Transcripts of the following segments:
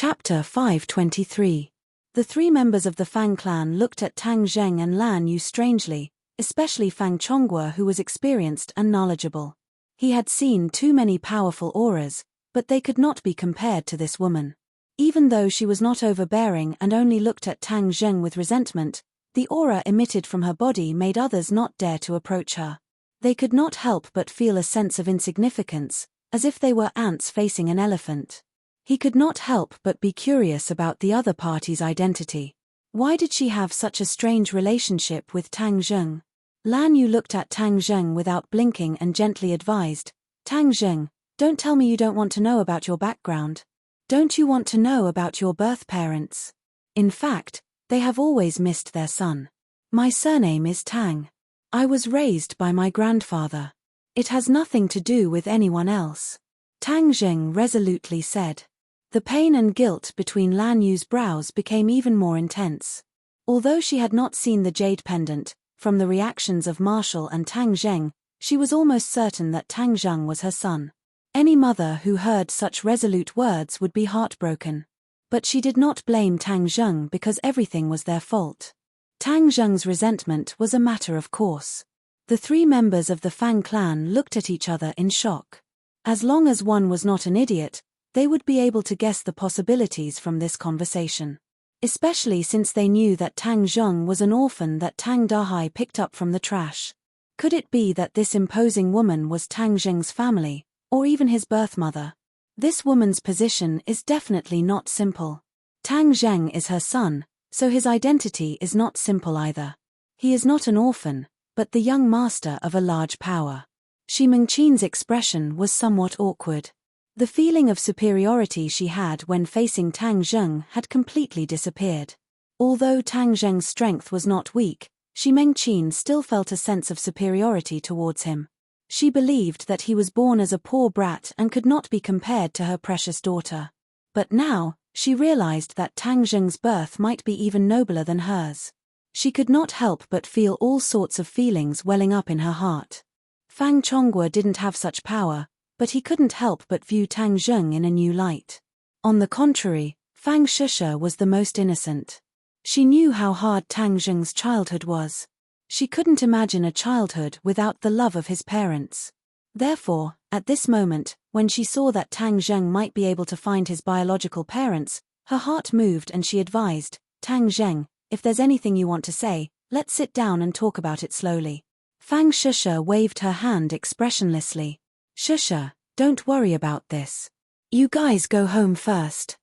Chapter 523. The three members of the Fang clan looked at Tang Zheng and Lan Yu strangely, especially Fang Chonghua, who was experienced and knowledgeable. He had seen too many powerful auras, but they could not be compared to this woman. Even though she was not overbearing and only looked at Tang Zheng with resentment, the aura emitted from her body made others not dare to approach her. They could not help but feel a sense of insignificance, as if they were ants facing an elephant. He could not help but be curious about the other party's identity. Why did she have such a strange relationship with Tang Zheng? Lan Yu looked at Tang Zheng without blinking and gently advised, "Tang Zheng, don't tell me you don't want to know about your background. Don't you want to know about your birth parents? In fact, they have always missed their son. My surname is Tang. I was raised by my grandfather. It has nothing to do with anyone else," Tang Zheng resolutely said. The pain and guilt between Lan Yu's brows became even more intense. Although she had not seen the jade pendant, from the reactions of Marshall and Tang Zheng, she was almost certain that Tang Zheng was her son. Any mother who heard such resolute words would be heartbroken. But she did not blame Tang Zheng because everything was their fault. Tang Zheng's resentment was a matter of course. The three members of the Fang clan looked at each other in shock. As long as one was not an idiot, they would be able to guess the possibilities from this conversation. Especially since they knew that Tang Zheng was an orphan that Tang Dahai picked up from the trash. Could it be that this imposing woman was Tang Zheng's family, or even his birth mother? This woman's position is definitely not simple. Tang Zheng is her son, so his identity is not simple either. He is not an orphan, but the young master of a large power. Shi Mengqin's expression was somewhat awkward. The feeling of superiority she had when facing Tang Zheng had completely disappeared. Although Tang Zheng's strength was not weak, Shi Mengqin still felt a sense of superiority towards him. She believed that he was born as a poor brat and could not be compared to her precious daughter. But now, she realized that Tang Zheng's birth might be even nobler than hers. She could not help but feel all sorts of feelings welling up in her heart. Fang Chonghua didn't have such power, but he couldn't help but view Tang Zheng in a new light. On the contrary, Fang Shusha was the most innocent. She knew how hard Tang Zheng's childhood was. She couldn't imagine a childhood without the love of his parents. Therefore, at this moment, when she saw that Tang Zheng might be able to find his biological parents, her heart moved and she advised, "Tang Zheng, if there's anything you want to say, let's sit down and talk about it slowly." Fang Shusha waved her hand expressionlessly. "Shusha, don't worry about this. You guys go home first."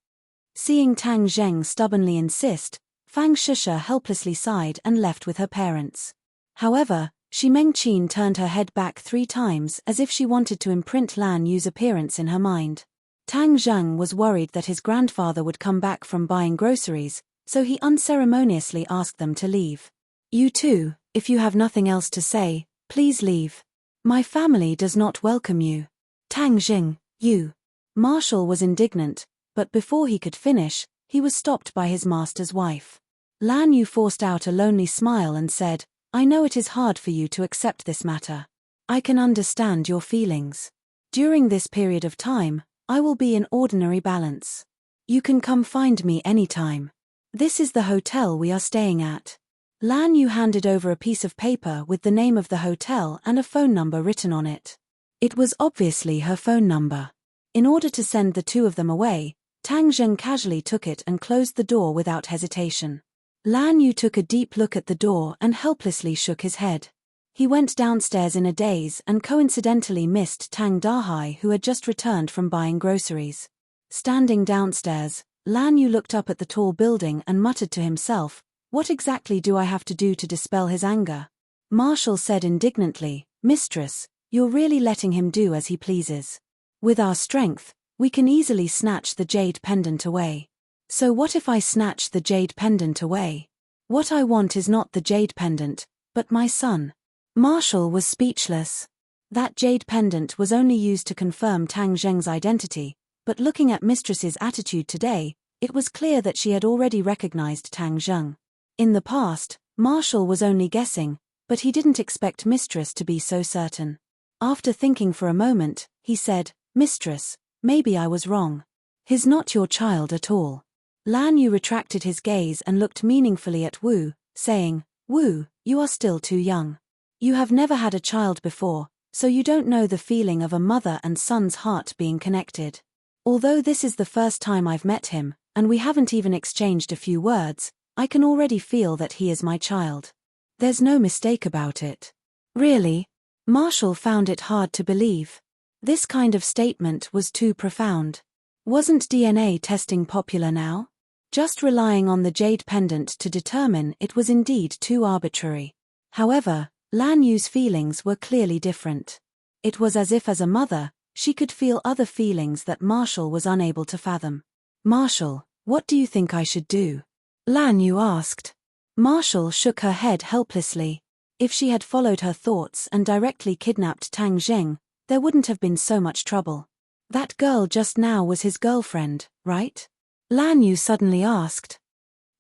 Seeing Tang Zheng stubbornly insist, Fang Shusha helplessly sighed and left with her parents. However, Shi Mengqin turned her head back 3 times as if she wanted to imprint Lan Yu's appearance in her mind. Tang Zheng was worried that his grandfather would come back from buying groceries, so he unceremoniously asked them to leave. "You two, if you have nothing else to say, please leave. My family does not welcome you." "Tang Zheng, you." Marshall was indignant, but before he could finish, he was stopped by his master's wife. Lan Yu forced out a lonely smile and said, "I know it is hard for you to accept this matter. I can understand your feelings. During this period of time, I will be in ordinary balance. You can come find me anytime. This is the hotel we are staying at." Lan Yu handed over a piece of paper with the name of the hotel and a phone number written on it. It was obviously her phone number. In order to send the two of them away, Tang Zheng casually took it and closed the door without hesitation. Lan Yu took a deep look at the door and helplessly shook his head. He went downstairs in a daze and coincidentally missed Tang Dahai, who had just returned from buying groceries. Standing downstairs, Lan Yu looked up at the tall building and muttered to himself, "What exactly do I have to do to dispel his anger?" Marshall said indignantly, "Mistress, you're really letting him do as he pleases. With our strength, we can easily snatch the jade pendant away. So what if I snatch the jade pendant away? What I want is not the jade pendant, but my son." Marshall was speechless. That jade pendant was only used to confirm Tang Zheng's identity, but looking at Mistress's attitude today, it was clear that she had already recognized Tang Zheng. In the past, Marshall was only guessing, but he didn't expect Mistress to be so certain. After thinking for a moment, he said, "Mistress, maybe I was wrong." He's not your child at all. Lan Yu retracted his gaze and looked meaningfully at Wu, saying, Wu, you are still too young. You have never had a child before, so you don't know the feeling of a mother and son's heart being connected. Although this is the first time I've met him, and we haven't even exchanged a few words, I can already feel that he is my child. There's no mistake about it. Really? Marshall found it hard to believe. This kind of statement was too profound. Wasn't DNA testing popular now? Just relying on the jade pendant to determine it was indeed too arbitrary. However, Lan Yu's feelings were clearly different. It was as if as a mother, she could feel other feelings that Marshall was unable to fathom. Marshall, what do you think I should do? Lan Yu asked. Marshall shook her head helplessly. If she had followed her thoughts and directly kidnapped Tang Zheng, there wouldn't have been so much trouble. That girl just now was his girlfriend, right? Lan Yu suddenly asked.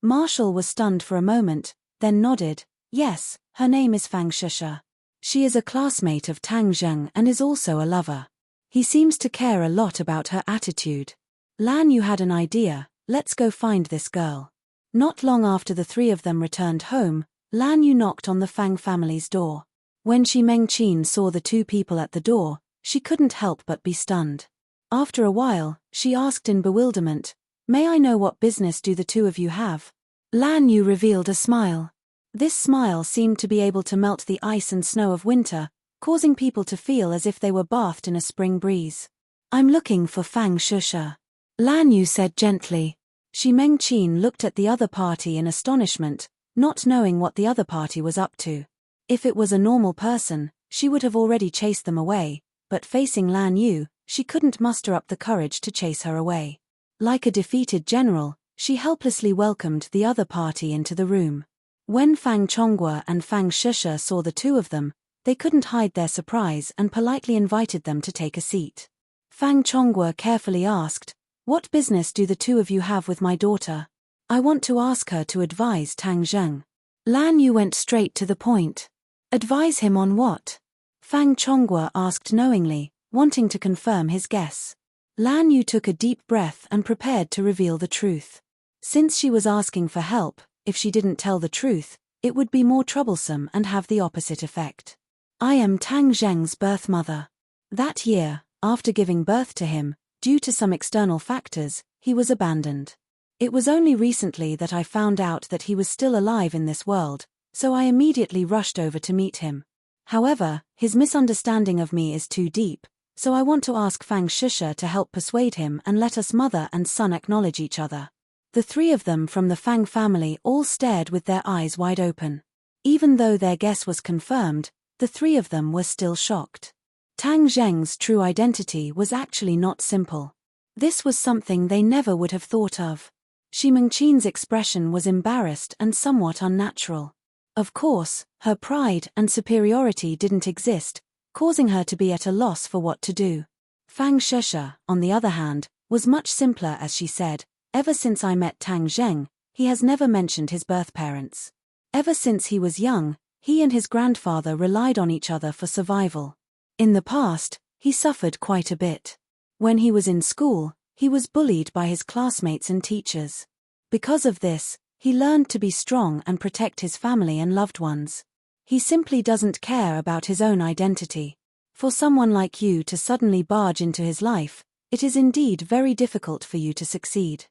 Marshall was stunned for a moment, then nodded. Yes, her name is Fang Shisha. She is a classmate of Tang Zheng and is also a lover. He seems to care a lot about her attitude. Lan Yu had an idea, let's go find this girl. Not long after the three of them returned home, Lan Yu knocked on the Fang family's door. When Shi Mengqin saw the two people at the door, she couldn't help but be stunned. After a while, she asked in bewilderment, May I know what business do the two of you have? Lan Yu revealed a smile. This smile seemed to be able to melt the ice and snow of winter, causing people to feel as if they were bathed in a spring breeze. I'm looking for Fang Shisha. Lan Yu said gently. Shi Mengqin looked at the other party in astonishment, not knowing what the other party was up to. If it was a normal person, she would have already chased them away, but facing Lan Yu, she couldn't muster up the courage to chase her away. Like a defeated general, she helplessly welcomed the other party into the room. When Fang Chonghua and Fang Shisha saw the two of them, they couldn't hide their surprise and politely invited them to take a seat. Fang Chonghua carefully asked, What business do the two of you have with my daughter? I want to ask her to advise Tang Zheng. Lan Yu went straight to the point. Advise him on what? Fang Chonghua asked knowingly, wanting to confirm his guess. Lan Yu took a deep breath and prepared to reveal the truth. Since she was asking for help, if she didn't tell the truth, it would be more troublesome and have the opposite effect. I am Tang Zheng's birth mother. That year, after giving birth to him, due to some external factors, he was abandoned. It was only recently that I found out that he was still alive in this world, so I immediately rushed over to meet him. However, his misunderstanding of me is too deep, so I want to ask Fang Shisha to help persuade him and let us mother and son acknowledge each other. The three of them from the Fang family all stared with their eyes wide open. Even though their guess was confirmed, the three of them were still shocked. Tang Zheng's true identity was actually not simple. This was something they never would have thought of. Shi Mengqin's expression was embarrassed and somewhat unnatural. Of course, her pride and superiority didn't exist, causing her to be at a loss for what to do. Fang Shisha, on the other hand, was much simpler as she said, Ever since I met Tang Zheng, he has never mentioned his birth parents. Ever since he was young, he and his grandfather relied on each other for survival. In the past, he suffered quite a bit. When he was in school, he was bullied by his classmates and teachers. Because of this, he learned to be strong and protect his family and loved ones. He simply doesn't care about his own identity. For someone like you to suddenly barge into his life, it is indeed very difficult for you to succeed.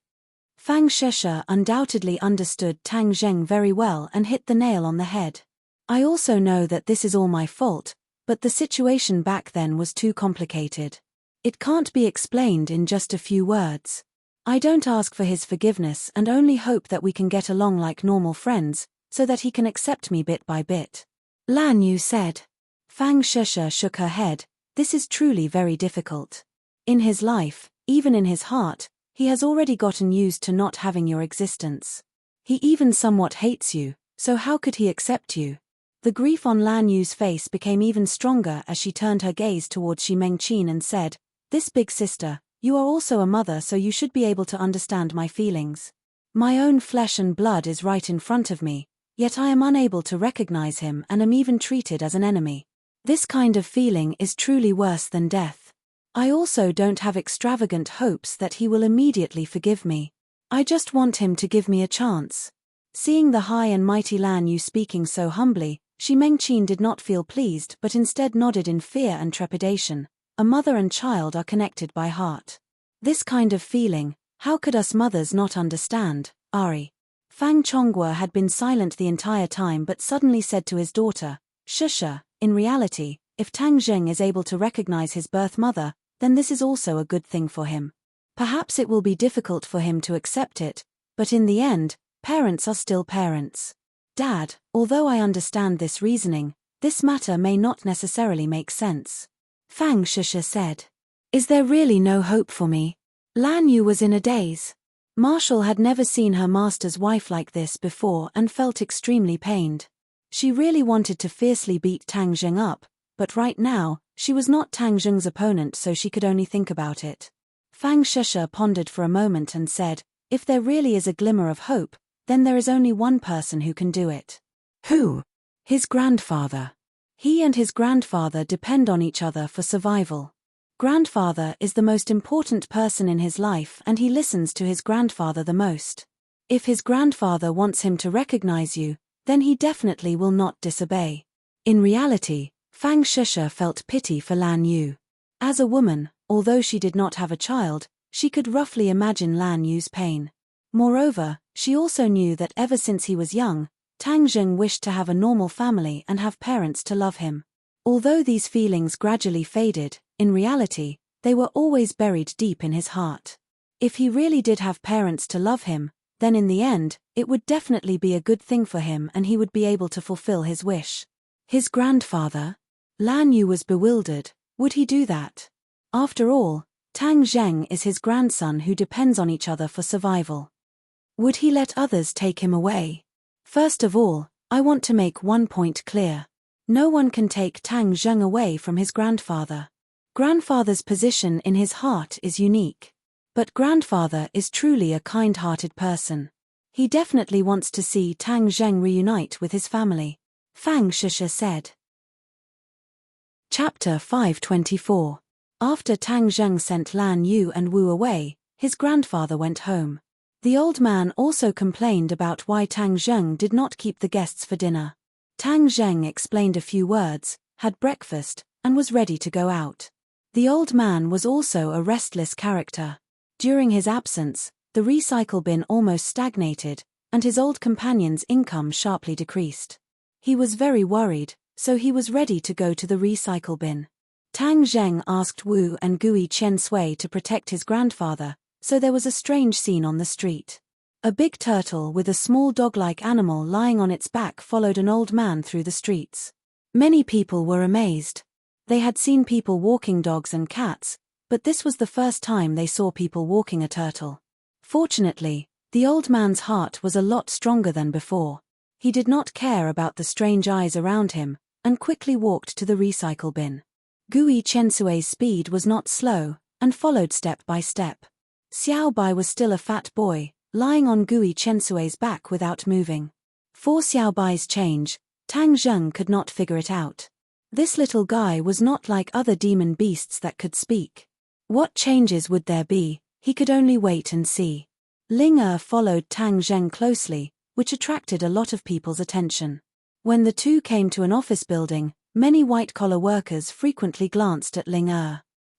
Fang Shisha undoubtedly understood Tang Zheng very well and hit the nail on the head. I also know that this is all my fault, but the situation back then was too complicated. It can't be explained in just a few words. I don't ask for his forgiveness and only hope that we can get along like normal friends, so that he can accept me bit by bit. Lan Yu said. Fang Shisha shook her head. This is truly very difficult. In his life, even in his heart, he has already gotten used to not having your existence. He even somewhat hates you, so how could he accept you? The grief on Lan Yu's face became even stronger as she turned her gaze towards Shi Mengqin and said, This big sister, you are also a mother, so you should be able to understand my feelings. My own flesh and blood is right in front of me, yet I am unable to recognize him and am even treated as an enemy. This kind of feeling is truly worse than death. I also don't have extravagant hopes that he will immediately forgive me. I just want him to give me a chance. Seeing the high and mighty Lan Yu speaking so humbly, Shi Mengqin did not feel pleased but instead nodded in fear and trepidation. A mother and child are connected by heart. This kind of feeling, how could us mothers not understand, Ari? Fang Chonghua had been silent the entire time but suddenly said to his daughter, Shusha, in reality, if Tang Zheng is able to recognize his birth mother, then this is also a good thing for him. Perhaps it will be difficult for him to accept it, but in the end, parents are still parents. Dad, although I understand this reasoning, this matter may not necessarily make sense. Fang Shusha said. Is there really no hope for me? Lan Yu was in a daze. Marshall had never seen her master's wife like this before and felt extremely pained. She really wanted to fiercely beat Tang Zheng up, but right now, she was not Tang Zheng's opponent, so she could only think about it. Fang Shusha pondered for a moment and said, if there really is a glimmer of hope, then there is only one person who can do it. Who? His grandfather. He and his grandfather depend on each other for survival. Grandfather is the most important person in his life and he listens to his grandfather the most. If his grandfather wants him to recognize you, then he definitely will not disobey. In reality, Fang Shusha felt pity for Lan Yu. As a woman, although she did not have a child, she could roughly imagine Lan Yu's pain. Moreover, she also knew that ever since he was young, Tang Zheng wished to have a normal family and have parents to love him. Although these feelings gradually faded, in reality, they were always buried deep in his heart. If he really did have parents to love him, then in the end, it would definitely be a good thing for him and he would be able to fulfill his wish. His grandfather? Lan Yu was bewildered. Would he do that? After all, Tang Zheng is his grandson who depends on each other for survival. Would he let others take him away? First of all, I want to make one point clear. No one can take Tang Zheng away from his grandfather. Grandfather's position in his heart is unique. But grandfather is truly a kind-hearted person. He definitely wants to see Tang Zheng reunite with his family. Fang Shusha said. Chapter 524. After Tang Zheng sent Lan Yu and Wu away, his grandfather went home. The old man also complained about why Tang Zheng did not keep the guests for dinner. Tang Zheng explained a few words, had breakfast, and was ready to go out. The old man was also a restless character. During his absence, the recycle bin almost stagnated, and his old companion's income sharply decreased. He was very worried, so he was ready to go to the recycle bin. Tang Zheng asked Wu and Gui Chen Sui to protect his grandfather, so there was a strange scene on the street. A big turtle with a small dog-like animal lying on its back followed an old man through the streets. Many people were amazed. They had seen people walking dogs and cats, but this was the first time they saw people walking a turtle. Fortunately, the old man's heart was a lot stronger than before. He did not care about the strange eyes around him, and quickly walked to the recycle bin. Gui Chensue's speed was not slow, and followed step by step. Xiao Bai was still a fat boy, lying on Gui Chensue's back without moving. For Xiao Bai's change, Tang Zheng could not figure it out. This little guy was not like other demon beasts that could speak. What changes would there be? He could only wait and see. Ling followed Tang Zheng closely, which attracted a lot of people's attention. When the two came to an office building, many white-collar workers frequently glanced at Ling.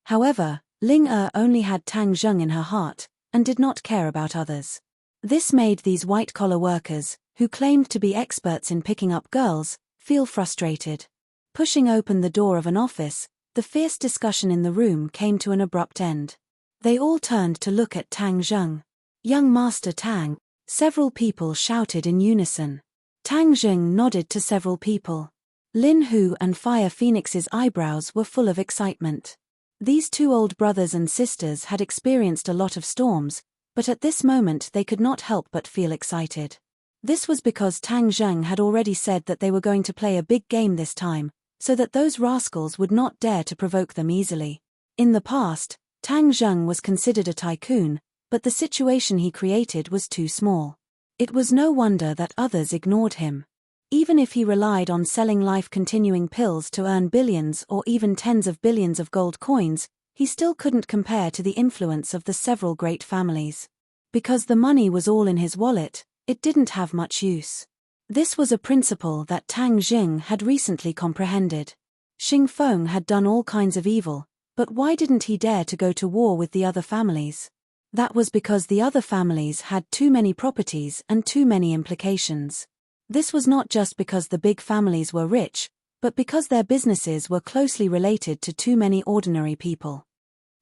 However, Ling only had Tang Zheng in her heart, and did not care about others. This made these white-collar workers, who claimed to be experts in picking up girls, feel frustrated. Pushing open the door of an office, the fierce discussion in the room came to an abrupt end. They all turned to look at Tang Zheng. Young Master Tang, several people shouted in unison. Tang Zheng nodded to several people. Lin Hu and Fire Phoenix's eyebrows were full of excitement. These two old brothers and sisters had experienced a lot of storms, but at this moment they could not help but feel excited. This was because Tang Zheng had already said that they were going to play a big game this time, so that those rascals would not dare to provoke them easily. In the past, Tang Zheng was considered a tycoon, but the situation he created was too small. It was no wonder that others ignored him. Even if he relied on selling life-continuing pills to earn billions or even tens of billions of gold coins, he still couldn't compare to the influence of the several great families. Because the money was all in his wallet, it didn't have much use. This was a principle that Tang Jing had recently comprehended. Xing Feng had done all kinds of evil, but why didn't he dare to go to war with the other families? That was because the other families had too many properties and too many implications. This was not just because the big families were rich, but because their businesses were closely related to too many ordinary people.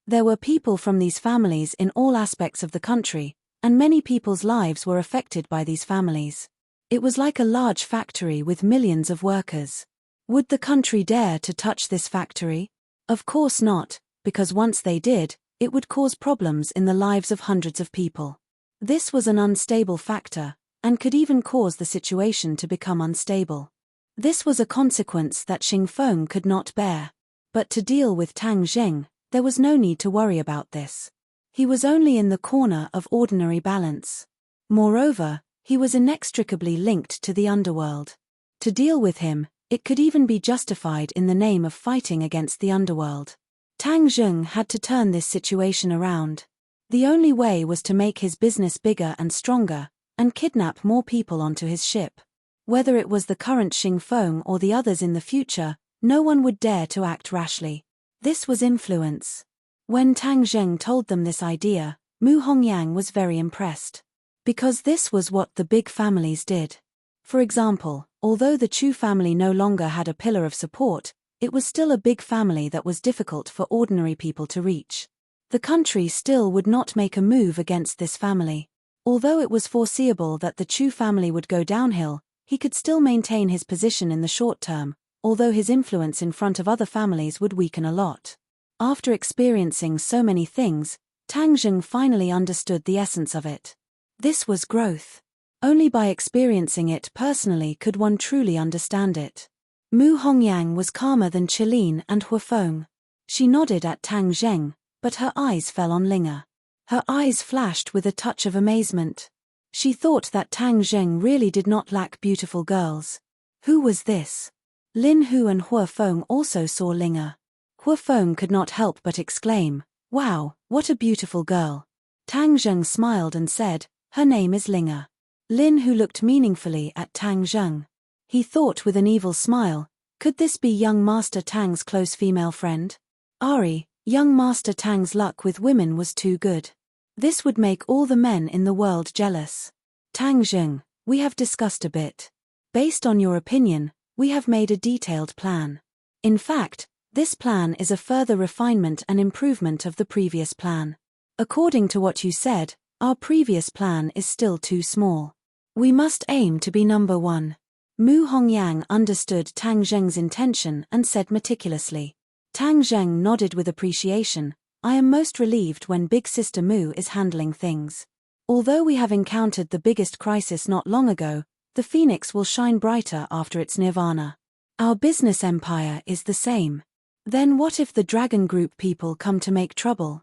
There were people from these families in all aspects of the country, and many people's lives were affected by these families. It was like a large factory with millions of workers. Would the country dare to touch this factory? Of course not, because once they did, it would cause problems in the lives of hundreds of people. This was an unstable factor, and could even cause the situation to become unstable. This was a consequence that Xing Feng could not bear. But to deal with Tang Zheng, there was no need to worry about this. He was only in the corner of ordinary balance. Moreover, he was inextricably linked to the underworld. To deal with him, it could even be justified in the name of fighting against the underworld. Tang Zheng had to turn this situation around. The only way was to make his business bigger and stronger, and kidnap more people onto his ship. Whether it was the current Xing Feng or the others in the future, no one would dare to act rashly. This was influence. When Tang Zheng told them this idea, Mu Hongyang was very impressed. Because this was what the big families did. For example, although the Chu family no longer had a pillar of support, it was still a big family that was difficult for ordinary people to reach. The country still would not make a move against this family. Although it was foreseeable that the Chu family would go downhill, he could still maintain his position in the short term, although his influence in front of other families would weaken a lot. After experiencing so many things, Tang Zheng finally understood the essence of it. This was growth. Only by experiencing it personally could one truly understand it. Mu Hongyang was calmer than Qilin and Huafeng. She nodded at Tang Zheng, but her eyes fell on Linga. Her eyes flashed with a touch of amazement. She thought that Tang Zheng really did not lack beautiful girls. Who was this? Lin Hu and Huafeng also saw Linga. Huafeng could not help but exclaim, "Wow, what a beautiful girl." Tang Zheng smiled and said, "Her name is Linga." Lin Hu looked meaningfully at Tang Zheng. He thought with an evil smile, could this be young Master Tang's close female friend? Ari, young Master Tang's luck with women was too good. This would make all the men in the world jealous. Tang Zheng, we have discussed a bit. Based on your opinion, we have made a detailed plan. In fact, this plan is a further refinement and improvement of the previous plan. According to what you said, our previous plan is still too small. We must aim to be number one. Mu Hongyang understood Tang Zheng's intention and said meticulously. Tang Zheng nodded with appreciation. I am most relieved when Big Sister Mu is handling things. Although we have encountered the biggest crisis not long ago, the phoenix will shine brighter after its nirvana. Our business empire is the same. Then what if the Dragon Group people come to make trouble?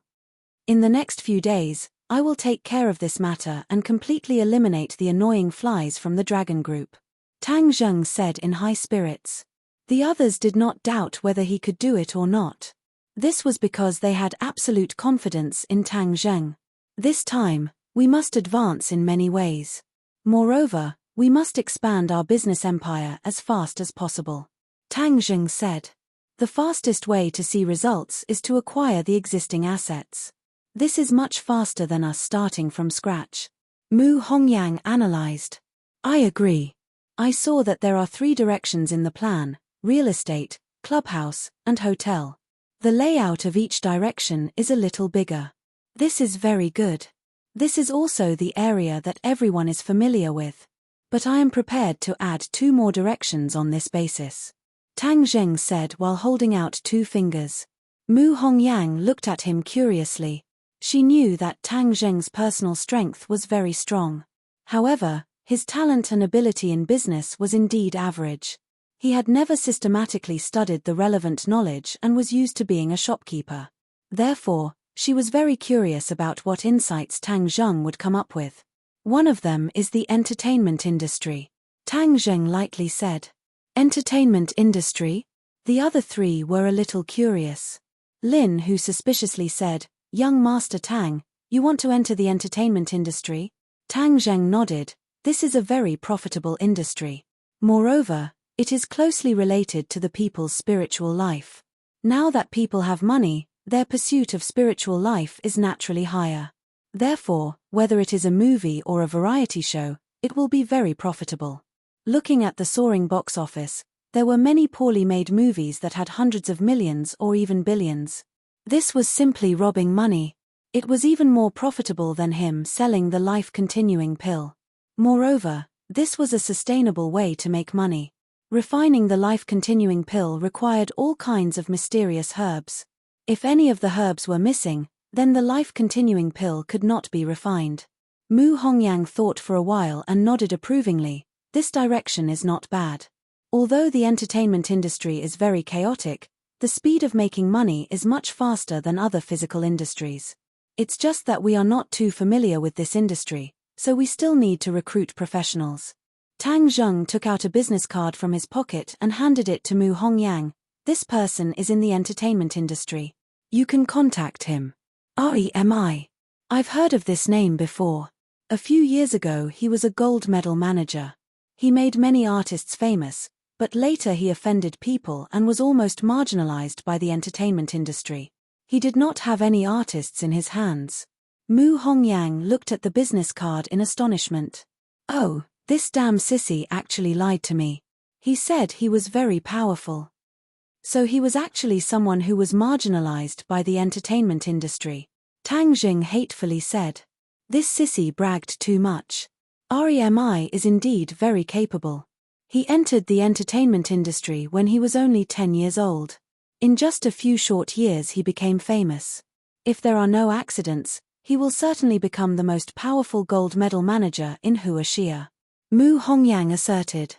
In the next few days, I will take care of this matter and completely eliminate the annoying flies from the Dragon Group. Tang Zheng said in high spirits. The others did not doubt whether he could do it or not. This was because they had absolute confidence in Tang Zheng. This time, we must advance in many ways. Moreover, we must expand our business empire as fast as possible. Tang Zheng said. The fastest way to see results is to acquire the existing assets. This is much faster than us starting from scratch. Mu Hongyang analyzed. I agree. I saw that there are 3 directions in the plan: real estate, clubhouse, and hotel. The layout of each direction is a little bigger. This is very good. This is also the area that everyone is familiar with. But I am prepared to add 2 more directions on this basis. Tang Zheng said while holding out 2 fingers. Mu Hongyang looked at him curiously. She knew that Tang Zheng's personal strength was very strong. However, his talent and ability in business was indeed average. He had never systematically studied the relevant knowledge and was used to being a shopkeeper. Therefore, she was very curious about what insights Tang Zheng would come up with. One of them is the entertainment industry. Tang Zheng lightly said. Entertainment industry? The other 3 were a little curious. Lin, who suspiciously said, "Young Master Tang, you want to enter the entertainment industry?" Tang Zheng nodded. This is a very profitable industry. Moreover, it is closely related to the people's spiritual life. Now that people have money, their pursuit of spiritual life is naturally higher. Therefore, whether it is a movie or a variety show, it will be very profitable. Looking at the soaring box office, there were many poorly made movies that had hundreds of millions or even billions. This was simply robbing money. It was even more profitable than him selling the life-continuing pill. Moreover, this was a sustainable way to make money. Refining the life-continuing pill required all kinds of mysterious herbs. If any of the herbs were missing, then the life-continuing pill could not be refined. Mu Hongyang thought for a while and nodded approvingly. This direction is not bad. Although the entertainment industry is very chaotic, the speed of making money is much faster than other physical industries. It's just that we are not too familiar with this industry, so we still need to recruit professionals. Tang Zheng took out a business card from his pocket and handed it to Mu Hongyang. This person is in the entertainment industry. You can contact him. REMI. I've heard of this name before. A few years ago he was a gold medal manager. He made many artists famous, but later he offended people and was almost marginalized by the entertainment industry. He did not have any artists in his hands. Mu Hongyang looked at the business card in astonishment. Oh, this damn sissy actually lied to me. He said he was very powerful. So he was actually someone who was marginalized by the entertainment industry. Tang Jing hatefully said. This sissy bragged too much. REMI is indeed very capable. He entered the entertainment industry when he was only 10 years old. In just a few short years he became famous. If there are no accidents, he will certainly become the most powerful gold medal manager in Huaxia. Mu Hongyang asserted.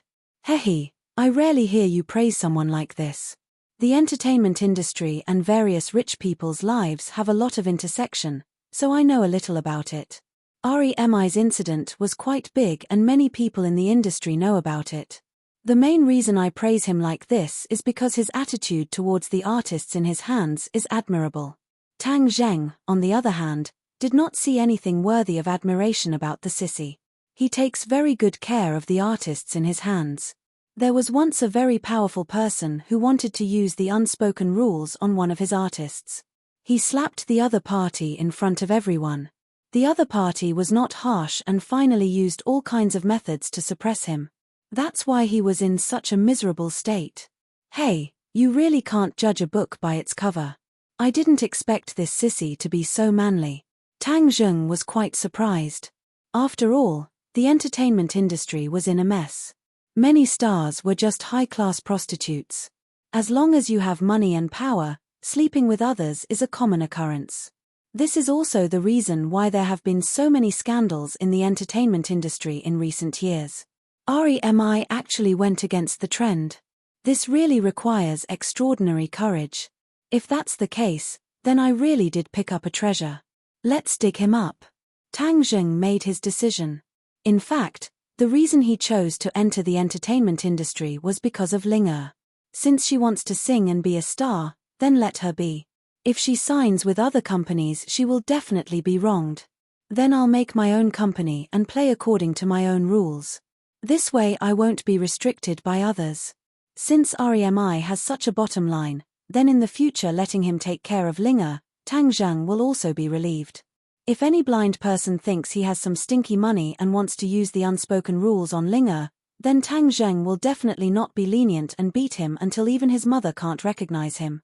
Hehe, I rarely hear you praise someone like this. The entertainment industry and various rich people's lives have a lot of intersection, so I know a little about it. REMI's incident was quite big and many people in the industry know about it. The main reason I praise him like this is because his attitude towards the artists in his hands is admirable. Tang Zheng, on the other hand, did not see anything worthy of admiration about the sissy. He takes very good care of the artists in his hands. There was once a very powerful person who wanted to use the unspoken rules on one of his artists. He slapped the other party in front of everyone. The other party was not harsh and finally used all kinds of methods to suppress him. That's why he was in such a miserable state. Hey, you really can't judge a book by its cover. I didn't expect this sissy to be so manly. Tang Zheng was quite surprised. After all, the entertainment industry was in a mess. Many stars were just high-class prostitutes. As long as you have money and power, sleeping with others is a common occurrence. This is also the reason why there have been so many scandals in the entertainment industry in recent years. REMI actually went against the trend. This really requires extraordinary courage. If that's the case, then I really did pick up a treasure. Let's dig him up. Tang Zheng made his decision. In fact, the reason he chose to enter the entertainment industry was because of Linger. Since she wants to sing and be a star, then let her be. If she signs with other companies, she will definitely be wronged. Then I'll make my own company and play according to my own rules. This way I won't be restricted by others. Since REMI has such a bottom line, then in the future letting him take care of Linger, Tang Zheng will also be relieved. If any blind person thinks he has some stinky money and wants to use the unspoken rules on Linger, then Tang Zheng will definitely not be lenient and beat him until even his mother can't recognize him.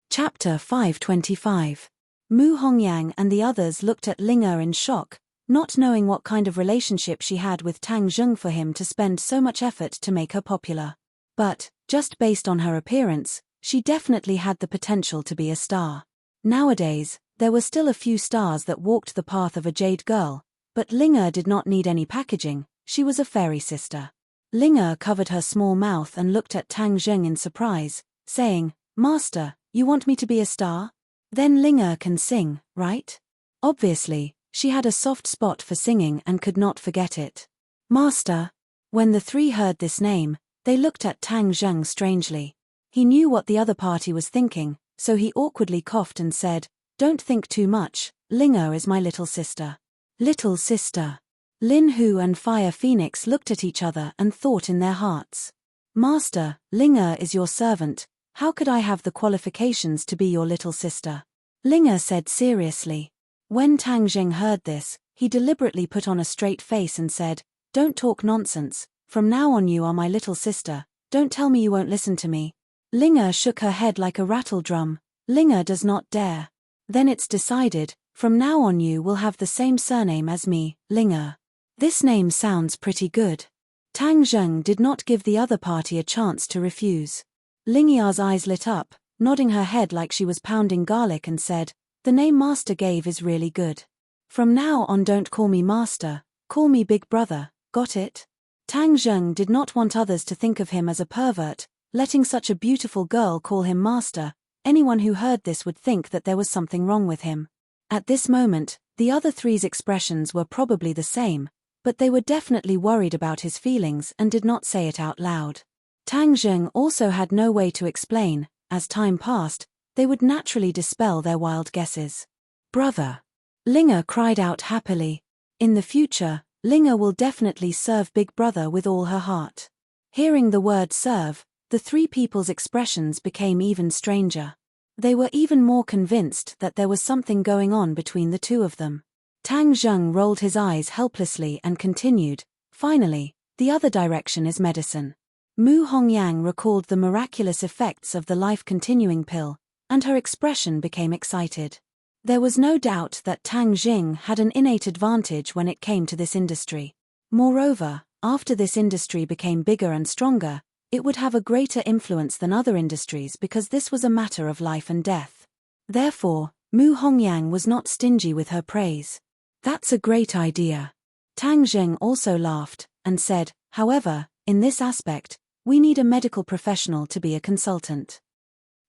Chapter 525. Mu Hongyang and the others looked at Linger in shock, not knowing what kind of relationship she had with Tang Zheng for him to spend so much effort to make her popular. But, just based on her appearance, she definitely had the potential to be a star. Nowadays, there were still a few stars that walked the path of a jade girl, but Linger did not need any packaging, she was a fairy sister. Linger covered her small mouth and looked at Tang Zheng in surprise, saying, "Master, you want me to be a star? Then Linger can sing, right?" Obviously, she had a soft spot for singing and could not forget it. "Master." When the three heard this name, they looked at Tang Zheng strangely. He knew what the other party was thinking, so he awkwardly coughed and said, "Don't think too much, Linga is my little sister." Little sister. Lin Hu and Fire Phoenix looked at each other and thought in their hearts. "Master, Linga is your servant, how could I have the qualifications to be your little sister?" Linga said seriously. When Tang Jing heard this, he deliberately put on a straight face and said, "Don't talk nonsense, from now on you are my little sister, don't tell me you won't listen to me." Linga shook her head like a rattle drum. "Linga does not dare." "Then it's decided, from now on you will have the same surname as me, Linga." This name sounds pretty good. Tang Zheng did not give the other party a chance to refuse. Lingya's eyes lit up, nodding her head like she was pounding garlic and said, "The name Master gave is really good. From now on don't call me Master, call me Big Brother, got it?" Tang Zheng did not want others to think of him as a pervert, letting such a beautiful girl call him Master. Anyone who heard this would think that there was something wrong with him. At this moment, the other three's expressions were probably the same, but they were definitely worried about his feelings and did not say it out loud. Tang Zheng also had no way to explain. As time passed, they would naturally dispel their wild guesses. "Brother!" Linga cried out happily. In the future, Linga will definitely serve Big Brother with all her heart. Hearing the word serve, the three people's expressions became even stranger. They were even more convinced that there was something going on between the two of them. Tang Zheng rolled his eyes helplessly and continued, "Finally, the other direction is medicine." Mu Hongyang recalled the miraculous effects of the life-continuing pill, and her expression became excited. There was no doubt that Tang Jing had an innate advantage when it came to this industry. Moreover, after this industry became bigger and stronger, it would have a greater influence than other industries because this was a matter of life and death. Therefore, Mu Hongyang was not stingy with her praise. "That's a great idea." Tang Zheng also laughed, and said, "However, in this aspect, we need a medical professional to be a consultant."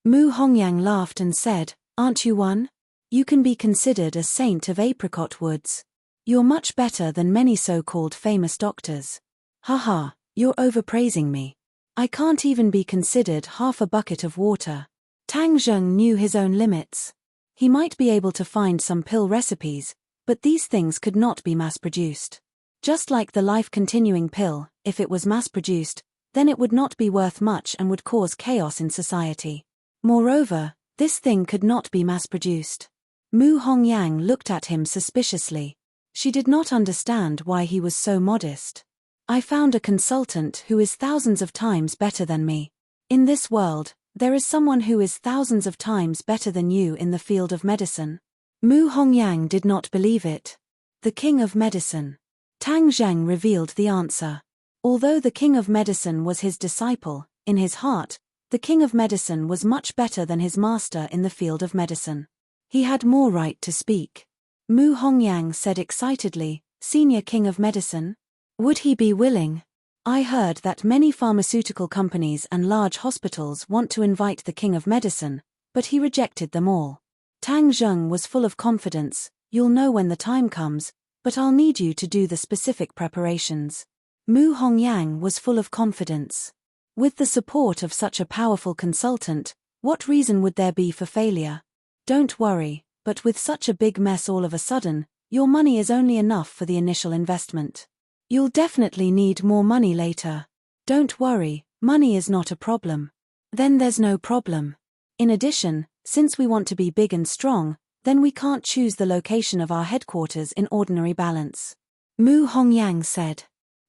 Mu Hongyang laughed and said, "Aren't you one? You can be considered a saint of apricot woods. You're much better than many so-called famous doctors." "Haha, you're overpraising me. I can't even be considered half a bucket of water." Tang Zheng knew his own limits. He might be able to find some pill recipes, but these things could not be mass-produced. Just like the life-continuing pill, if it was mass-produced, then it would not be worth much and would cause chaos in society. Moreover, this thing could not be mass-produced. Mu Hongyang looked at him suspiciously. She did not understand why he was so modest. "I found a consultant who is thousands of times better than me. In this world, there is someone who is thousands of times better than you in the field of medicine." Mu Hongyang did not believe it. "The King of Medicine." Tang Zheng revealed the answer. Although the King of Medicine was his disciple, in his heart, the King of Medicine was much better than his master in the field of medicine. He had more right to speak. Mu Hongyang said excitedly, "Senior King of Medicine? Would he be willing? I heard that many pharmaceutical companies and large hospitals want to invite the King of Medicine, but he rejected them all." Tang Zheng was full of confidence. "You'll know when the time comes, but I'll need you to do the specific preparations." Mu Hongyang was full of confidence. With the support of such a powerful consultant, what reason would there be for failure? "Don't worry, but with such a big mess all of a sudden, your money is only enough for the initial investment. You'll definitely need more money later." "Don't worry, money is not a problem." "Then there's no problem. In addition, since we want to be big and strong, then we can't choose the location of our headquarters in Ordinary Balance." Mu Hongyang said.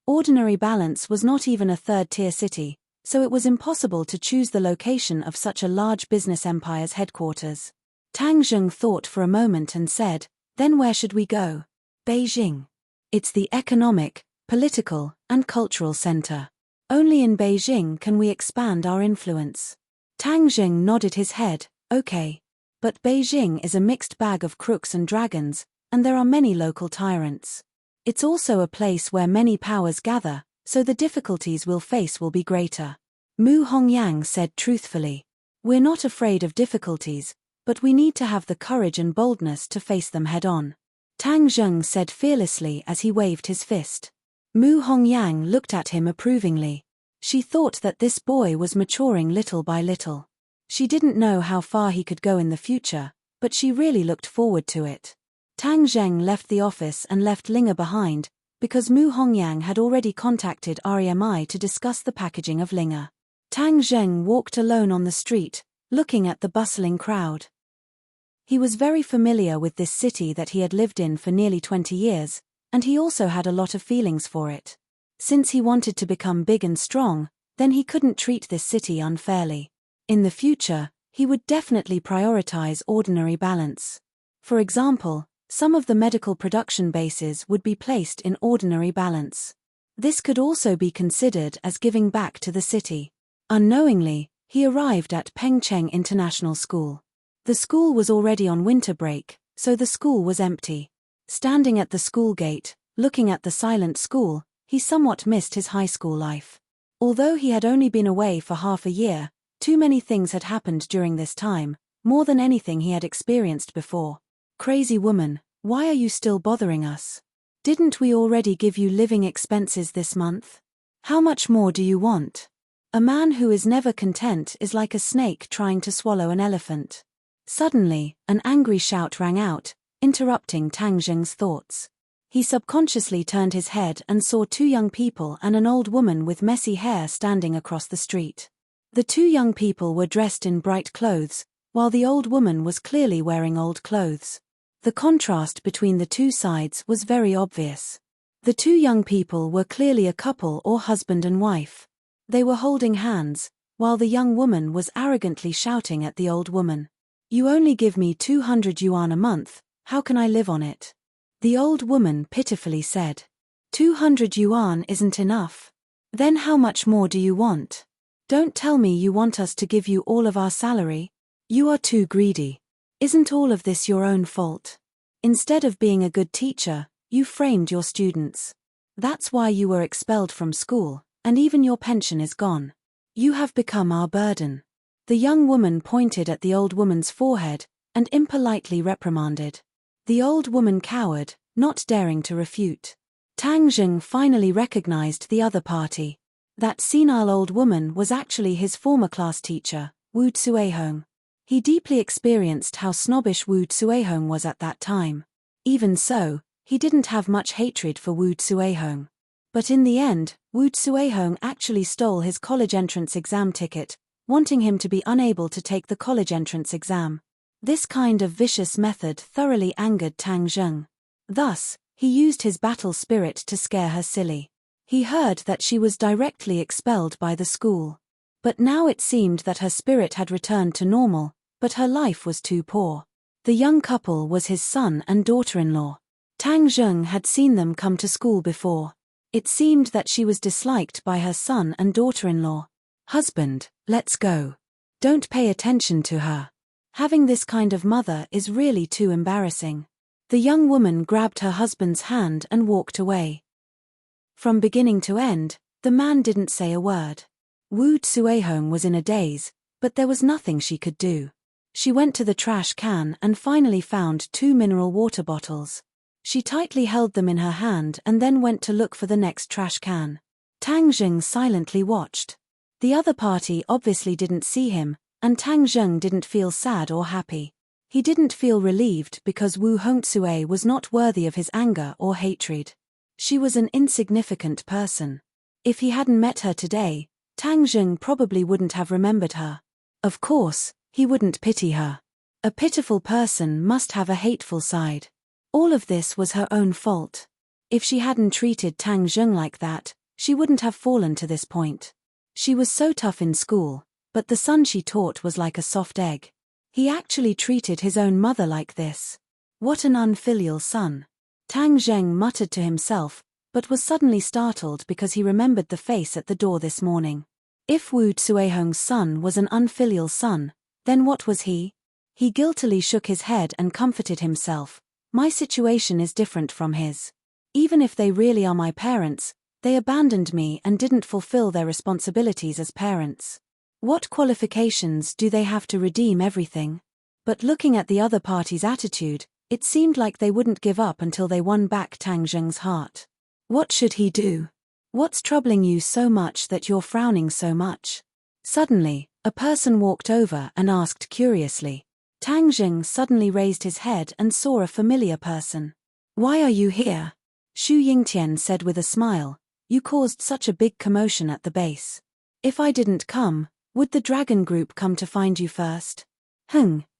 Ordinary Balance was not even a third-tier city, so it was impossible to choose the location of such a large business empire's headquarters. Tang Zheng thought for a moment and said, "Then where should we go?" "Beijing. It's the economic, political, and cultural center. Only in Beijing can we expand our influence." Tang Zheng nodded his head, "Okay. But Beijing is a mixed bag of crooks and dragons, and there are many local tyrants. It's also a place where many powers gather, so the difficulties we'll face will be greater." Mu Hongyang said truthfully, "We're not afraid of difficulties, but we need to have the courage and boldness to face them head-on." Tang Zheng said fearlessly as he waved his fist. Mu Hongyang looked at him approvingly. She thought that this boy was maturing little by little. She didn't know how far he could go in the future, but she really looked forward to it. Tang Zheng left the office and left Linga behind, because Mu Hongyang had already contacted REMI to discuss the packaging of Linga. Tang Zheng walked alone on the street, looking at the bustling crowd. He was very familiar with this city that he had lived in for nearly 20 years, and he also had a lot of feelings for it. Since he wanted to become big and strong, then he couldn't treat this city unfairly. In the future, he would definitely prioritize ordinary balance. For example, some of the medical production bases would be placed in ordinary balance. This could also be considered as giving back to the city. Unknowingly, he arrived at Pengcheng International School. The school was already on winter break, so the school was empty. Standing at the school gate, looking at the silent school, he somewhat missed his high school life. Although he had only been away for half a year, too many things had happened during this time, more than anything he had experienced before. Crazy woman, why are you still bothering us? Didn't we already give you living expenses this month? How much more do you want? A man who is never content is like a snake trying to swallow an elephant. Suddenly, an angry shout rang out, interrupting Tang Zheng's thoughts. He subconsciously turned his head and saw two young people and an old woman with messy hair standing across the street. The two young people were dressed in bright clothes, while the old woman was clearly wearing old clothes. The contrast between the two sides was very obvious. The two young people were clearly a couple or husband and wife. They were holding hands, while the young woman was arrogantly shouting at the old woman. You only give me 200 yuan a month, how can I live on it? The old woman pitifully said. 200 yuan isn't enough. Then how much more do you want? Don't tell me you want us to give you all of our salary. You are too greedy. Isn't all of this your own fault? Instead of being a good teacher, you framed your students. That's why you were expelled from school, and even your pension is gone. You have become our burden. The young woman pointed at the old woman's forehead, and impolitely reprimanded. The old woman cowered, not daring to refute. Tang Zheng finally recognized the other party. That senile old woman was actually his former class teacher, Wu Tsuehong. He deeply experienced how snobbish Wu Tsuehong was at that time. Even so, he didn't have much hatred for Wu Tsuehong. But in the end, Wu Tsuehong actually stole his college entrance exam ticket, wanting him to be unable to take the college entrance exam. This kind of vicious method thoroughly angered Tang Zheng. Thus, he used his battle spirit to scare her silly. He heard that she was directly expelled by the school. But now it seemed that her spirit had returned to normal, but her life was too poor. The young couple was his son and daughter-in-law. Tang Zheng had seen them come to school before. It seemed that she was disliked by her son and daughter-in-law. Husband, let's go. Don't pay attention to her. Having this kind of mother is really too embarrassing. The young woman grabbed her husband's hand and walked away. From beginning to end, the man didn't say a word. Wu Tsuehong was in a daze, but there was nothing she could do. She went to the trash can and finally found 2 mineral water bottles. She tightly held them in her hand and then went to look for the next trash can. Tang Zheng silently watched. The other party obviously didn't see him, and Tang Zheng didn't feel sad or happy. He didn't feel relieved because Wu Hongzue was not worthy of his anger or hatred. She was an insignificant person. If he hadn't met her today, Tang Zheng probably wouldn't have remembered her. Of course, he wouldn't pity her. A pitiful person must have a hateful side. All of this was her own fault. If she hadn't treated Tang Zheng like that, she wouldn't have fallen to this point. She was so tough in school, but the son she taught was like a soft egg. He actually treated his own mother like this. What an unfilial son. Tang Zheng muttered to himself, but was suddenly startled because he remembered the face at the door this morning. If Wu Tsuehong's son was an unfilial son, then what was he? He guiltily shook his head and comforted himself. My situation is different from his. Even if they really are my parents, they abandoned me and didn't fulfill their responsibilities as parents. What qualifications do they have to redeem everything? But looking at the other party's attitude, it seemed like they wouldn't give up until they won back Tang Zheng's heart. What should he do? What's troubling you so much that you're frowning so much? Suddenly, a person walked over and asked curiously. Tang Jing suddenly raised his head and saw a familiar person. Why are you here? Xu Yingtian said with a smile. You caused such a big commotion at the base. If I didn't come, would the dragon group come to find you first?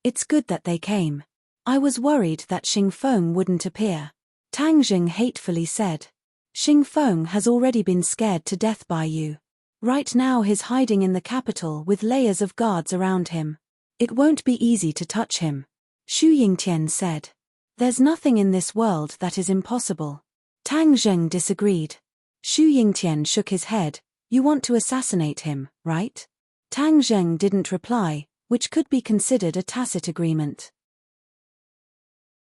It's good that they came. I was worried that Xing Feng wouldn't appear. Tang Jing hatefully said. Xing Feng has already been scared to death by you. Right now he's hiding in the capital with layers of guards around him. It won't be easy to touch him. Xu Yingtian said. There's nothing in this world that is impossible. Tang Jing disagreed. Xu Yingtian shook his head. You want to assassinate him, right? Tang Jing didn't reply, which could be considered a tacit agreement.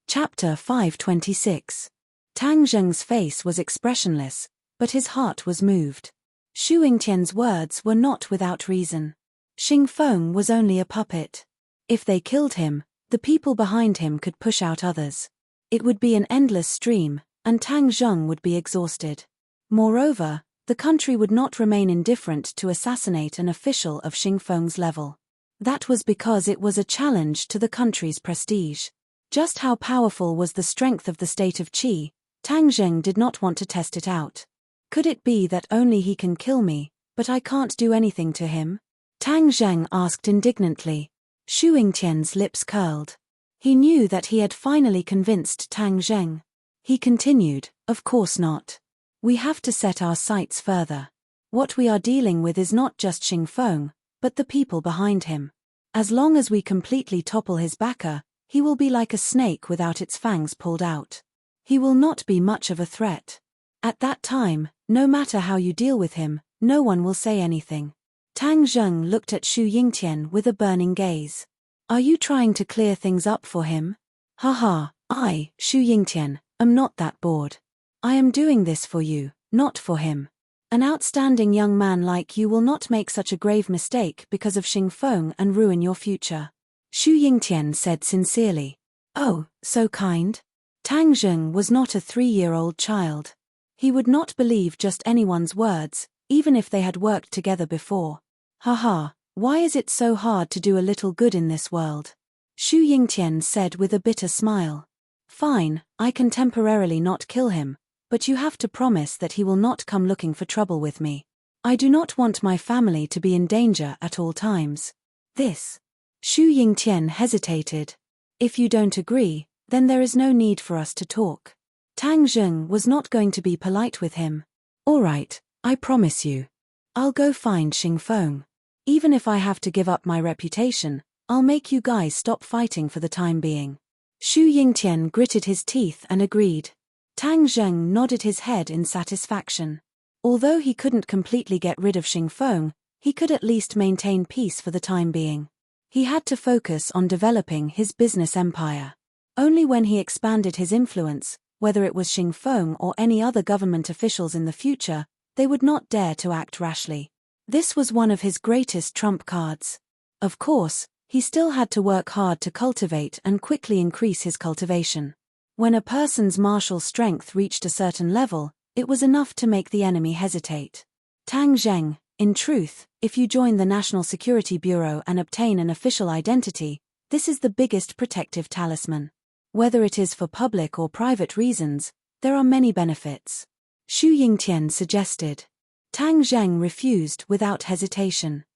Chapter 526. Tang Jing's face was expressionless, but his heart was moved. Xu Yingtian's words were not without reason. Xing Feng was only a puppet. If they killed him, the people behind him could push out others. It would be an endless stream, and Tang Jing would be exhausted. Moreover, the country would not remain indifferent to assassinate an official of Xing Feng's level. That was because it was a challenge to the country's prestige. Just how powerful was the strength of the state of Qi? Tang Jing did not want to test it out. Could it be that only he can kill me, but I can't do anything to him? Tang Jing asked indignantly. Xu Yingtian's lips curled. He knew that he had finally convinced Tang Jing. He continued, of course not. We have to set our sights further. What we are dealing with is not just Xing Feng, but the people behind him. As long as we completely topple his backer, he will be like a snake without its fangs pulled out. He will not be much of a threat. At that time, no matter how you deal with him, no one will say anything. Tang Jing looked at Xu Yingtian with a burning gaze. Are you trying to clear things up for him? Haha, I, Xu Yingtian, am not that bored. I am doing this for you, not for him. An outstanding young man like you will not make such a grave mistake because of Xing Feng and ruin your future. Xu Yingtian said sincerely. Oh, so kind. Tang Jing was not a 3-year-old child. He would not believe just anyone's words, even if they had worked together before. Haha, why is it so hard to do a little good in this world? Xu Yingtian said with a bitter smile. Fine, I can temporarily not kill him, but you have to promise that he will not come looking for trouble with me. I do not want my family to be in danger at all times. This. Xu Yingtian hesitated. If you don't agree, then there is no need for us to talk. Tang Jing was not going to be polite with him. All right, I promise you. I'll go find Xing Feng. Even if I have to give up my reputation, I'll make you guys stop fighting for the time being. Xu Yingtian gritted his teeth and agreed. Tang Jing nodded his head in satisfaction. Although he couldn't completely get rid of Xing Feng, he could at least maintain peace for the time being. He had to focus on developing his business empire. Only when he expanded his influence, whether it was Xing Feng or any other government officials in the future, they would not dare to act rashly. This was one of his greatest trump cards. Of course, he still had to work hard to cultivate and quickly increase his cultivation. When a person's martial strength reached a certain level, it was enough to make the enemy hesitate. Tang Jing, in truth, if you join the National Security Bureau and obtain an official identity, this is the biggest protective talisman. Whether it is for public or private reasons, there are many benefits. Xu Yingtian suggested. Tang Jing refused without hesitation.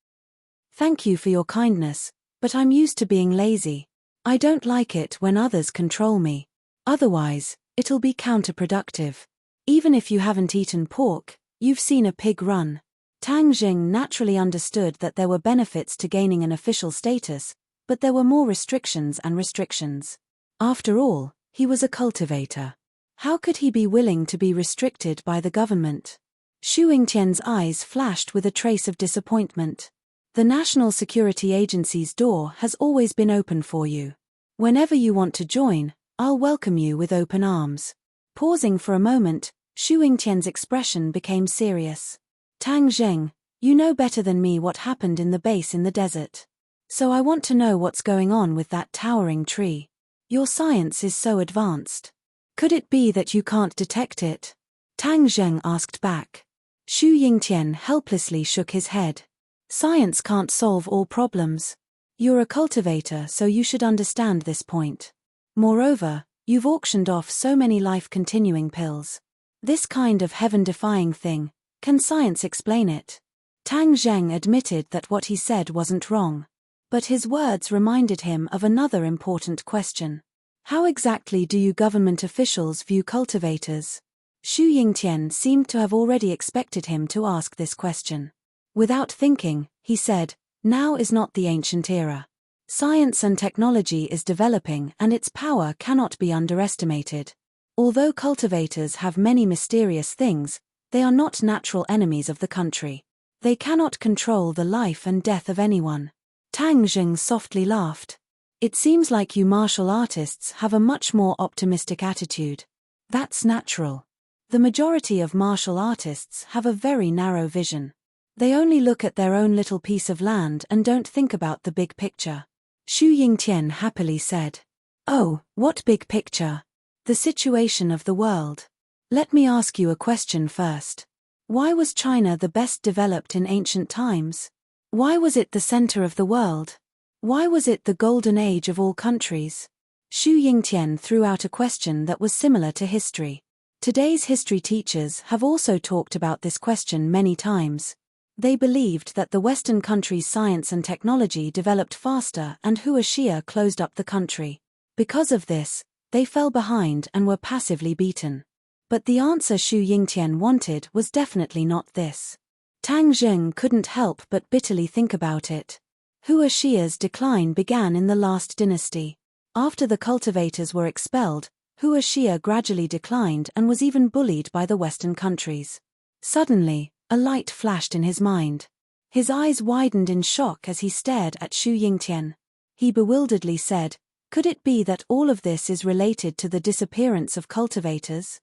Thank you for your kindness, but I'm used to being lazy. I don't like it when others control me. Otherwise, it'll be counterproductive. Even if you haven't eaten pork, you've seen a pig run. Tang Jing naturally understood that there were benefits to gaining an official status, but there were more restrictions and restrictions. After all, he was a cultivator. How could he be willing to be restricted by the government? Xu Yingtian's eyes flashed with a trace of disappointment. The National Security Agency's door has always been open for you. Whenever you want to join, I'll welcome you with open arms. Pausing for a moment, Xu Yingtian's expression became serious. Tang Jing, you know better than me what happened in the base in the desert. So I want to know what's going on with that towering tree. Your science is so advanced. Could it be that you can't detect it? Tang Jing asked back. Xu Yingtian helplessly shook his head. Science can't solve all problems. You're a cultivator, so you should understand this point. Moreover, you've auctioned off so many life-continuing pills. This kind of heaven-defying thing, can science explain it? Tang Zheng admitted that what he said wasn't wrong. But his words reminded him of another important question. How exactly do you government officials view cultivators? Xu Yingtian seemed to have already expected him to ask this question. Without thinking, he said, now is not the ancient era. Science and technology is developing and its power cannot be underestimated. Although cultivators have many mysterious things, they are not natural enemies of the country. They cannot control the life and death of anyone. Tang Zheng softly laughed. It seems like you martial artists have a much more optimistic attitude. That's natural. The majority of martial artists have a very narrow vision. They only look at their own little piece of land and don't think about the big picture. Xu Yingtian happily said. Oh, what big picture? The situation of the world. Let me ask you a question first. Why was China the best developed in ancient times? Why was it the center of the world? Why was it the golden age of all countries? Xu Yingtian threw out a question that was similar to history. Today's history teachers have also talked about this question many times. They believed that the Western countries' science and technology developed faster and Hua Xia closed up the country. Because of this, they fell behind and were passively beaten. But the answer Xu Yingtian wanted was definitely not this. Tang Zheng couldn't help but bitterly think about it. Hua Xia's decline began in the last dynasty. After the cultivators were expelled, Hua Xia gradually declined and was even bullied by the Western countries. Suddenly, a light flashed in his mind. His eyes widened in shock as he stared at Xu Yingtian. He bewilderedly said, could it be that all of this is related to the disappearance of cultivators?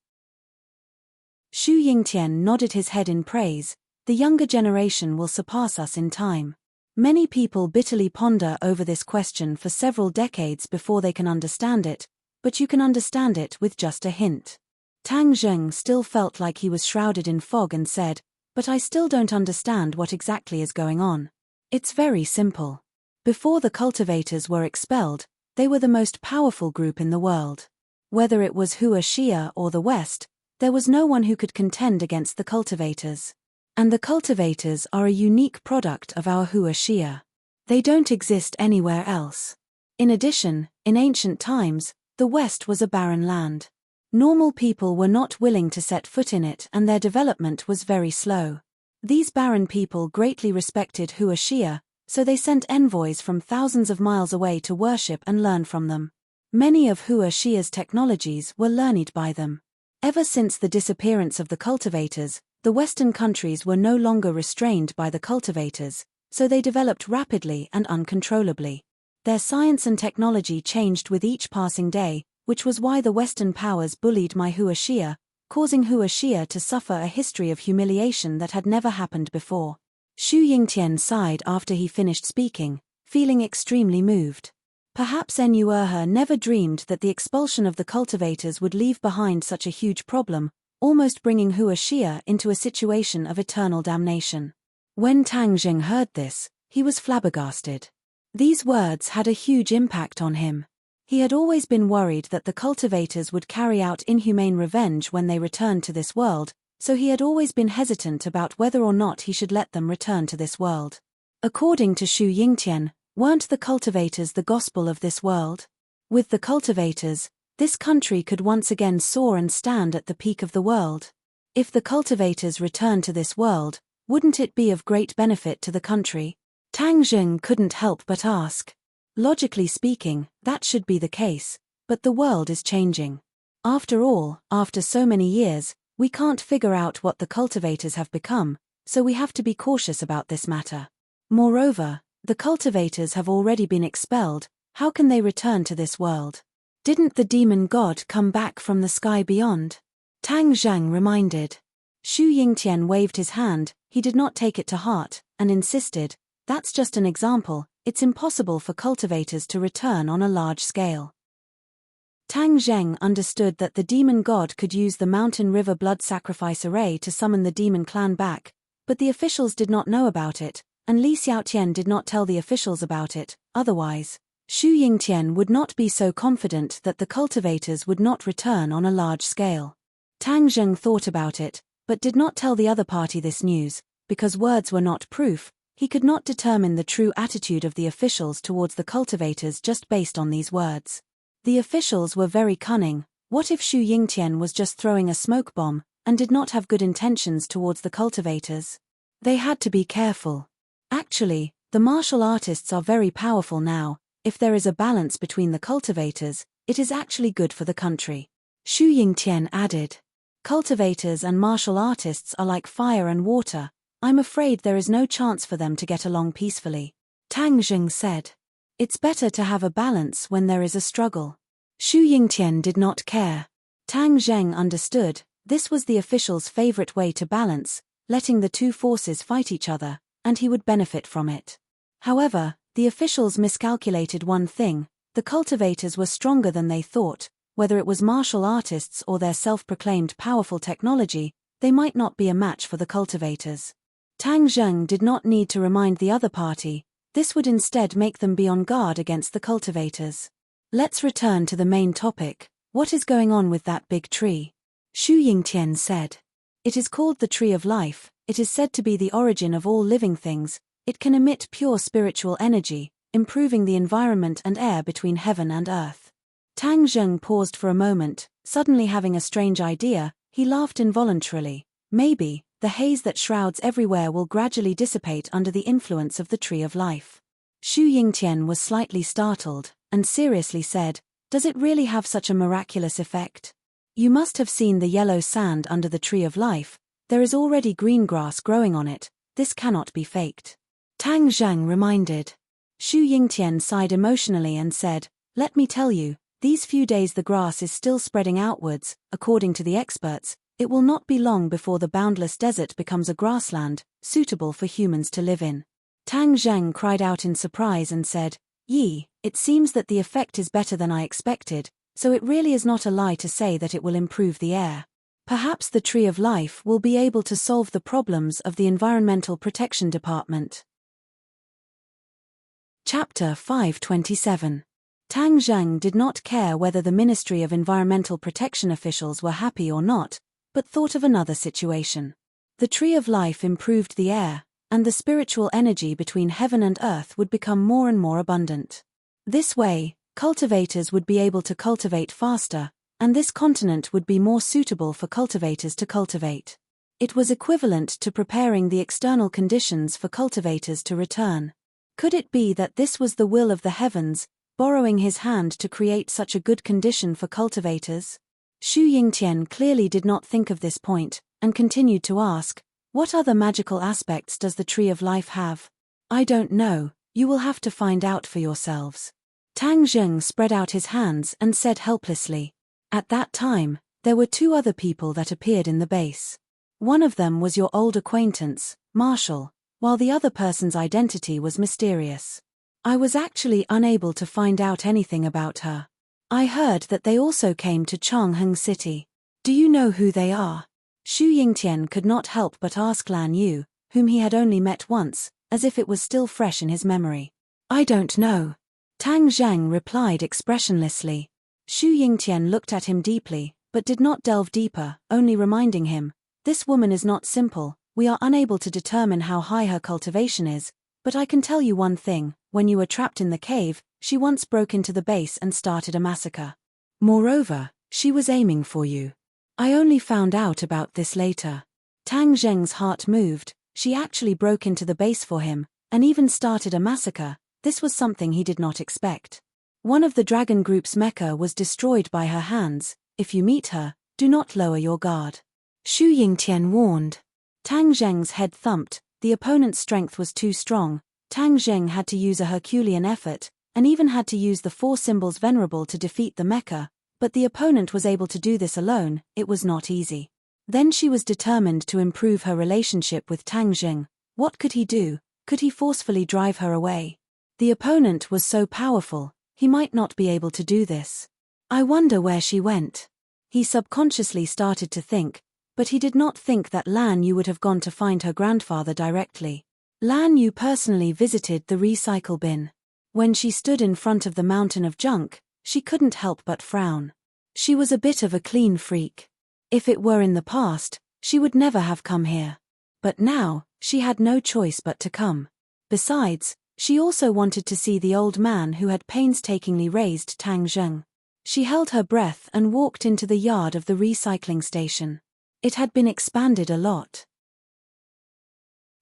Xu Yingtian nodded his head in praise. The younger generation will surpass us in time. Many people bitterly ponder over this question for several decades before they can understand it, but you can understand it with just a hint. Tang Zheng still felt like he was shrouded in fog and said, but I still don't understand what exactly is going on. It's very simple. Before the cultivators were expelled, they were the most powerful group in the world. Whether it was Hua Xia or the West, there was no one who could contend against the cultivators. And the cultivators are a unique product of our Hua Xia. They don't exist anywhere else. In addition, in ancient times, the West was a barren land. Normal people were not willing to set foot in it and their development was very slow. These barren people greatly respected Hua Xia, so they sent envoys from thousands of miles away to worship and learn from them. Many of Hua Xia's technologies were learned by them. Ever since the disappearance of the cultivators, the Western countries were no longer restrained by the cultivators, so they developed rapidly and uncontrollably. Their science and technology changed with each passing day, which was why the Western powers bullied my Hua Xia, causing Hua Xia to suffer a history of humiliation that had never happened before. Xu Yingtian sighed after he finished speaking, feeling extremely moved. Perhaps Enyu never dreamed that the expulsion of the cultivators would leave behind such a huge problem, almost bringing Hua Xia into a situation of eternal damnation. When Tang Zheng heard this, he was flabbergasted. These words had a huge impact on him. He had always been worried that the cultivators would carry out inhumane revenge when they returned to this world, so he had always been hesitant about whether or not he should let them return to this world. According to Xu Yingtian, weren't the cultivators the gospel of this world? With the cultivators, this country could once again soar and stand at the peak of the world. If the cultivators return to this world, wouldn't it be of great benefit to the country? Tang Zheng couldn't help but ask. Logically speaking, that should be the case, but the world is changing. After all, after so many years, we can't figure out what the cultivators have become, so we have to be cautious about this matter. Moreover, the cultivators have already been expelled, how can they return to this world? Didn't the demon god come back from the sky beyond? Tang Zhang reminded. Xu Yingtian waved his hand, he did not take it to heart, and insisted, that's just an example, it's impossible for cultivators to return on a large scale. Tang Zheng understood that the demon god could use the mountain river blood sacrifice array to summon the demon clan back, but the officials did not know about it, and Li Xiaotian did not tell the officials about it. Otherwise, Xu Yingtian would not be so confident that the cultivators would not return on a large scale. Tang Zheng thought about it, but did not tell the other party this news, because words were not proof. He could not determine the true attitude of the officials towards the cultivators just based on these words. The officials were very cunning. What if Xu Yingtian was just throwing a smoke bomb, and did not have good intentions towards the cultivators? They had to be careful. Actually, the martial artists are very powerful now. If there is a balance between the cultivators, it is actually good for the country. Xu Yingtian added. Cultivators and martial artists are like fire and water. I'm afraid there is no chance for them to get along peacefully. Tang Zheng said. It's better to have a balance when there is a struggle. Xu Yingtian did not care. Tang Zheng understood. This was the official's favorite way to balance, letting the two forces fight each other, and he would benefit from it. However, the officials miscalculated one thing. The cultivators were stronger than they thought. Whether it was martial artists or their self-proclaimed powerful technology, they might not be a match for the cultivators. Tang Zheng did not need to remind the other party. This would instead make them be on guard against the cultivators. Let's return to the main topic. What is going on with that big tree? Xu Yingtian said. It is called the Tree of Life. It is said to be the origin of all living things. It can emit pure spiritual energy, improving the environment and air between heaven and earth. Tang Zheng paused for a moment, suddenly having a strange idea. He laughed involuntarily. Maybe, the haze that shrouds everywhere will gradually dissipate under the influence of the Tree of Life. Xu Yingtian was slightly startled, and seriously said, Does it really have such a miraculous effect? You must have seen the yellow sand under the Tree of Life. There is already green grass growing on it. This cannot be faked. Tang Zheng reminded. Xu Yingtian sighed emotionally and said, Let me tell you, these few days the grass is still spreading outwards. According to the experts, it will not be long before the boundless desert becomes a grassland, suitable for humans to live in. Tang Zheng cried out in surprise and said, Yi, it seems that the effect is better than I expected, so it really is not a lie to say that it will improve the air. Perhaps the Tree of Life will be able to solve the problems of the Environmental Protection Department. Chapter 527. Tang Zheng did not care whether the Ministry of Environmental Protection officials were happy or not, but thought of another situation. The Tree of Life improved the air, and the spiritual energy between heaven and earth would become more and more abundant. This way, cultivators would be able to cultivate faster, and this continent would be more suitable for cultivators to cultivate. It was equivalent to preparing the external conditions for cultivators to return. Could it be that this was the will of the heavens, borrowing his hand to create such a good condition for cultivators? Xu Yingtian clearly did not think of this point, and continued to ask, What other magical aspects does the Tree of Life have? I don't know, you will have to find out for yourselves. Tang Zheng spread out his hands and said helplessly. At that time, there were two other people that appeared in the base. One of them was your old acquaintance, Marshall, while the other person's identity was mysterious. I was actually unable to find out anything about her. I heard that they also came to Changheng City. Do you know who they are? Xu Yingtian could not help but ask Lan Yu, whom he had only met once, as if it was still fresh in his memory. I don't know. Tang Zheng replied expressionlessly. Xu Yingtian looked at him deeply, but did not delve deeper, only reminding him, This woman is not simple. We are unable to determine how high her cultivation is, but I can tell you one thing. When you were trapped in the cave, she once broke into the base and started a massacre. Moreover, she was aiming for you. I only found out about this later. Tang Zheng's heart moved. She actually broke into the base for him, and even started a massacre. This was something he did not expect. One of the dragon group's mecha was destroyed by her hands. If you meet her, do not lower your guard. Xu Yingtian warned. Tang Zheng's head thumped. The opponent's strength was too strong. Tang Zheng had to use a Herculean effort, and even had to use the four symbols venerable to defeat the mecha, but the opponent was able to do this alone. It was not easy. Then she was determined to improve her relationship with Tang Zheng. What could he do? Could he forcefully drive her away? The opponent was so powerful, he might not be able to do this. I wonder where she went. He subconsciously started to think, but he did not think that Lan Yu would have gone to find her grandfather directly. Lan Yu personally visited the recycle bin. When she stood in front of the mountain of junk, she couldn't help but frown. She was a bit of a clean freak. If it were in the past, she would never have come here. But now, she had no choice but to come. Besides, she also wanted to see the old man who had painstakingly raised Tang Zheng. She held her breath and walked into the yard of the recycling station. It had been expanded a lot.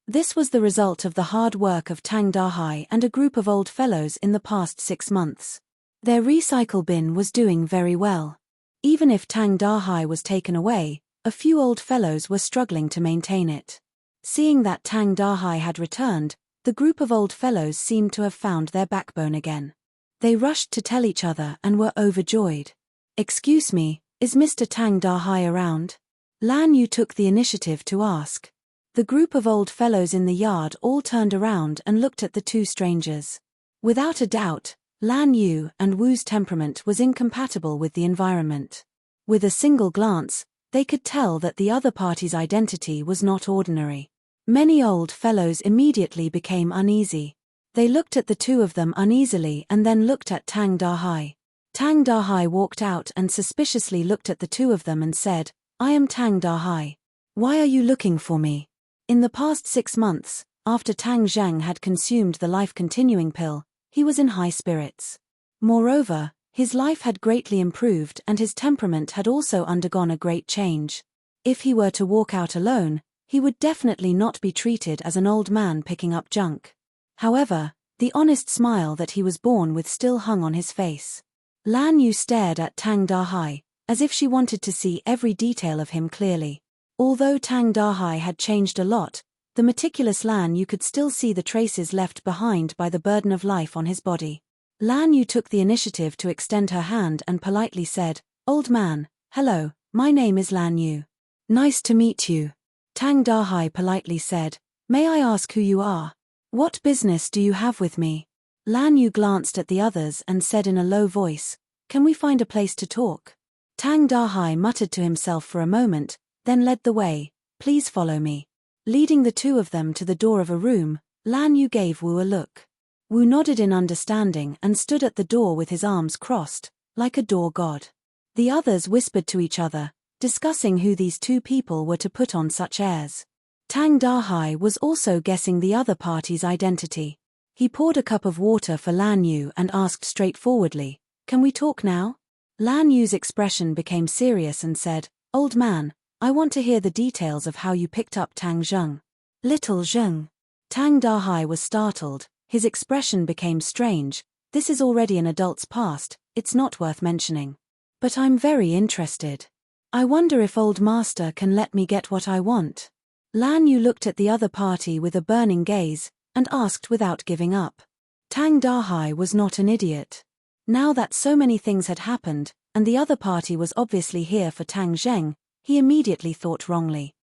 This was the result of the hard work of Tang Dahai and a group of old fellows in the past 6 months. Their recycle bin was doing very well. Even if Tang Dahai was taken away, a few old fellows were struggling to maintain it. Seeing that Tang Dahai had returned, the group of old fellows seemed to have found their backbone again. They rushed to tell each other and were overjoyed. "Excuse me, is Mr. Tang Dahai around?" Lan Yu took the initiative to ask. The group of old fellows in the yard all turned around and looked at the two strangers. Without a doubt, Lan Yu and Wu's temperament was incompatible with the environment. With a single glance, they could tell that the other party's identity was not ordinary. Many old fellows immediately became uneasy. They looked at the two of them uneasily and then looked at Tang Dahai. Tang Dahai walked out and suspiciously looked at the two of them and said, "I am Tang Dahai. Why are you looking for me?" In the past 6 months, after Tang Zheng had consumed the life-continuing pill, he was in high spirits. Moreover, his life had greatly improved and his temperament had also undergone a great change. If he were to walk out alone, he would definitely not be treated as an old man picking up junk. However, the honest smile that he was born with still hung on his face. Lan Yu stared at Tang Dahai, as if she wanted to see every detail of him clearly. Although Tang Dahai had changed a lot, the meticulous Lan Yu could still see the traces left behind by the burden of life on his body. Lan Yu took the initiative to extend her hand and politely said, "Old man, hello, my name is Lan Yu. Nice to meet you." Tang Dahai politely said, "May I ask who you are? What business do you have with me?" Lan Yu glanced at the others and said in a low voice, "Can we find a place to talk?" Tang Dahai muttered to himself for a moment, then led the way, "Please follow me." Leading the two of them to the door of a room, Lan Yu gave Wu a look. Wu nodded in understanding and stood at the door with his arms crossed, like a door god. The others whispered to each other, discussing who these two people were to put on such airs. Tang Dahai was also guessing the other party's identity. He poured a cup of water for Lan Yu and asked straightforwardly, "Can we talk now?" Lan Yu's expression became serious and said, "Old man, I want to hear the details of how you picked up Tang Zheng." "Little Zheng." Tang Dahai was startled, his expression became strange. "This is already an adult's past, it's not worth mentioning. But I'm very interested. I wonder if old master can let me get what I want." Lan Yu looked at the other party with a burning gaze, and asked without giving up. Tang Dahai was not an idiot. Now that so many things had happened, and the other party was obviously here for Tang Zheng, he immediately thought wrongly.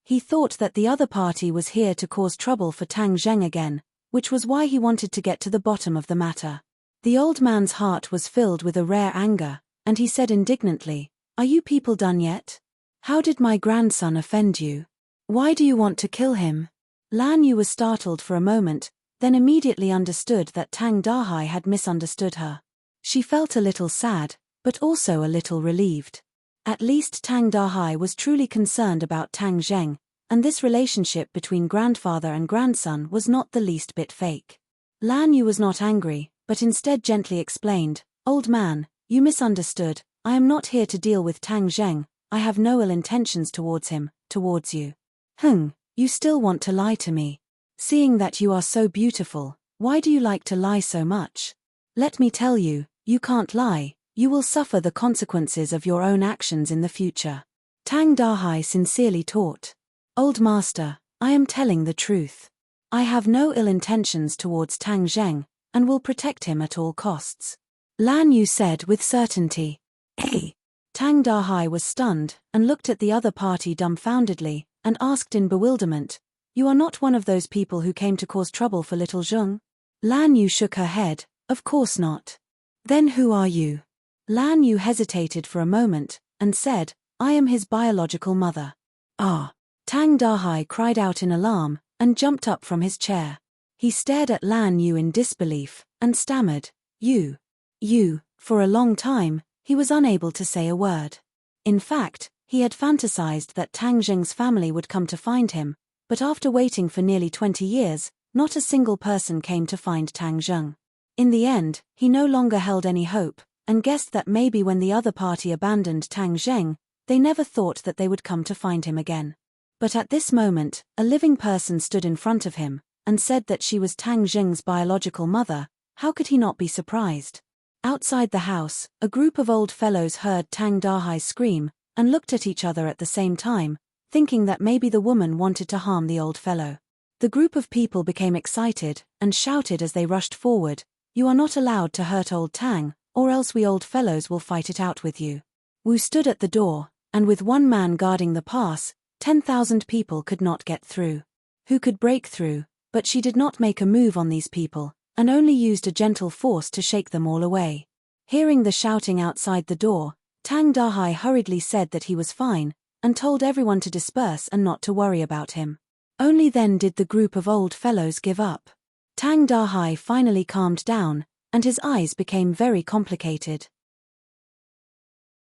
He thought that the other party was here to cause trouble for Tang Zheng again, which was why he wanted to get to the bottom of the matter. The old man's heart was filled with a rare anger, and he said indignantly, "Are you people done yet? How did my grandson offend you? Why do you want to kill him?" Lan Yu was startled for a moment, then immediately understood that Tang Dahai had misunderstood her. She felt a little sad, but also a little relieved. At least Tang Dahai was truly concerned about Tang Zheng, and this relationship between grandfather and grandson was not the least bit fake. Lan Yu was not angry, but instead gently explained, "Old man, you misunderstood. I am not here to deal with Tang Zheng. I have no ill intentions towards him, towards you." You still want to lie to me. Seeing that you are so beautiful, why do you like to lie so much? Let me tell you, you can't lie. You will suffer the consequences of your own actions in the future. Tang Dahai sincerely taught. "Old master, I am telling the truth. I have no ill intentions towards Tang Zheng, and will protect him at all costs," Lan Yu said with certainty. "Hey!" Tang Dahai was stunned, and looked at the other party dumbfoundedly, and asked in bewilderment, "You are not one of those people who came to cause trouble for little Zheng?" Lan Yu shook her head, "Of course not." "Then who are you?" Lan Yu hesitated for a moment, and said, I am his biological mother. Ah! Tang Dahai cried out in alarm, and jumped up from his chair. He stared at Lan Yu in disbelief, and stammered, You. For a long time, he was unable to say a word. In fact, he had fantasized that Tang Zheng's family would come to find him, but after waiting for nearly 20 years, not a single person came to find Tang Zheng. In the end, he no longer held any hope, and guessed that maybe when the other party abandoned Tang Zheng, they never thought that they would come to find him again. But at this moment, a living person stood in front of him, and said that she was Tang Zheng's biological mother. How could he not be surprised? Outside the house, a group of old fellows heard Tang Dahai scream, and looked at each other at the same time, thinking that maybe the woman wanted to harm the old fellow. The group of people became excited, and shouted as they rushed forward, You are not allowed to hurt old Tang, or else we old fellows will fight it out with you. Wu stood at the door, and with one man guarding the pass, 10,000 people could not get through. Who could break through, but she did not make a move on these people, and only used a gentle force to shake them all away. Hearing the shouting outside the door, Tang Dahai hurriedly said that he was fine, and told everyone to disperse and not to worry about him. Only then did the group of old fellows give up. Tang Dahai finally calmed down, and his eyes became very complicated.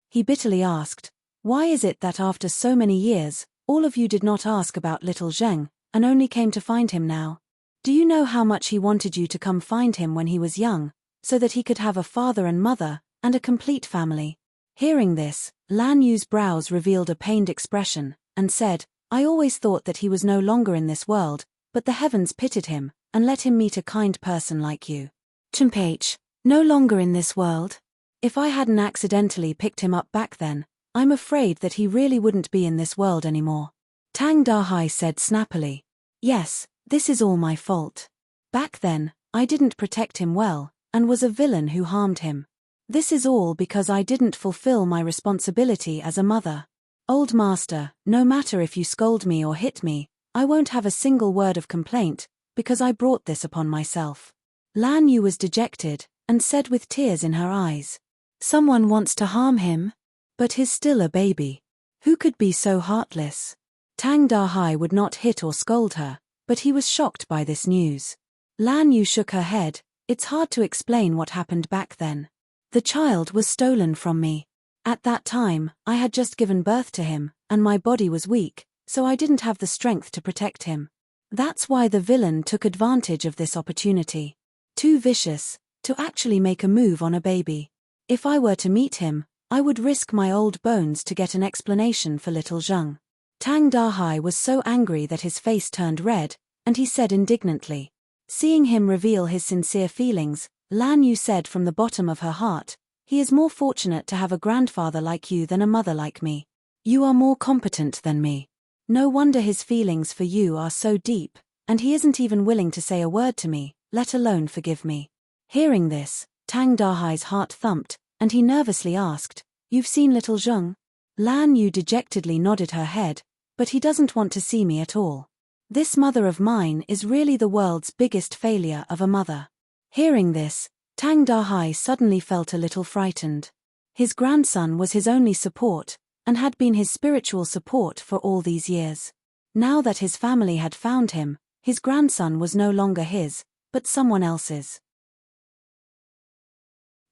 He bitterly asked, Why is it that after so many years, all of you did not ask about little Zheng, and only came to find him now? Do you know how much he wanted you to come find him when he was young, so that he could have a father and mother, and a complete family? Hearing this, Lan Yu's brows revealed a pained expression, and said, I always thought that he was no longer in this world, but the heavens pitied him, and let him meet a kind person like you. Chimph, no longer in this world? If I hadn't accidentally picked him up back then, I'm afraid that he really wouldn't be in this world anymore. Tang Dahai said snappily, Yes, this is all my fault. Back then, I didn't protect him well, and was a villain who harmed him. This is all because I didn't fulfill my responsibility as a mother. Old master, no matter if you scold me or hit me, I won't have a single word of complaint, because I brought this upon myself. Lan Yu was dejected, and said with tears in her eyes, Someone wants to harm him? But he's still a baby. Who could be so heartless? Tang Dahai would not hit or scold her, but he was shocked by this news. Lan Yu shook her head. It's hard to explain what happened back then. The child was stolen from me. At that time, I had just given birth to him, and my body was weak, so I didn't have the strength to protect him. That's why the villain took advantage of this opportunity. Too vicious, to actually make a move on a baby. If I were to meet him, I would risk my old bones to get an explanation for little Zheng. Tang Dahai was so angry that his face turned red, and he said indignantly. Seeing him reveal his sincere feelings, Lan Yu said from the bottom of her heart, He is more fortunate to have a grandfather like you than a mother like me. You are more competent than me. No wonder his feelings for you are so deep, and he isn't even willing to say a word to me, let alone forgive me. Hearing this, Tang Dahai's heart thumped, and he nervously asked, You've seen little Zheng? Lan Yu dejectedly nodded her head, but he doesn't want to see me at all. This mother of mine is really the world's biggest failure of a mother. Hearing this, Tang Dahai suddenly felt a little frightened. His grandson was his only support, and had been his spiritual support for all these years. Now that his family had found him, his grandson was no longer his, but someone else's.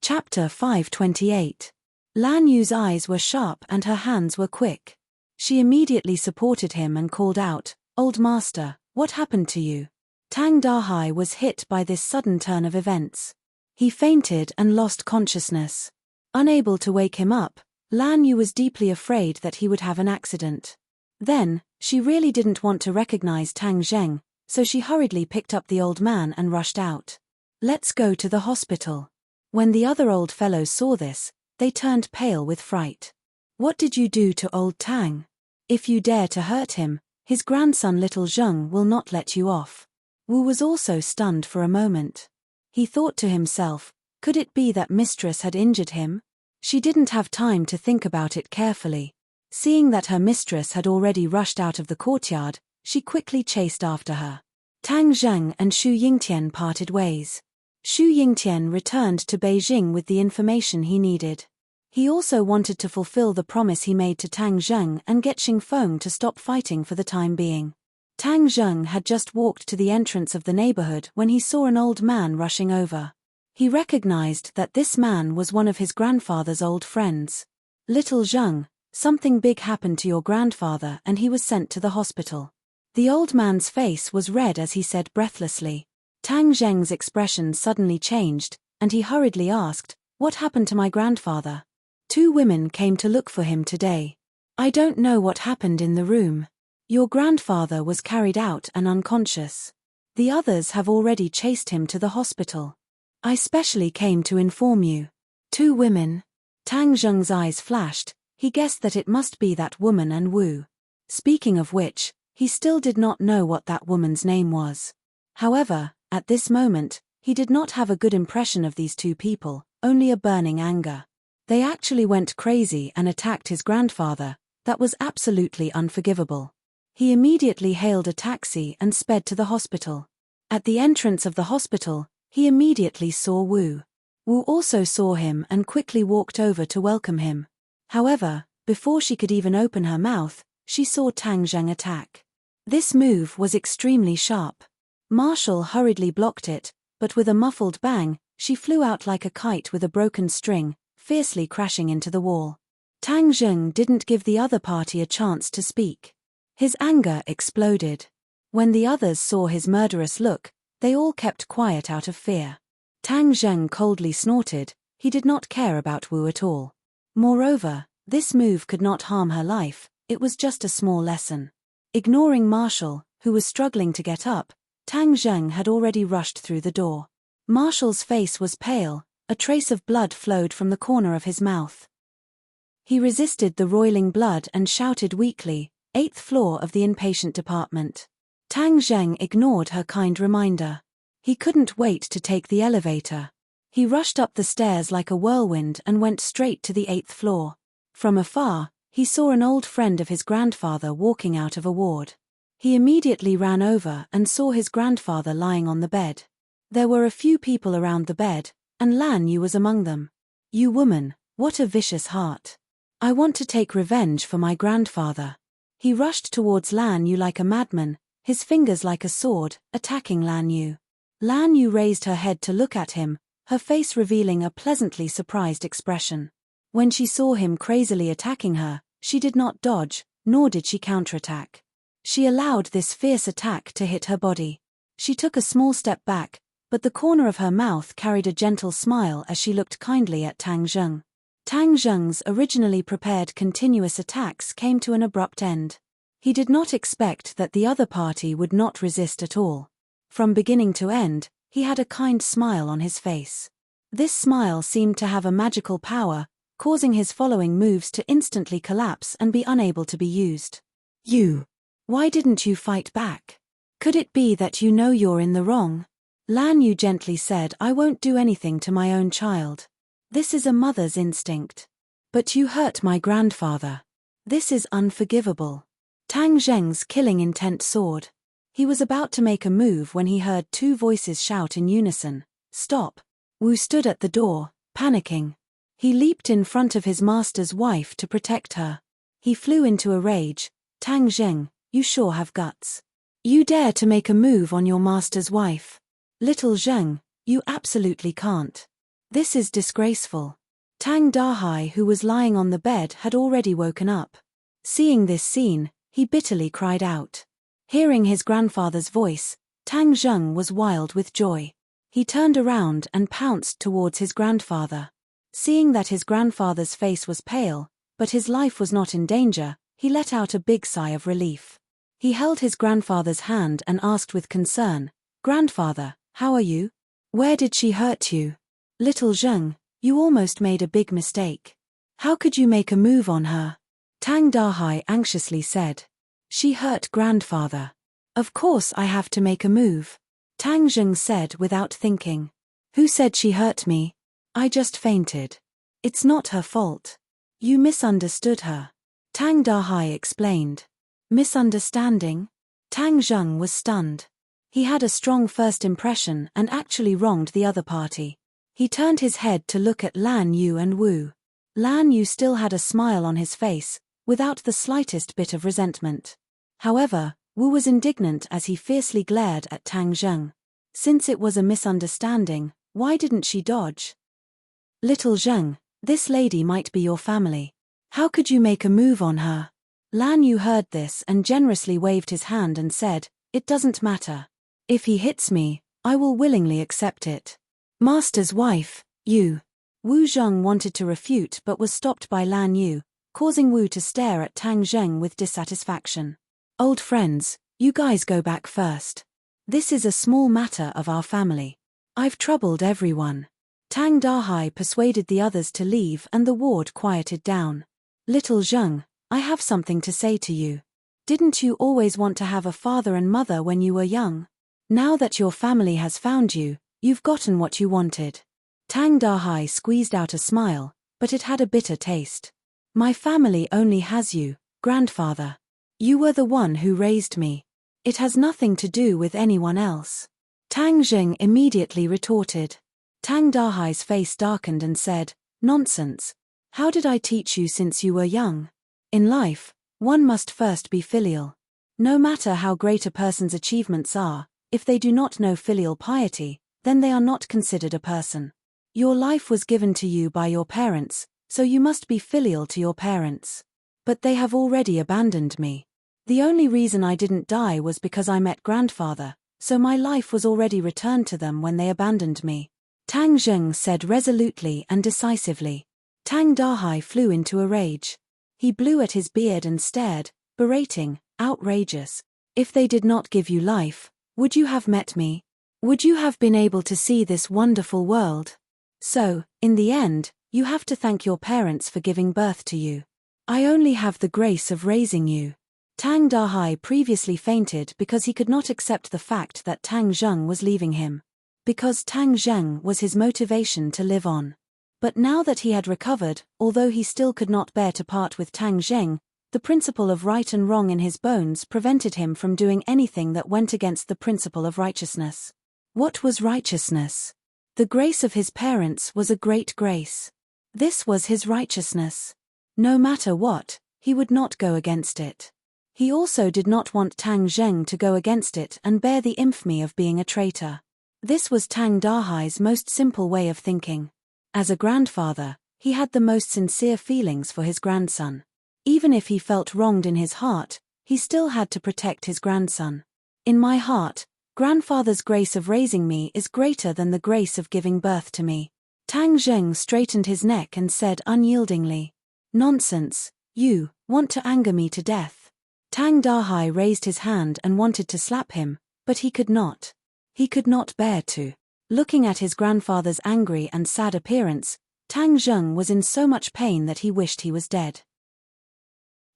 Chapter 528. Lan Yu's eyes were sharp and her hands were quick. She immediately supported him and called out, Old master, what happened to you? Tang Dahai was hit by this sudden turn of events. He fainted and lost consciousness. Unable to wake him up, Lan Yu was deeply afraid that he would have an accident. Then, she really didn't want to recognize Tang Zheng, so she hurriedly picked up the old man and rushed out. Let's go to the hospital. When the other old fellows saw this, they turned pale with fright. What did you do to old Tang? If you dare to hurt him, his grandson little Zheng will not let you off. Wu was also stunned for a moment. He thought to himself, could it be that mistress had injured him? She didn't have time to think about it carefully. Seeing that her mistress had already rushed out of the courtyard, she quickly chased after her. Tang Zheng and Xu Yingtian parted ways. Xu Yingtian returned to Beijing with the information he needed. He also wanted to fulfill the promise he made to Tang Zheng and get Xingfeng to stop fighting for the time being. Tang Zheng had just walked to the entrance of the neighborhood when he saw an old man rushing over. He recognized that this man was one of his grandfather's old friends. "Little Zheng, something big happened to your grandfather and he was sent to the hospital." The old man's face was red as he said breathlessly. Tang Zheng's expression suddenly changed, and he hurriedly asked, "What happened to my grandfather?" "Two women came to look for him today. I don't know what happened in the room. Your grandfather was carried out and unconscious. The others have already chased him to the hospital. I specially came to inform you." "Two women?" Tang Zheng's eyes flashed. He guessed that it must be that woman and Wu. Speaking of which, he still did not know what that woman's name was. However, at this moment, he did not have a good impression of these two people, only a burning anger. They actually went crazy and attacked his grandfather. That was absolutely unforgivable. He immediately hailed a taxi and sped to the hospital. At the entrance of the hospital, he immediately saw Wu. Wu also saw him and quickly walked over to welcome him. However, before she could even open her mouth, she saw Tang Zheng attack. This move was extremely sharp. Marshall hurriedly blocked it, but with a muffled bang, she flew out like a kite with a broken string, fiercely crashing into the wall. Tang Zheng didn't give the other party a chance to speak. His anger exploded. When the others saw his murderous look, they all kept quiet out of fear. Tang Zheng coldly snorted. He did not care about Wu at all. Moreover, this move could not harm her life, it was just a small lesson. Ignoring Marshall, who was struggling to get up, Tang Zheng had already rushed through the door. Marshall's face was pale, a trace of blood flowed from the corner of his mouth. He resisted the roiling blood and shouted weakly, "8th floor of the inpatient department." Tang Zheng ignored her kind reminder. He couldn't wait to take the elevator. He rushed up the stairs like a whirlwind and went straight to the 8th floor. From afar, he saw an old friend of his grandfather walking out of a ward. He immediately ran over and saw his grandfather lying on the bed. There were a few people around the bed, and Lan Yu was among them. "You woman, what a vicious heart. I want to take revenge for my grandfather." He rushed towards Lan Yu like a madman, his fingers like a sword, attacking Lan Yu. Lan Yu raised her head to look at him, her face revealing a pleasantly surprised expression. When she saw him crazily attacking her, she did not dodge, nor did she counterattack. She allowed this fierce attack to hit her body. She took a small step back, but the corner of her mouth carried a gentle smile as she looked kindly at Tang Zheng. Tang Zheng's originally prepared continuous attacks came to an abrupt end. He did not expect that the other party would not resist at all. From beginning to end, he had a kind smile on his face. This smile seemed to have a magical power, causing his following moves to instantly collapse and be unable to be used. "You. Why didn't you fight back? Could it be that you know you're in the wrong?" Lan Yu gently said, "I won't do anything to my own child. This is a mother's instinct. But you hurt my grandfather. This is unforgivable." Tang Zheng's killing intent soared. He was about to make a move when he heard two voices shout in unison, "Stop!" Wu stood at the door, panicking. He leaped in front of his master's wife to protect her. He flew into a rage. "Tang Zheng, you sure have guts. You dare to make a move on your master's wife. Little Zheng, you absolutely can't. This is disgraceful." Tang Dahai, who was lying on the bed, had already woken up. Seeing this scene, he bitterly cried out. Hearing his grandfather's voice, Tang Zheng was wild with joy. He turned around and pounced towards his grandfather. Seeing that his grandfather's face was pale, but his life was not in danger, he let out a big sigh of relief. He held his grandfather's hand and asked with concern, "Grandfather, how are you? Where did she hurt you?" "Little Zheng, you almost made a big mistake. How could you make a move on her?" Tang Dahai anxiously said. "She hurt grandfather. Of course I have to make a move." Tang Zheng said without thinking. "Who said she hurt me? I just fainted. It's not her fault. You misunderstood her." Tang Dahai explained. Misunderstanding? Tang Zheng was stunned. He had a strong first impression and actually wronged the other party. He turned his head to look at Lan Yu and Wu. Lan Yu still had a smile on his face, without the slightest bit of resentment. However, Wu was indignant as he fiercely glared at Tang Zheng. Since it was a misunderstanding, why didn't she dodge? Little Zheng, this lady might be your family. How could you make a move on her? Lan Yu heard this and generously waved his hand and said, "It doesn't matter. If he hits me, I will willingly accept it." Master's wife, you. Wu Zheng wanted to refute but was stopped by Lan Yu, causing Wu to stare at Tang Zheng with dissatisfaction. Old friends, you guys go back first. This is a small matter of our family. I've troubled everyone. Tang Dahai persuaded the others to leave and the ward quieted down. Little Zheng, I have something to say to you. Didn't you always want to have a father and mother when you were young? Now that your family has found you, you've gotten what you wanted. Tang Dahai squeezed out a smile, but it had a bitter taste. My family only has you, grandfather. You were the one who raised me. It has nothing to do with anyone else. Tang Zheng immediately retorted. Tang Dahai's face darkened and said, Nonsense. How did I teach you since you were young? In life, one must first be filial. No matter how great a person's achievements are, if they do not know filial piety, then they are not considered a person. Your life was given to you by your parents, so you must be filial to your parents. But they have already abandoned me. The only reason I didn't die was because I met grandfather, so my life was already returned to them when they abandoned me. Tang Zheng said resolutely and decisively. Tang Dahai flew into a rage. He blew at his beard and stared, berating, outrageous. If they did not give you life, would you have met me? Would you have been able to see this wonderful world? So, in the end, you have to thank your parents for giving birth to you. I only have the grace of raising you. Tang Dahai previously fainted because he could not accept the fact that Tang Zheng was leaving him. Because Tang Zheng was his motivation to live on. But now that he had recovered, although he still could not bear to part with Tang Zheng, the principle of right and wrong in his bones prevented him from doing anything that went against the principle of righteousness. What was righteousness? The grace of his parents was a great grace. This was his righteousness. No matter what, he would not go against it. He also did not want Tang Zheng to go against it and bear the infamy of being a traitor. This was Tang Dahai's most simple way of thinking. As a grandfather, he had the most sincere feelings for his grandson. Even if he felt wronged in his heart, he still had to protect his grandson. In my heart, grandfather's grace of raising me is greater than the grace of giving birth to me. Tang Zheng straightened his neck and said unyieldingly. Nonsense, you want to anger me to death. Tang Dahai raised his hand and wanted to slap him, but he could not. He could not bear to. Looking at his grandfather's angry and sad appearance, Tang Zheng was in so much pain that he wished he was dead.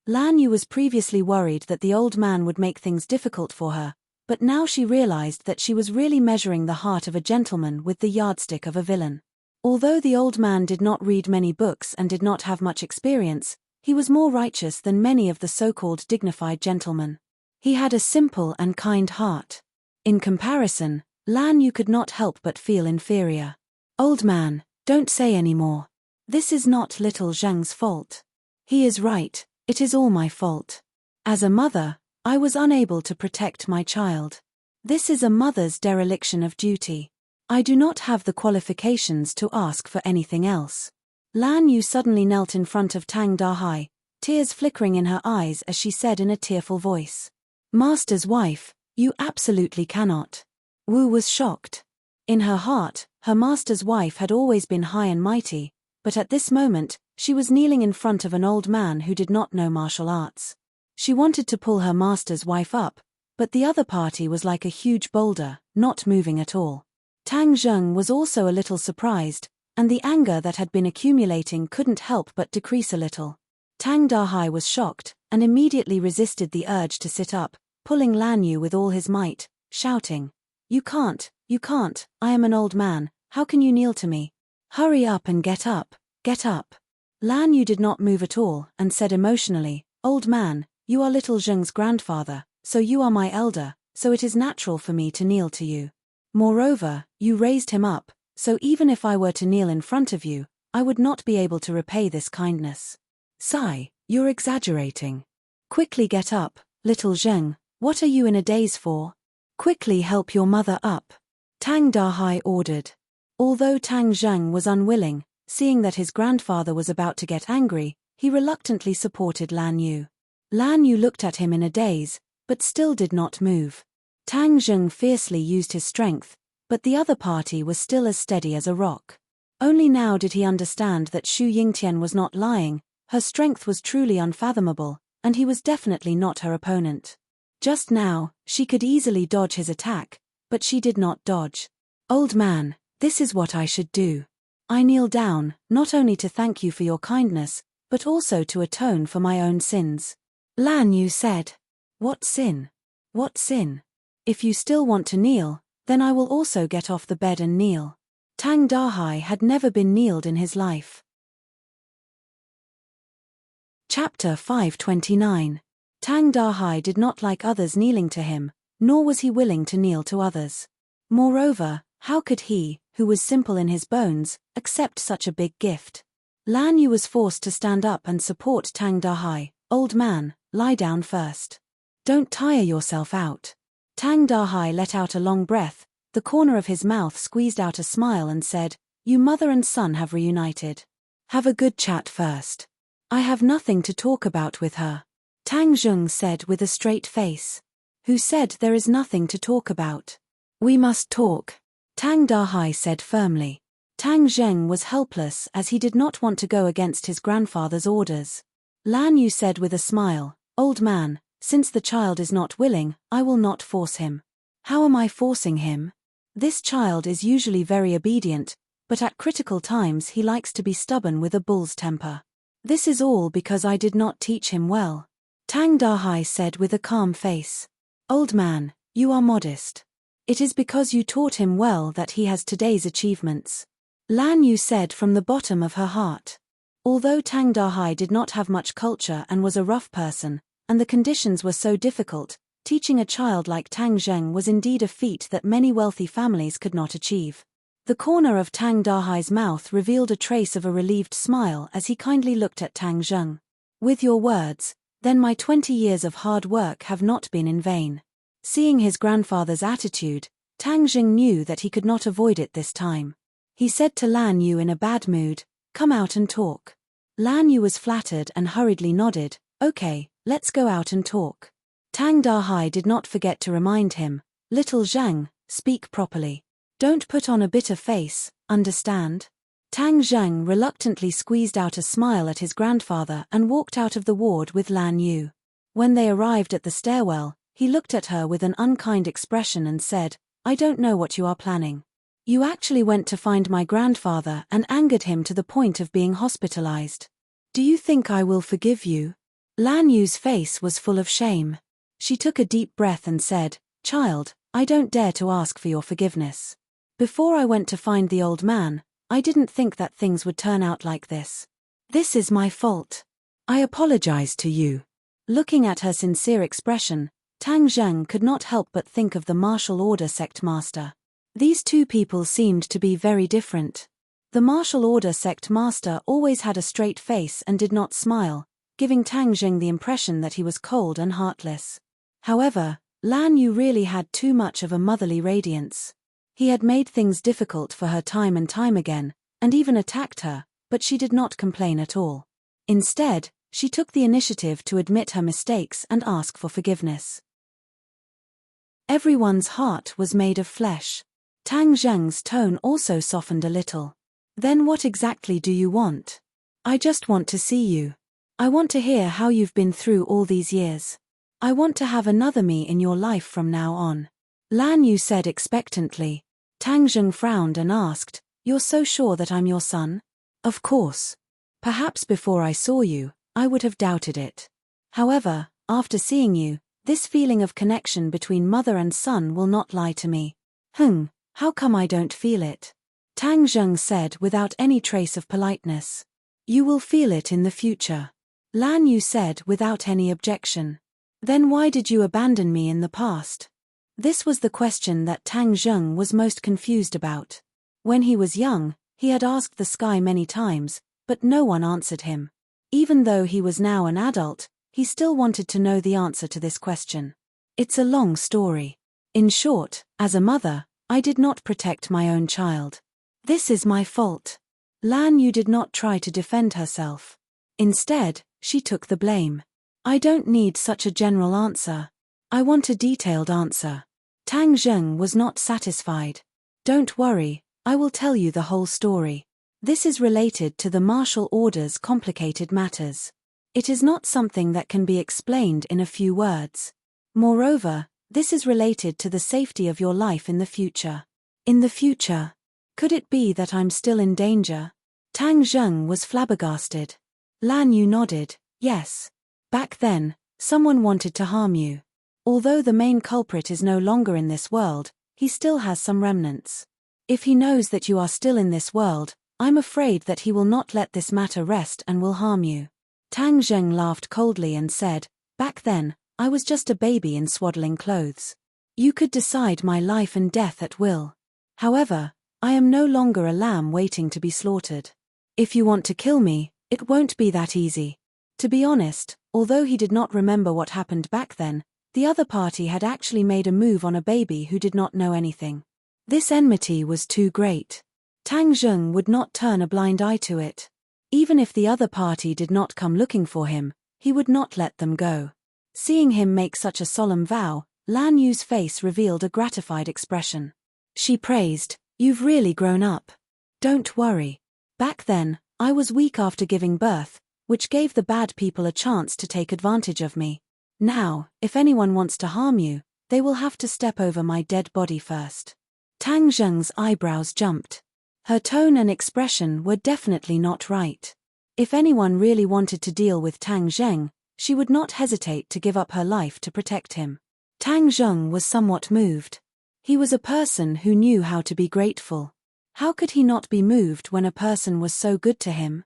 Lan Yu was previously worried that the old man would make things difficult for her, but now she realized that she was really measuring the heart of a gentleman with the yardstick of a villain. Although the old man did not read many books and did not have much experience, he was more righteous than many of the so-called dignified gentlemen. He had a simple and kind heart. In comparison, Lan Yu could not help but feel inferior. Old man, don't say any more. This is not little Zheng's fault. He is right, it is all my fault. As a mother, I was unable to protect my child. This is a mother's dereliction of duty. I do not have the qualifications to ask for anything else. Lan Yu suddenly knelt in front of Tang Dahai, tears flickering in her eyes as she said in a tearful voice. Master's wife, you absolutely cannot. Wu was shocked. In her heart, her master's wife had always been high and mighty, but at this moment, she was kneeling in front of an old man who did not know martial arts. She wanted to pull her master's wife up, but the other party was like a huge boulder, not moving at all. Tang Zheng was also a little surprised, and the anger that had been accumulating couldn't help but decrease a little. Tang Dahai was shocked, and immediately resisted the urge to sit up, pulling Lan Yu with all his might, shouting, you can't, I am an old man, how can you kneel to me? Hurry up and get up, get up. Lan Yu did not move at all, and said emotionally, old man, you are little Zheng's grandfather, so you are my elder, so it is natural for me to kneel to you. Moreover, you raised him up, so even if I were to kneel in front of you, I would not be able to repay this kindness. Sigh, you're exaggerating. Quickly get up, little Zheng, what are you in a daze for? Quickly help your mother up. Tang Dahai ordered. Although Tang Zheng was unwilling, seeing that his grandfather was about to get angry, he reluctantly supported Lan Yu. Lan Yu looked at him in a daze, but still did not move. Tang Zheng fiercely used his strength, but the other party was still as steady as a rock. Only now did he understand that Xu Yingtian was not lying, her strength was truly unfathomable, and he was definitely not her opponent. Just now, she could easily dodge his attack, but she did not dodge. Old man, this is what I should do. I kneel down, not only to thank you for your kindness, but also to atone for my own sins. Lan Yu said. What sin? What sin? If you still want to kneel, then I will also get off the bed and kneel. Tang Dahai had never been kneeled in his life. Chapter 529. Tang Dahai did not like others kneeling to him, nor was he willing to kneel to others. Moreover, how could he, who was simple in his bones, accept such a big gift? Lan Yu was forced to stand up and support Tang Dahai. Old man, lie down first. Don't tire yourself out. Tang Dahai let out a long breath, the corner of his mouth squeezed out a smile and said, You mother and son have reunited. Have a good chat first. I have nothing to talk about with her. Tang Zheng said with a straight face. Who said there is nothing to talk about? We must talk. Tang Dahai said firmly. Tang Zheng was helpless as he did not want to go against his grandfather's orders. Lan Yu said with a smile, Old man, since the child is not willing, I will not force him. How am I forcing him? This child is usually very obedient, but at critical times he likes to be stubborn with a bull's temper. This is all because I did not teach him well. Tang Dahai said with a calm face. Old man, you are modest. It is because you taught him well that he has today's achievements. Lan Yu said from the bottom of her heart. Although Tang Dahai did not have much culture and was a rough person, and the conditions were so difficult, teaching a child like Tang Zheng was indeed a feat that many wealthy families could not achieve. The corner of Tang Dahai's mouth revealed a trace of a relieved smile as he kindly looked at Tang Zheng. With your words, then my 20 years of hard work have not been in vain. Seeing his grandfather's attitude, Tang Zheng knew that he could not avoid it this time. He said to Lan Yu in a bad mood, Come out and talk. Lan Yu was flattered and hurriedly nodded, Okay, let's go out and talk. Tang Dahai did not forget to remind him, Little Zheng, speak properly. Don't put on a bitter face, understand? Tang Zheng reluctantly squeezed out a smile at his grandfather and walked out of the ward with Lan Yu. When they arrived at the stairwell, he looked at her with an unkind expression and said, I don't know what you are planning. You actually went to find my grandfather and angered him to the point of being hospitalized. Do you think I will forgive you? Lan Yu's face was full of shame. She took a deep breath and said, Child, I don't dare to ask for your forgiveness. Before I went to find the old man, I didn't think that things would turn out like this. This is my fault. I apologize to you. Looking at her sincere expression, Tang Zheng could not help but think of the martial order sect master. These two people seemed to be very different. The martial order sect master always had a straight face and did not smile, giving Tang Zheng the impression that he was cold and heartless. However, Lan Yu really had too much of a motherly radiance. He had made things difficult for her time and time again, and even attacked her, but she did not complain at all. Instead, she took the initiative to admit her mistakes and ask for forgiveness. Everyone's heart was made of flesh. Tang Zheng's tone also softened a little. Then what exactly do you want? I just want to see you. I want to hear how you've been through all these years. I want to have another me in your life from now on. Lan Yu said expectantly. Tang Zheng frowned and asked, You're so sure that I'm your son? Of course. Perhaps before I saw you, I would have doubted it. However, after seeing you, this feeling of connection between mother and son will not lie to me. How come I don't feel it? Tang Zheng said without any trace of politeness. You will feel it in the future. Lan Yu said without any objection. Then why did you abandon me in the past? This was the question that Tang Zheng was most confused about. When he was young, He had asked the sky many times, but no one answered him. Even though he was now an adult, he still wanted to know the answer to this question. It's a long story. In short, as a mother, I did not protect my own child. This is my fault. Lan Yu did not try to defend herself. Instead, she took the blame. I don't need such a general answer. I want a detailed answer. Tang Zheng was not satisfied. Don't worry, I will tell you the whole story. This is related to the martial order's complicated matters. It is not something that can be explained in a few words. Moreover, this is related to the safety of your life in the future. In the future? Could it be that I'm still in danger? Tang Zheng was flabbergasted. Lan Yu nodded, yes. Back then, someone wanted to harm you. Although the main culprit is no longer in this world, he still has some remnants. If he knows that you are still in this world, I'm afraid that he will not let this matter rest and will harm you. Tang Zheng laughed coldly and said, back then, I was just a baby in swaddling clothes. You could decide my life and death at will. However, I am no longer a lamb waiting to be slaughtered. If you want to kill me, it won't be that easy. To be honest, although he did not remember what happened back then, the other party had actually made a move on a baby who did not know anything. This enmity was too great. Tang Zheng would not turn a blind eye to it. Even if the other party did not come looking for him, he would not let them go. Seeing him make such a solemn vow, Lan Yu's face revealed a gratified expression. She praised, you've really grown up. Don't worry. Back then, I was weak after giving birth, which gave the bad people a chance to take advantage of me. Now, if anyone wants to harm you, they will have to step over my dead body first. Tang Zheng's eyebrows jumped. Her tone and expression were definitely not right. If anyone really wanted to deal with Tang Zheng, she would not hesitate to give up her life to protect him. Tang Zheng was somewhat moved. He was a person who knew how to be grateful. How could he not be moved when a person was so good to him?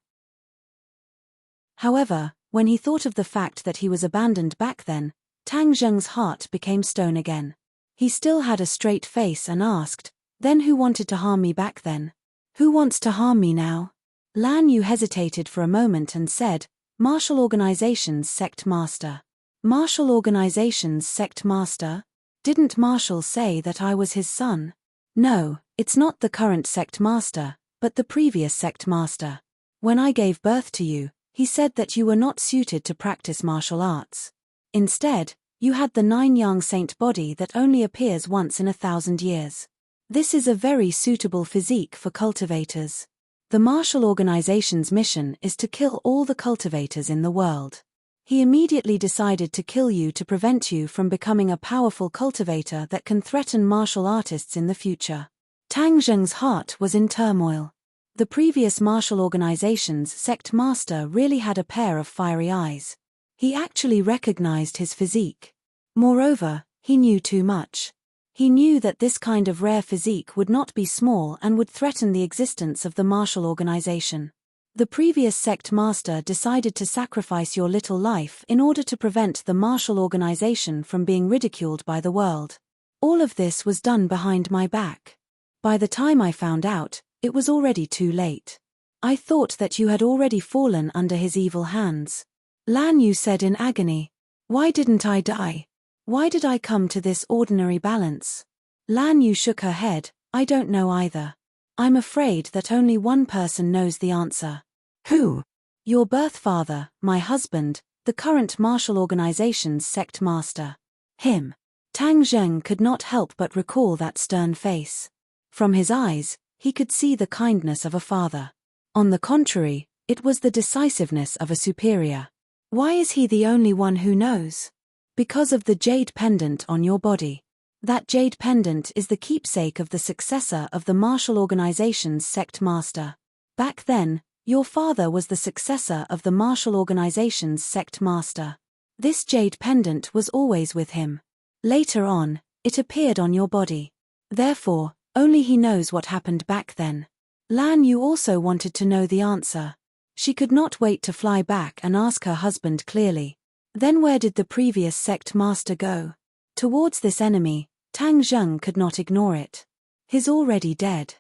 However, when he thought of the fact that he was abandoned back then, Tang Zheng's heart became stone again. He still had a straight face and asked, then who wanted to harm me back then? Who wants to harm me now? Lan Yu hesitated for a moment and said, Martial Organization's Sect Master. Martial Organization's Sect Master? Didn't Marshall say that I was his son? No, it's not the current Sect Master, but the previous Sect Master. When I gave birth to you, he said that you were not suited to practice martial arts. Instead, you had the 9-yang saint body that only appears once in 1,000 years. This is a very suitable physique for cultivators. The martial organization's mission is to kill all the cultivators in the world. He immediately decided to kill you to prevent you from becoming a powerful cultivator that can threaten martial artists in the future. Tang Zheng's heart was in turmoil. The previous martial organization's sect master really had a pair of fiery eyes. He actually recognized his physique. Moreover, he knew too much. He knew that this kind of rare physique would not be small and would threaten the existence of the martial organization. The previous sect master decided to sacrifice your little life in order to prevent the martial organization from being ridiculed by the world. All of this was done behind my back. By the time I found out, it was already too late. I thought that you had already fallen under his evil hands. Lan Yu said in agony. Why didn't I die? Why did I come to this ordinary balance? Lan Yu shook her head, I don't know either. I'm afraid that only one person knows the answer. Who? Your birth father, my husband, the current martial organization's sect master. Him. Tang Zheng could not help but recall that stern face. From his eyes, he could see the kindness of a father. On the contrary, it was the decisiveness of a superior. Why is he the only one who knows? Because of the jade pendant on your body. That jade pendant is the keepsake of the successor of the martial organization's sect master. Back then, your father was the successor of the martial organization's sect master. This jade pendant was always with him. Later on, it appeared on your body. Therefore, only he knows what happened back then. Lan Yu also wanted to know the answer. She could not wait to fly back and ask her husband clearly. Then where did the previous sect master go? Towards this enemy, Tang Zheng could not ignore it. He's already dead.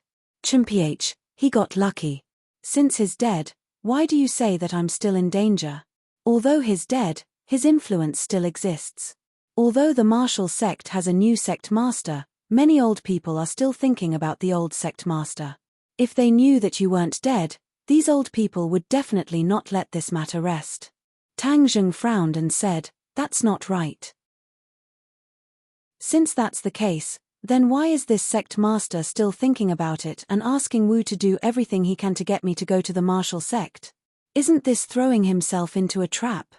Chimph, He got lucky. Since he's dead, why do you say that I'm still in danger? Although he's dead, his influence still exists. Although the martial sect has a new sect master, many old people are still thinking about the old sect master. If they knew that you weren't dead, these old people would definitely not let this matter rest. Tang Zheng frowned and said, "That's not right." Since that's the case, then why is this sect master still thinking about it and asking Wu to do everything he can to get me to go to the martial sect? Isn't this throwing himself into a trap?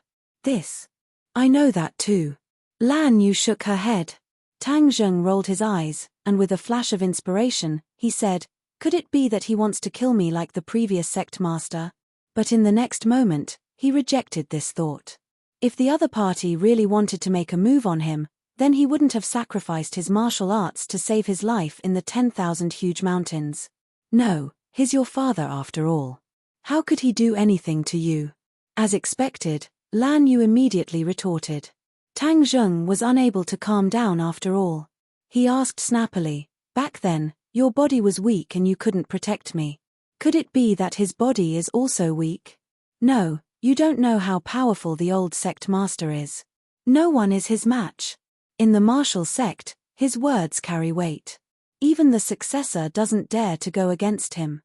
I know that too. Lan Yu shook her head. Tang Zheng rolled his eyes, and with a flash of inspiration, he said, "Could it be that he wants to kill me like the previous sect master?" But in the next moment, he rejected this thought. If the other party really wanted to make a move on him, then he wouldn't have sacrificed his martial arts to save his life in the 10,000 huge mountains. No, he's your father after all. How could he do anything to you? As expected, Lan Yu immediately retorted. Tang Zheng was unable to calm down after all. He asked snappily, "Back then, your body was weak and you couldn't protect me. Could it be that his body is also weak?" "No, you don't know how powerful the old sect master is. No one is his match. In the martial sect, his words carry weight. Even the successor doesn't dare to go against him.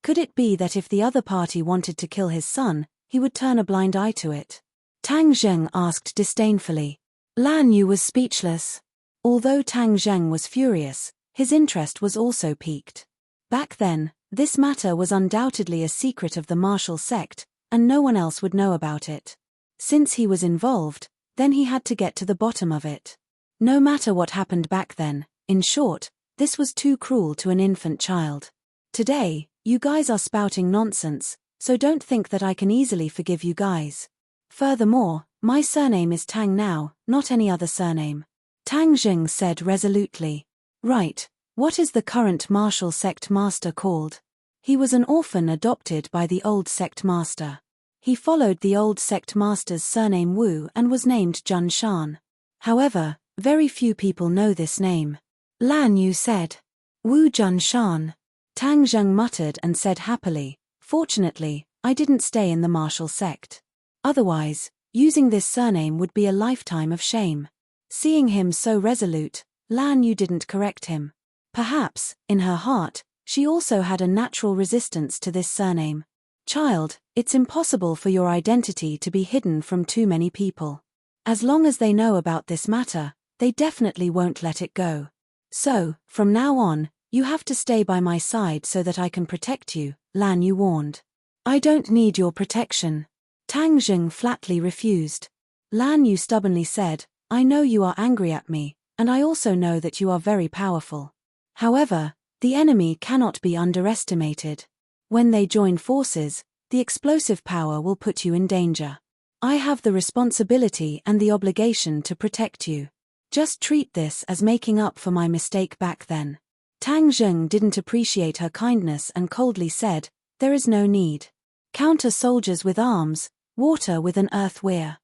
Could it be that if the other party wanted to kill his son, he would turn a blind eye to it?" Tang Zheng asked disdainfully. Lan Yu was speechless. Although Tang Zheng was furious, his interest was also piqued. Back then, this matter was undoubtedly a secret of the martial sect, and no one else would know about it. Since he was involved, then he had to get to the bottom of it. No matter what happened back then, in short, this was too cruel to an infant child. Today, you guys are spouting nonsense, so don't think that I can easily forgive you guys. Furthermore, my surname is Tang now, not any other surname. Tang Zheng said resolutely. Right, what is the current martial sect master called? He was an orphan adopted by the old sect master. He followed the old sect master's surname Wu and was named Jun Shan. However, very few people know this name. Lan Yu said. Wu Jun Shan. Tang Zheng muttered and said happily, "Fortunately, I didn't stay in the martial sect. Otherwise, using this surname would be a lifetime of shame." Seeing him so resolute, Lan Yu didn't correct him. Perhaps, in her heart, she also had a natural resistance to this surname. "Child, it's impossible for your identity to be hidden from too many people. As long as they know about this matter, they definitely won't let it go. So, from now on, you have to stay by my side so that I can protect you," Lan Yu warned. "I don't need your protection." Tang Zheng flatly refused. Lan Yu stubbornly said, "I know you are angry at me, and I also know that you are very powerful. However, the enemy cannot be underestimated. When they join forces, the explosive power will put you in danger. I have the responsibility and the obligation to protect you. Just treat this as making up for my mistake back then." Tang Zheng didn't appreciate her kindness and coldly said, "There is no need. Counter soldiers with arms, water with an earth weir.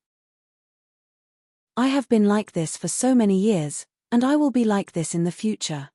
I have been like this for so many years, and I will be like this in the future."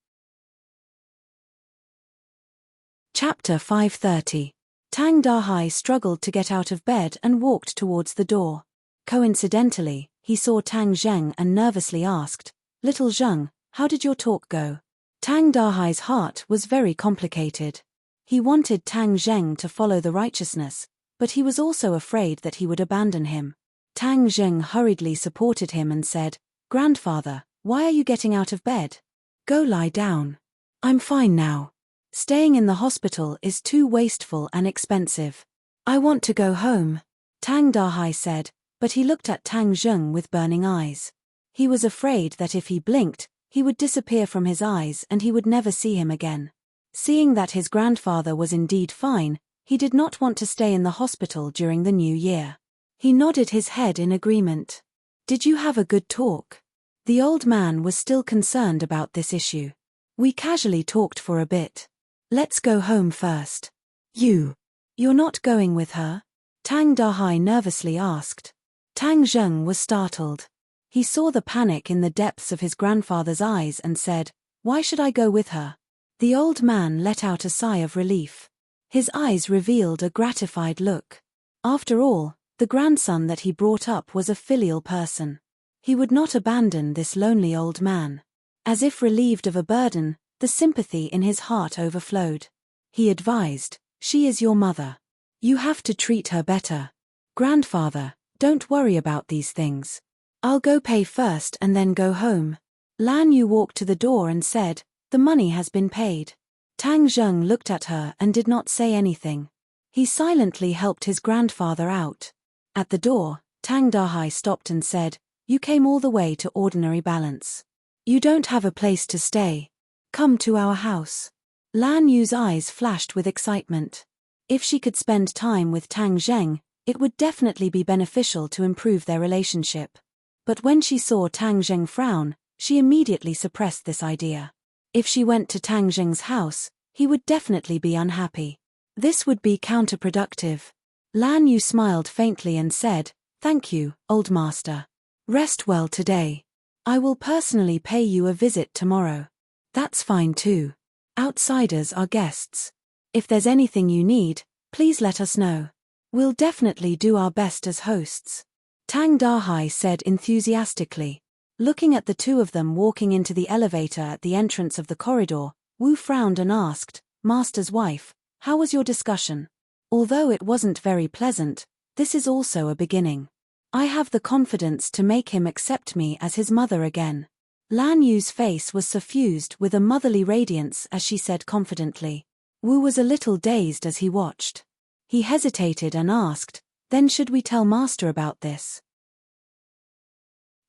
Chapter 530. Tang Dahai struggled to get out of bed and walked towards the door. Coincidentally, he saw Tang Zheng and nervously asked, "Little Zheng, how did your talk go?" Tang Dahai's heart was very complicated. He wanted Tang Zheng to follow the righteousness, but he was also afraid that he would abandon him. Tang Zheng hurriedly supported him and said, "Grandfather, why are you getting out of bed? Go lie down. I'm fine now. Staying in the hospital is too wasteful and expensive. I want to go home," Tang Dahai said, but he looked at Tang Zheng with burning eyes. He was afraid that if he blinked, he would disappear from his eyes and he would never see him again. Seeing that his grandfather was indeed fine, he did not want to stay in the hospital during the new year. He nodded his head in agreement. "Did you have a good talk?" The old man was still concerned about this issue. "We casually talked for a bit. Let's go home first." You're not going with her?" Tang Dahai nervously asked. Tang Zheng was startled. He saw the panic in the depths of his grandfather's eyes and said, "Why should I go with her? The old man let out a sigh of relief. His eyes revealed a gratified look. After all, the grandson that he brought up was a filial person. He would not abandon this lonely old man. As if relieved of a burden, the sympathy in his heart overflowed. He advised, "She is your mother. You have to treat her better. Grandfather, don't worry about these things. I'll go pay first and then go home." Lan Yu walked to the door and said, "The money has been paid." Tang Zheng looked at her and did not say anything. He silently helped his grandfather out. At the door, Tang Dahai stopped and said, "You came all the way to Ordinary Balance. You don't have a place to stay. Come to our house." Lan Yu's eyes flashed with excitement. If she could spend time with Tang Zheng, it would definitely be beneficial to improve their relationship. But when she saw Tang Zheng frown, she immediately suppressed this idea. If she went to Tang Zheng's house, he would definitely be unhappy. This would be counterproductive. Lan Yu smiled faintly and said, "Thank you, old master. Rest well today. I will personally pay you a visit tomorrow." "That's fine too. Outsiders are guests. If there's anything you need, please let us know. We'll definitely do our best as hosts," Tang Dahai said enthusiastically. Looking at the two of them walking into the elevator at the entrance of the corridor, Wu frowned and asked, "Master's wife, how was your discussion?" "Although it wasn't very pleasant, this is also a beginning. I have the confidence to make him accept me as his mother again." Lan Yu's face was suffused with a motherly radiance as she said confidently. Wu was a little dazed as he watched. He hesitated and asked, "Then should we tell Master about this?"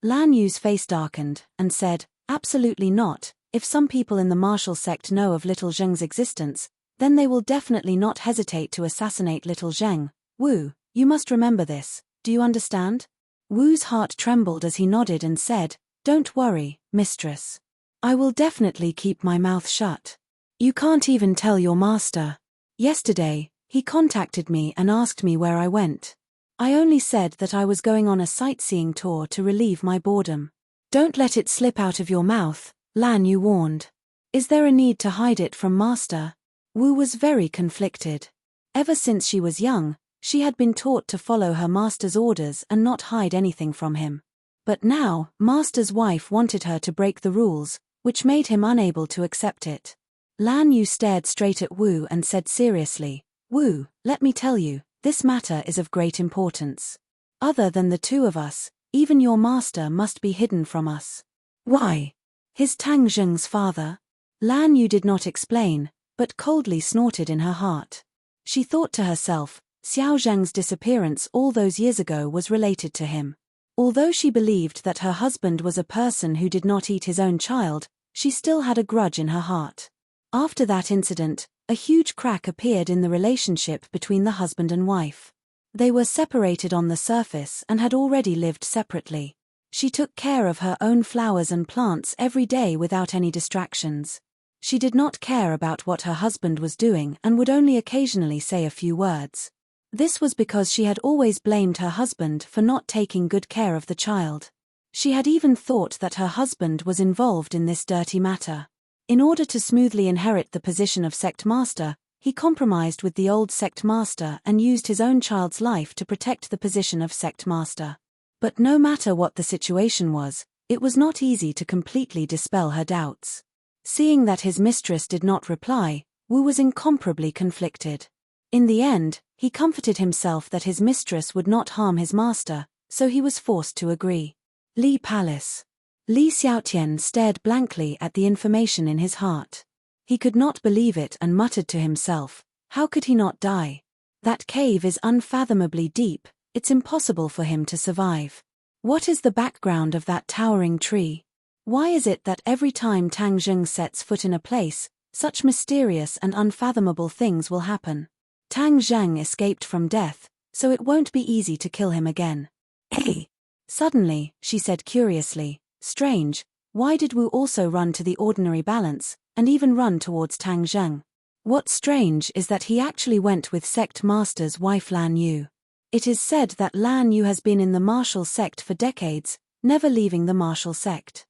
Lan Yu's face darkened, and said, "Absolutely not. If some people in the martial sect know of little Zheng's existence, then they will definitely not hesitate to assassinate little Zheng. Wu, you must remember this, do you understand?" Wu's heart trembled as he nodded and said, "Don't worry, mistress. I will definitely keep my mouth shut. You can't even tell your master. Yesterday, he contacted me and asked me where I went. I only said that I was going on a sightseeing tour to relieve my boredom." "Don't let it slip out of your mouth," Lan Yu warned. "Is there a need to hide it from Master?" Wu was very conflicted. Ever since she was young, she had been taught to follow her master's orders and not hide anything from him. But now, Master's wife wanted her to break the rules, which made him unable to accept it. Lan Yu stared straight at Wu and said seriously, "Wu, let me tell you, this matter is of great importance. Other than the two of us, even your master must be hidden from us." "Why? His Tang Zheng's father?" Lan Yu did not explain, but coldly snorted in her heart. She thought to herself, Xiao Zhang's disappearance all those years ago was related to him. Although she believed that her husband was a person who did not eat his own child, she still had a grudge in her heart. After that incident, a huge crack appeared in the relationship between the husband and wife. They were separated on the surface and had already lived separately. She took care of her own flowers and plants every day without any distractions. She did not care about what her husband was doing and would only occasionally say a few words. This was because she had always blamed her husband for not taking good care of the child. She had even thought that her husband was involved in this dirty matter. In order to smoothly inherit the position of sect master, he compromised with the old sect master and used his own child's life to protect the position of sect master. But no matter what the situation was, it was not easy to completely dispel her doubts. Seeing that his mistress did not reply, Wu was incomparably conflicted. In the end, he comforted himself that his mistress would not harm his master, so he was forced to agree. Li Palace. Li Xiaotian stared blankly at the information in his heart. He could not believe it and muttered to himself, how could he not die? That cave is unfathomably deep, it's impossible for him to survive. What is the background of that towering tree? Why is it that every time Tang Zheng sets foot in a place, such mysterious and unfathomable things will happen? Tang Zheng escaped from death, so it won't be easy to kill him again. Hey! Suddenly, she said curiously, strange, why did Wu also run to the Ordinary Balance, and even run towards Tang Zheng? What's strange is that he actually went with sect master's wife Lan Yu. It is said that Lan Yu has been in the martial sect for decades, never leaving the martial sect.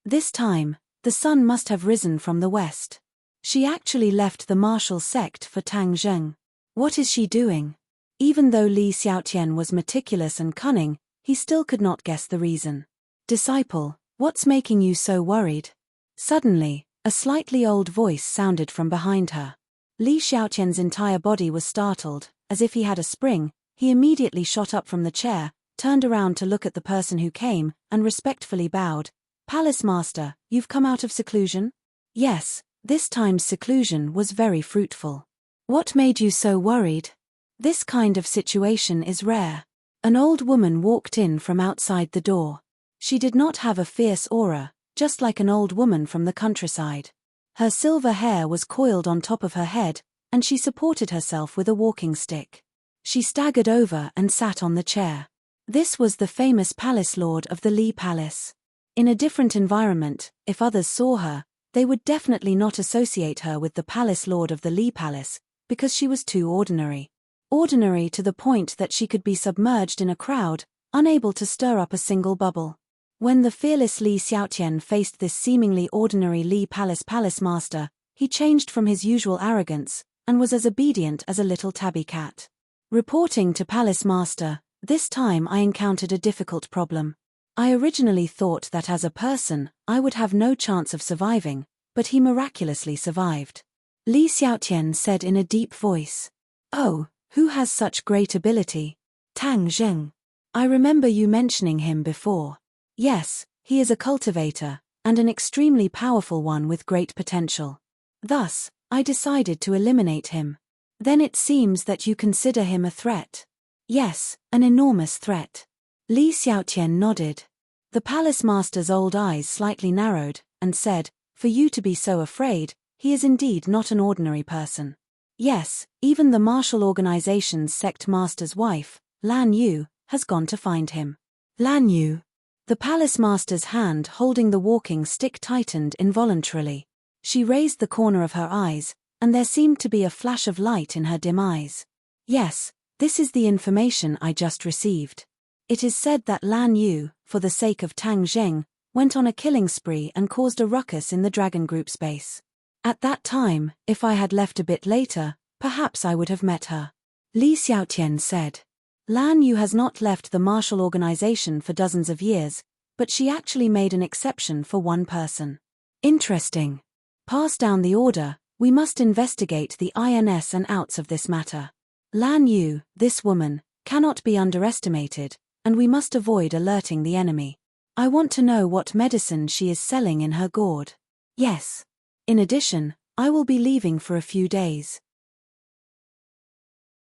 This time, The sun must have risen from the west. She actually left the martial sect for Tang Zheng. What is she doing? Even though Li Xiaotian was meticulous and cunning, he still could not guess the reason. Disciple, what's making you so worried? Suddenly, a slightly old voice sounded from behind her. Li Xiaotian's entire body was startled, as if he had a spring. He immediately shot up from the chair, turned around to look at the person who came, and respectfully bowed. Palace Master, you've come out of seclusion? Yes, this time's seclusion was very fruitful. What made you so worried? This kind of situation is rare. An old woman walked in from outside the door. She did not have a fierce aura, just like an old woman from the countryside. Her silver hair was coiled on top of her head, and she supported herself with a walking stick. She staggered over and sat on the chair. This was the famous palace lord of the Li Palace. In a different environment, if others saw her, they would definitely not associate her with the palace lord of the Li Palace, because she was too ordinary. Ordinary to the point that she could be submerged in a crowd, unable to stir up a single bubble. When the fearless Li Xiaotian faced this seemingly ordinary Li Palace master, he changed from his usual arrogance, and was as obedient as a little tabby cat. Reporting to Palace Master, this time I encountered a difficult problem. I originally thought that as a person, I would have no chance of surviving, but he miraculously survived. Li Xiaotian said in a deep voice. Oh, who has such great ability? Tang Zheng. I remember you mentioning him before. Yes, he is a cultivator, and an extremely powerful one with great potential. Thus, I decided to eliminate him. Then it seems that you consider him a threat. Yes, an enormous threat. Li Xiaotian nodded. The palace master's old eyes slightly narrowed, and said, for you to be so afraid, he is indeed not an ordinary person. Yes, even the martial organization's sect master's wife, Lan Yu, has gone to find him. Lan Yu. The palace master's hand holding the walking stick tightened involuntarily. She raised the corner of her eyes, and there seemed to be a flash of light in her dim eyes. Yes, this is the information I just received. It is said that Lan Yu, for the sake of Tang Zheng, went on a killing spree and caused a ruckus in the Dragon Group's base. At that time, if I had left a bit later, perhaps I would have met her. Li Xiaotian said. Lan Yu has not left the martial organization for dozens of years, but she actually made an exception for one person. Interesting. Pass down the order, we must investigate the ins and outs of this matter. Lan Yu, this woman, cannot be underestimated, and we must avoid alerting the enemy. I want to know what medicine she is selling in her gourd. Yes. In addition, I will be leaving for a few days.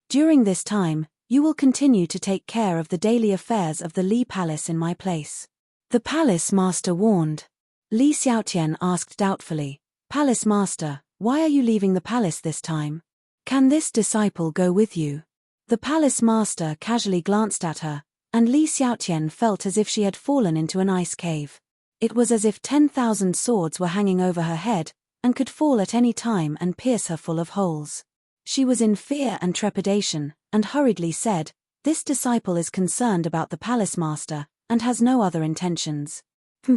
During this time, you will continue to take care of the daily affairs of the Li Palace in my place. The Palace Master warned. Li Xiaotian asked doubtfully, Palace Master, why are you leaving the palace this time? Can this disciple go with you? The Palace Master casually glanced at her, and Li Xiaotian felt as if she had fallen into an ice cave. It was as if 10,000 swords were hanging over her head, and could fall at any time and pierce her full of holes. She was in fear and trepidation, and hurriedly said, This disciple is concerned about the Palace Master, and has no other intentions.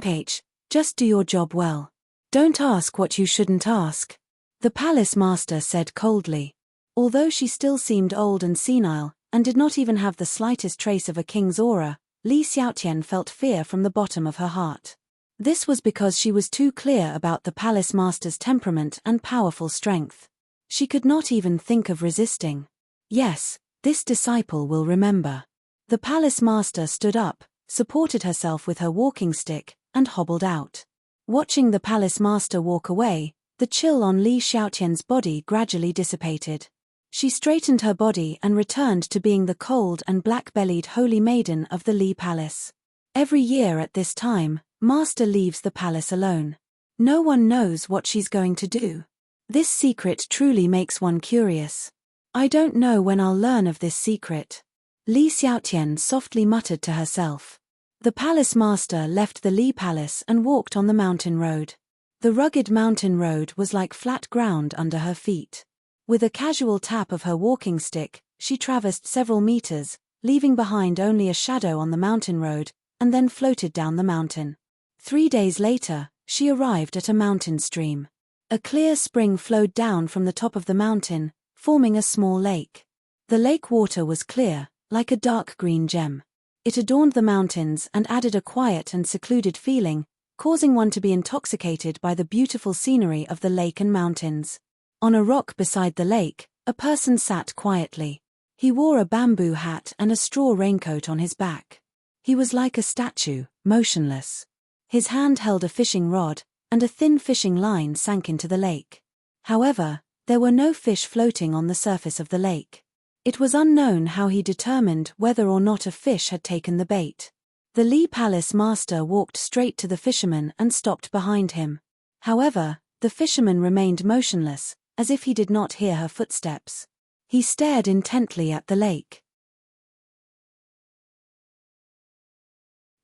Page, just do your job well. Don't ask what you shouldn't ask. The Palace Master said coldly. Although she still seemed old and senile, and did not even have the slightest trace of a king's aura, Li Xiaotian felt fear from the bottom of her heart. This was because she was too clear about the Palace Master's temperament and powerful strength. She could not even think of resisting. Yes, this disciple will remember. The Palace Master stood up, supported herself with her walking stick, and hobbled out. Watching the Palace Master walk away, the chill on Li Xiaotian's body gradually dissipated. She straightened her body and returned to being the cold and black-bellied holy maiden of the Li Palace. Every year at this time, Master leaves the palace alone. No one knows what she's going to do. This secret truly makes one curious. I don't know when I'll learn of this secret. Li Xiaotian softly muttered to herself. The Palace Master left the Li Palace and walked on the mountain road. The rugged mountain road was like flat ground under her feet. With a casual tap of her walking stick, she traversed several meters, leaving behind only a shadow on the mountain road, and then floated down the mountain. 3 days later, she arrived at a mountain stream. A clear spring flowed down from the top of the mountain, forming a small lake. The lake water was clear, like a dark green gem. It adorned the mountains and added a quiet and secluded feeling, causing one to be intoxicated by the beautiful scenery of the lake and mountains. On a rock beside the lake, a person sat quietly. He wore a bamboo hat and a straw raincoat on his back. He was like a statue, motionless. His hand held a fishing rod, and a thin fishing line sank into the lake. However, there were no fish floating on the surface of the lake. It was unknown how he determined whether or not a fish had taken the bait. The Lee Palace master walked straight to the fisherman and stopped behind him. However, the fisherman remained motionless, as if he did not hear her footsteps. He stared intently at the lake.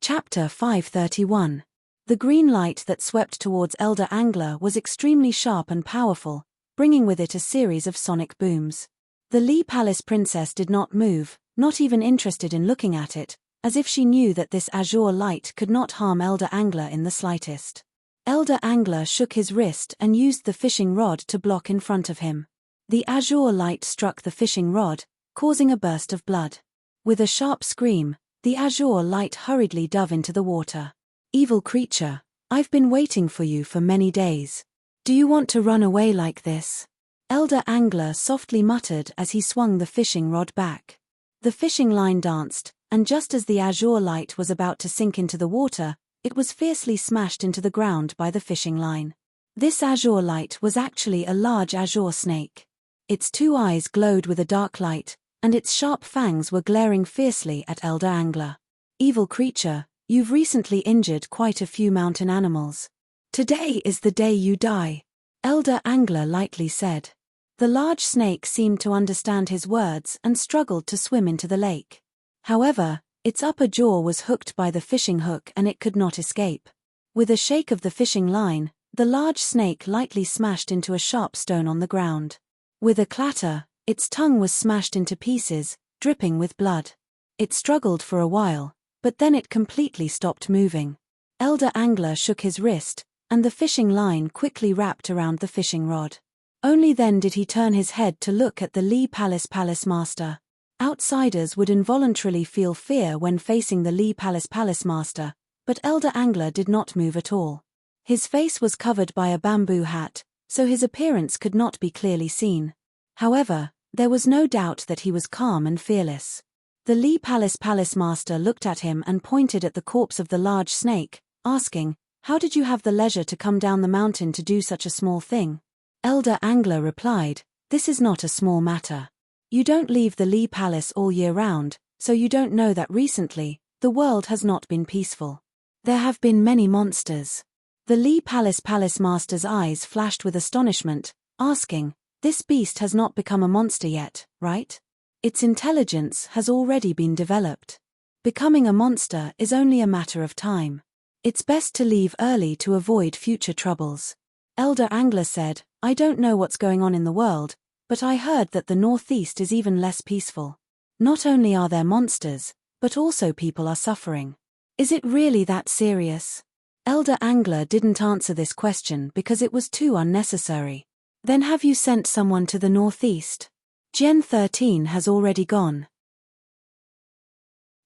Chapter 531. The green light that swept towards Elder Angler was extremely sharp and powerful, bringing with it a series of sonic booms. The Lee Palace princess did not move, not even interested in looking at it, as if she knew that this azure light could not harm Elder Angler in the slightest. Elder Angler shook his wrist and used the fishing rod to block in front of him. The azure light struck the fishing rod, causing a burst of blood. With a sharp scream, the azure light hurriedly dove into the water. "Evil creature, I've been waiting for you for many days. Do you want to run away like this?" Elder Angler softly muttered as he swung the fishing rod back. The fishing line danced, and just as the azure light was about to sink into the water, it was fiercely smashed into the ground by the fishing line. This azure light was actually a large azure snake. Its two eyes glowed with a dark light, and its sharp fangs were glaring fiercely at Elder Angler. "Evil creature, you've recently injured quite a few mountain animals. Today is the day you die," Elder Angler lightly said. The large snake seemed to understand his words and struggled to swim into the lake. However, its upper jaw was hooked by the fishing hook and it could not escape. With a shake of the fishing line, the large snake lightly smashed into a sharp stone on the ground. With a clatter, its tongue was smashed into pieces, dripping with blood. It struggled for a while, but then it completely stopped moving. Elder Angler shook his wrist, and the fishing line quickly wrapped around the fishing rod. Only then did he turn his head to look at the Lee Palace master. Outsiders would involuntarily feel fear when facing the Lee Palace master, but Elder Angler did not move at all. His face was covered by a bamboo hat, so his appearance could not be clearly seen. However, there was no doubt that he was calm and fearless. The Lee Palace master looked at him and pointed at the corpse of the large snake, asking, "How did you have the leisure to come down the mountain to do such a small thing?" Elder Angler replied, "This is not a small matter. You don't leave the Lee Palace all year round, so you don't know that recently, the world has not been peaceful. There have been many monsters." The Lee Palace master's eyes flashed with astonishment, asking, "This beast has not become a monster yet, right? Its intelligence has already been developed. Becoming a monster is only a matter of time. It's best to leave early to avoid future troubles." Elder Angler said, "I don't know what's going on in the world, but I heard that the Northeast is even less peaceful. Not only are there monsters, but also people are suffering. Is it really that serious?" Elder Angler didn't answer this question because it was too unnecessary. "Then have you sent someone to the Northeast?" Gen 13 has already gone.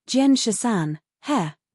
Gen Shasan,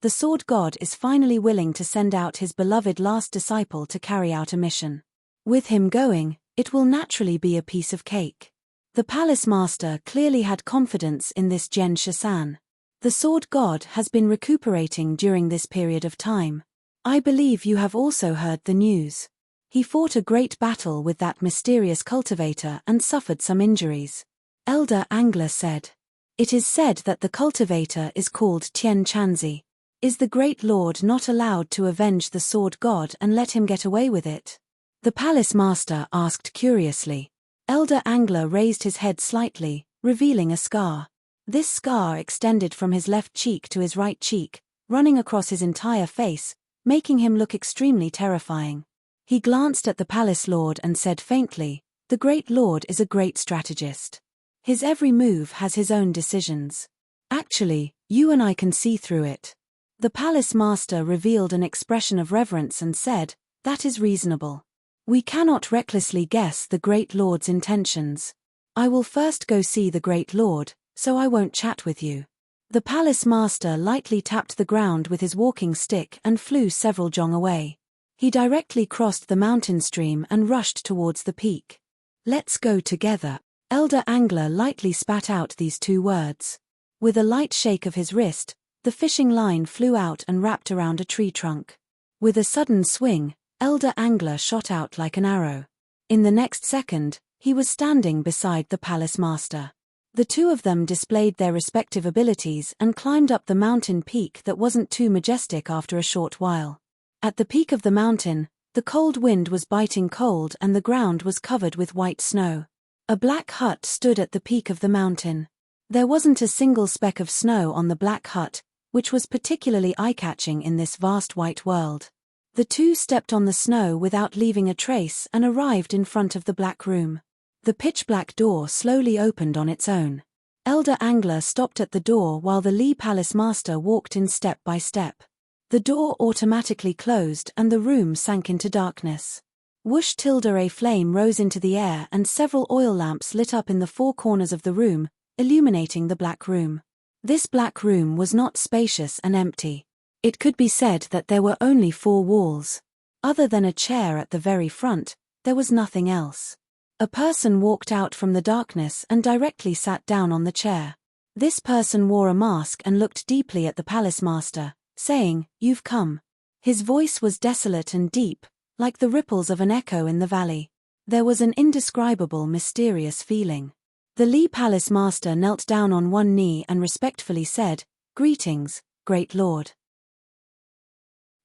the sword god, is finally willing to send out his beloved last disciple to carry out a mission. With him going, it will naturally be a piece of cake. The palace master clearly had confidence in this Gen Shasan. The sword god has been recuperating during this period of time. I believe you have also heard the news. He fought a great battle with that mysterious cultivator and suffered some injuries. Elder Angler said. It is said that the cultivator is called Tien Chanzi. Is the great lord not allowed to avenge the sword god and let him get away with it? The palace master asked curiously. Elder Angler raised his head slightly, revealing a scar. This scar extended from his left cheek to his right cheek, running across his entire face, making him look extremely terrifying. He glanced at the palace lord and said faintly, "The great lord is a great strategist. His every move has his own decisions. Actually, you and I can see through it." The palace master revealed an expression of reverence and said, That is reasonable. We cannot recklessly guess the Great Lord's intentions. I will first go see the Great Lord, so I won't chat with you. The palace master lightly tapped the ground with his walking stick and flew several jong away. He directly crossed the mountain stream and rushed towards the peak. Let's go together. Elder Angler lightly spat out these two words. With a light shake of his wrist, the fishing line flew out and wrapped around a tree trunk. With a sudden swing, Elder Angler shot out like an arrow. In the next second, he was standing beside the palace master. The two of them displayed their respective abilities and climbed up the mountain peak that wasn't too majestic after a short while. At the peak of the mountain, the cold wind was biting cold and the ground was covered with white snow. A black hut stood at the peak of the mountain. There wasn't a single speck of snow on the black hut, which was particularly eye-catching in this vast white world. The two stepped on the snow without leaving a trace and arrived in front of the black room. The pitch-black door slowly opened on its own. Elder Angler stopped at the door while the Lee Palace Master walked in step by step. The door automatically closed and the room sank into darkness. Whoosh! A flame rose into the air and several oil lamps lit up in the four corners of the room, illuminating the black room. This black room was not spacious and empty. It could be said that there were only four walls. Other than a chair at the very front, there was nothing else. A person walked out from the darkness and directly sat down on the chair. This person wore a mask and looked deeply at the palace master, saying, "You've come." His voice was desolate and deep, like the ripples of an echo in the valley. There was an indescribable, mysterious feeling. The Lee Palace Master knelt down on one knee and respectfully said, "Greetings, Great Lord."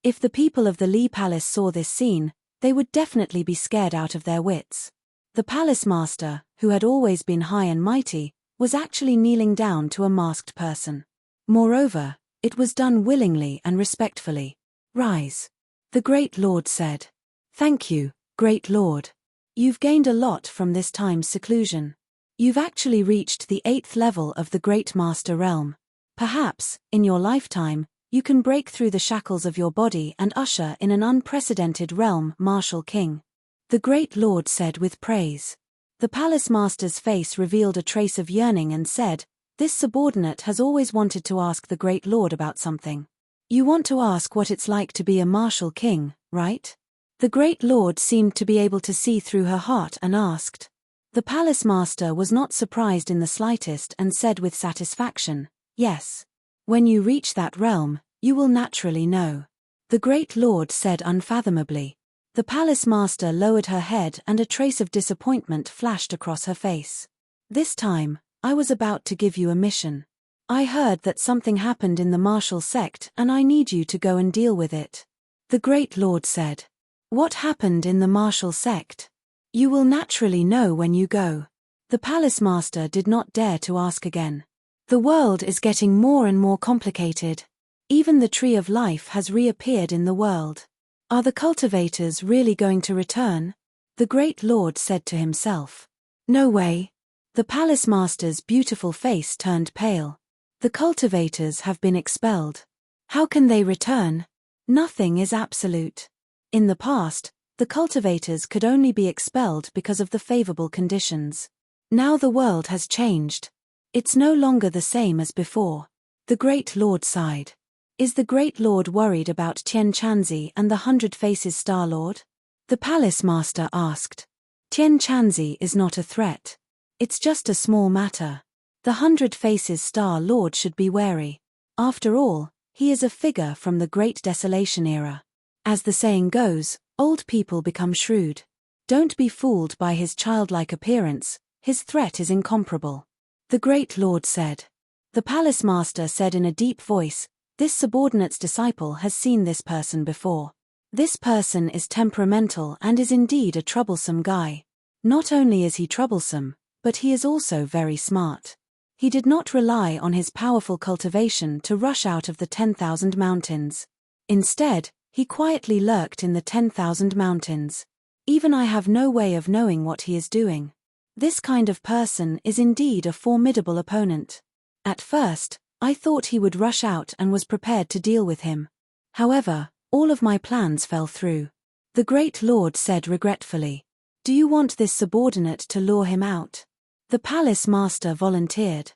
If the people of the Lee Palace saw this scene, they would definitely be scared out of their wits. The palace master, who had always been high and mighty, was actually kneeling down to a masked person. Moreover, it was done willingly and respectfully. "Rise," the Great Lord said. "Thank you, Great Lord. You've gained a lot from this time's seclusion. You've actually reached the 8th level of the Great Master Realm. Perhaps, in your lifetime, you can break through the shackles of your body and usher in an unprecedented realm, Martial King," the Great Lord said with praise. The palace master's face revealed a trace of yearning and said, "This subordinate has always wanted to ask the Great Lord about something. You want to ask what it's like to be a Martial King, right?" The Great Lord seemed to be able to see through her heart and asked. The palace master was not surprised in the slightest and said with satisfaction, "Yes. When you reach that realm, you will naturally know," the Great Lord said unfathomably. The palace master lowered her head and a trace of disappointment flashed across her face. "This time, I was about to give you a mission. I heard that something happened in the martial sect and I need you to go and deal with it," the Great Lord said. "What happened in the martial sect? You will naturally know when you go." The palace master did not dare to ask again. "The world is getting more and more complicated. Even the Tree of Life has reappeared in the world. Are the cultivators really going to return?" the Great Lord said to himself. "No way." The palace master's beautiful face turned pale. "The cultivators have been expelled. How can they return? Nothing is absolute. In the past, the cultivators could only be expelled because of the favorable conditions. Now the world has changed. It's no longer the same as before." The Great Lord sighed. "Is the Great Lord worried about Tian Chanzi and the 100 Faces Star Lord?" the palace master asked. "Tian Chanzi is not a threat. It's just a small matter. The 100 Faces Star Lord should be wary. After all, he is a figure from the Great Desolation era. As the saying goes, old people become shrewd. Don't be fooled by his childlike appearance, his threat is incomparable," the Great Lord said. The palace master said in a deep voice, "This subordinate's disciple has seen this person before. This person is temperamental and is indeed a troublesome guy. Not only is he troublesome, but he is also very smart. He did not rely on his powerful cultivation to rush out of the 10,000 mountains. Instead, he quietly lurked in the 10,000 mountains. Even I have no way of knowing what he is doing. This kind of person is indeed a formidable opponent. At first, I thought he would rush out and was prepared to deal with him. However, all of my plans fell through. The great lord said regretfully. Do you want this subordinate to lure him out? The palace master volunteered.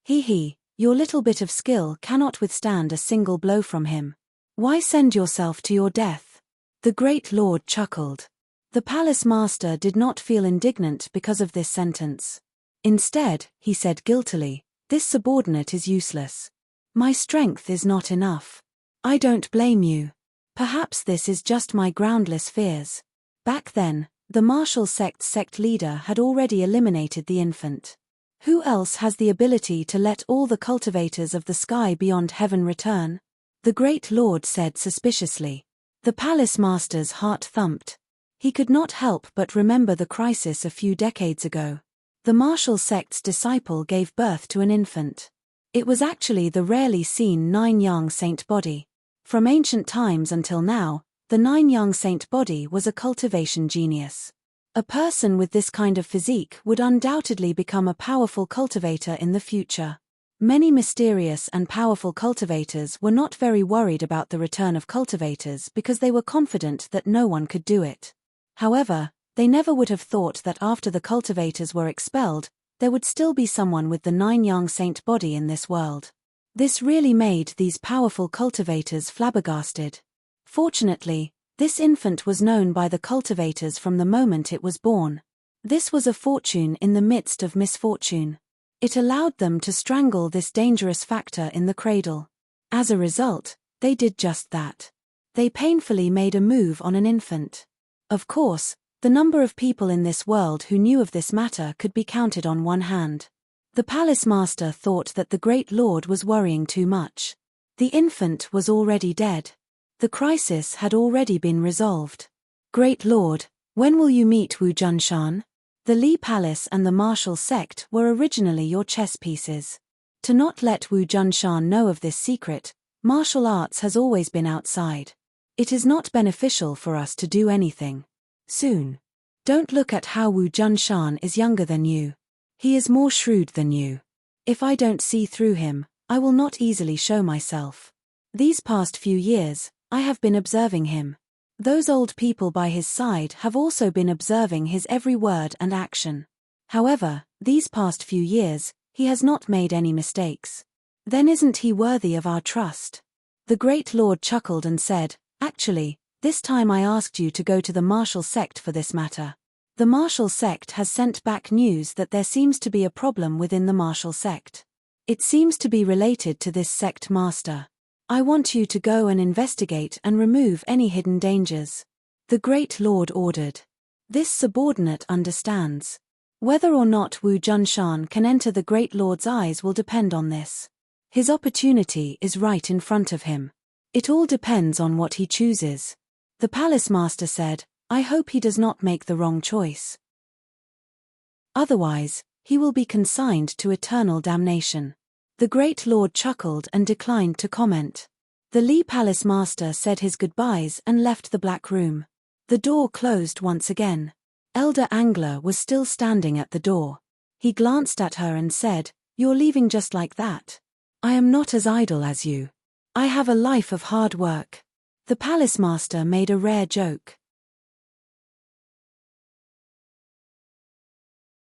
He, your little bit of skill cannot withstand a single blow from him. Why send yourself to your death? The great lord chuckled. The palace master did not feel indignant because of this sentence. Instead, he said guiltily, this subordinate is useless. My strength is not enough. I don't blame you. Perhaps this is just my groundless fears. Back then, the martial sect's sect leader had already eliminated the infant. Who else has the ability to let all the cultivators of the sky beyond heaven return? The great lord said suspiciously. The palace master's heart thumped. He could not help but remember the crisis a few decades ago. The martial sect's disciple gave birth to an infant. It was actually the rarely seen nine-young saint body. From ancient times until now, the nine-young saint body was a cultivation genius. A person with this kind of physique would undoubtedly become a powerful cultivator in the future. Many mysterious and powerful cultivators were not very worried about the return of cultivators because they were confident that no one could do it. However, they never would have thought that after the cultivators were expelled, there would still be someone with the nine-young saint body in this world. This really made these powerful cultivators flabbergasted. Fortunately, this infant was known by the cultivators from the moment it was born. This was a fortune in the midst of misfortune. It allowed them to strangle this dangerous factor in the cradle. As a result, they did just that. They painfully made a move on an infant. Of course, the number of people in this world who knew of this matter could be counted on one hand. The palace master thought that the great lord was worrying too much. The infant was already dead. The crisis had already been resolved. Great lord, when will you meet Wu Junshan? The Li Palace and the martial sect were originally your chess pieces. To not let Wu Junshan know of this secret, martial arts has always been outside. It is not beneficial for us to do anything. Soon. Don't look at how Wu Junshan is younger than you. He is more shrewd than you. If I don't see through him, I will not easily show myself. These past few years, I have been observing him. Those old people by his side have also been observing his every word and action. However, these past few years, he has not made any mistakes. Then isn't he worthy of our trust? The great lord chuckled and said, actually, this time I asked you to go to the martial sect for this matter. The martial sect has sent back news that there seems to be a problem within the martial sect. It seems to be related to this sect master. I want you to go and investigate and remove any hidden dangers. The great lord ordered. This subordinate understands. Whether or not Wu Junshan can enter the great lord's eyes will depend on this. His opportunity is right in front of him. It all depends on what he chooses. The palace master said, I hope he does not make the wrong choice. Otherwise, he will be consigned to eternal damnation. The great lord chuckled and declined to comment. The Li Palace master said his goodbyes and left the black room. The door closed once again. Elder Angler was still standing at the door. He glanced at her and said, You're leaving just like that. I am not as idle as you. I have a life of hard work. The palace master made a rare joke.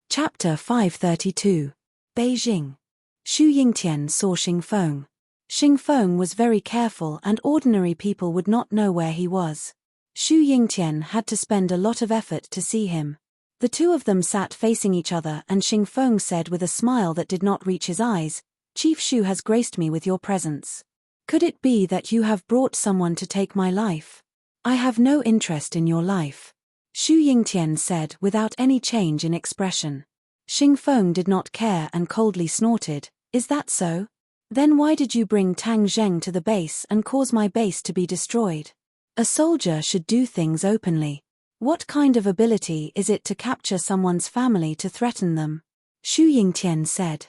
Chapter 532. Beijing. Xu Yingtian saw Xingfeng. Xingfeng was very careful and ordinary people would not know where he was. Xu Yingtian had to spend a lot of effort to see him. The two of them sat facing each other and Xingfeng said with a smile that did not reach his eyes, Chief Xu has graced me with your presence. Could it be that you have brought someone to take my life? I have no interest in your life. Xu Yingtian said without any change in expression. Xingfeng did not care and coldly snorted, Is that so? Then why did you bring Tang Zheng to the base and cause my base to be destroyed? A soldier should do things openly. What kind of ability is it to capture someone's family to threaten them? Xu Yingtian said.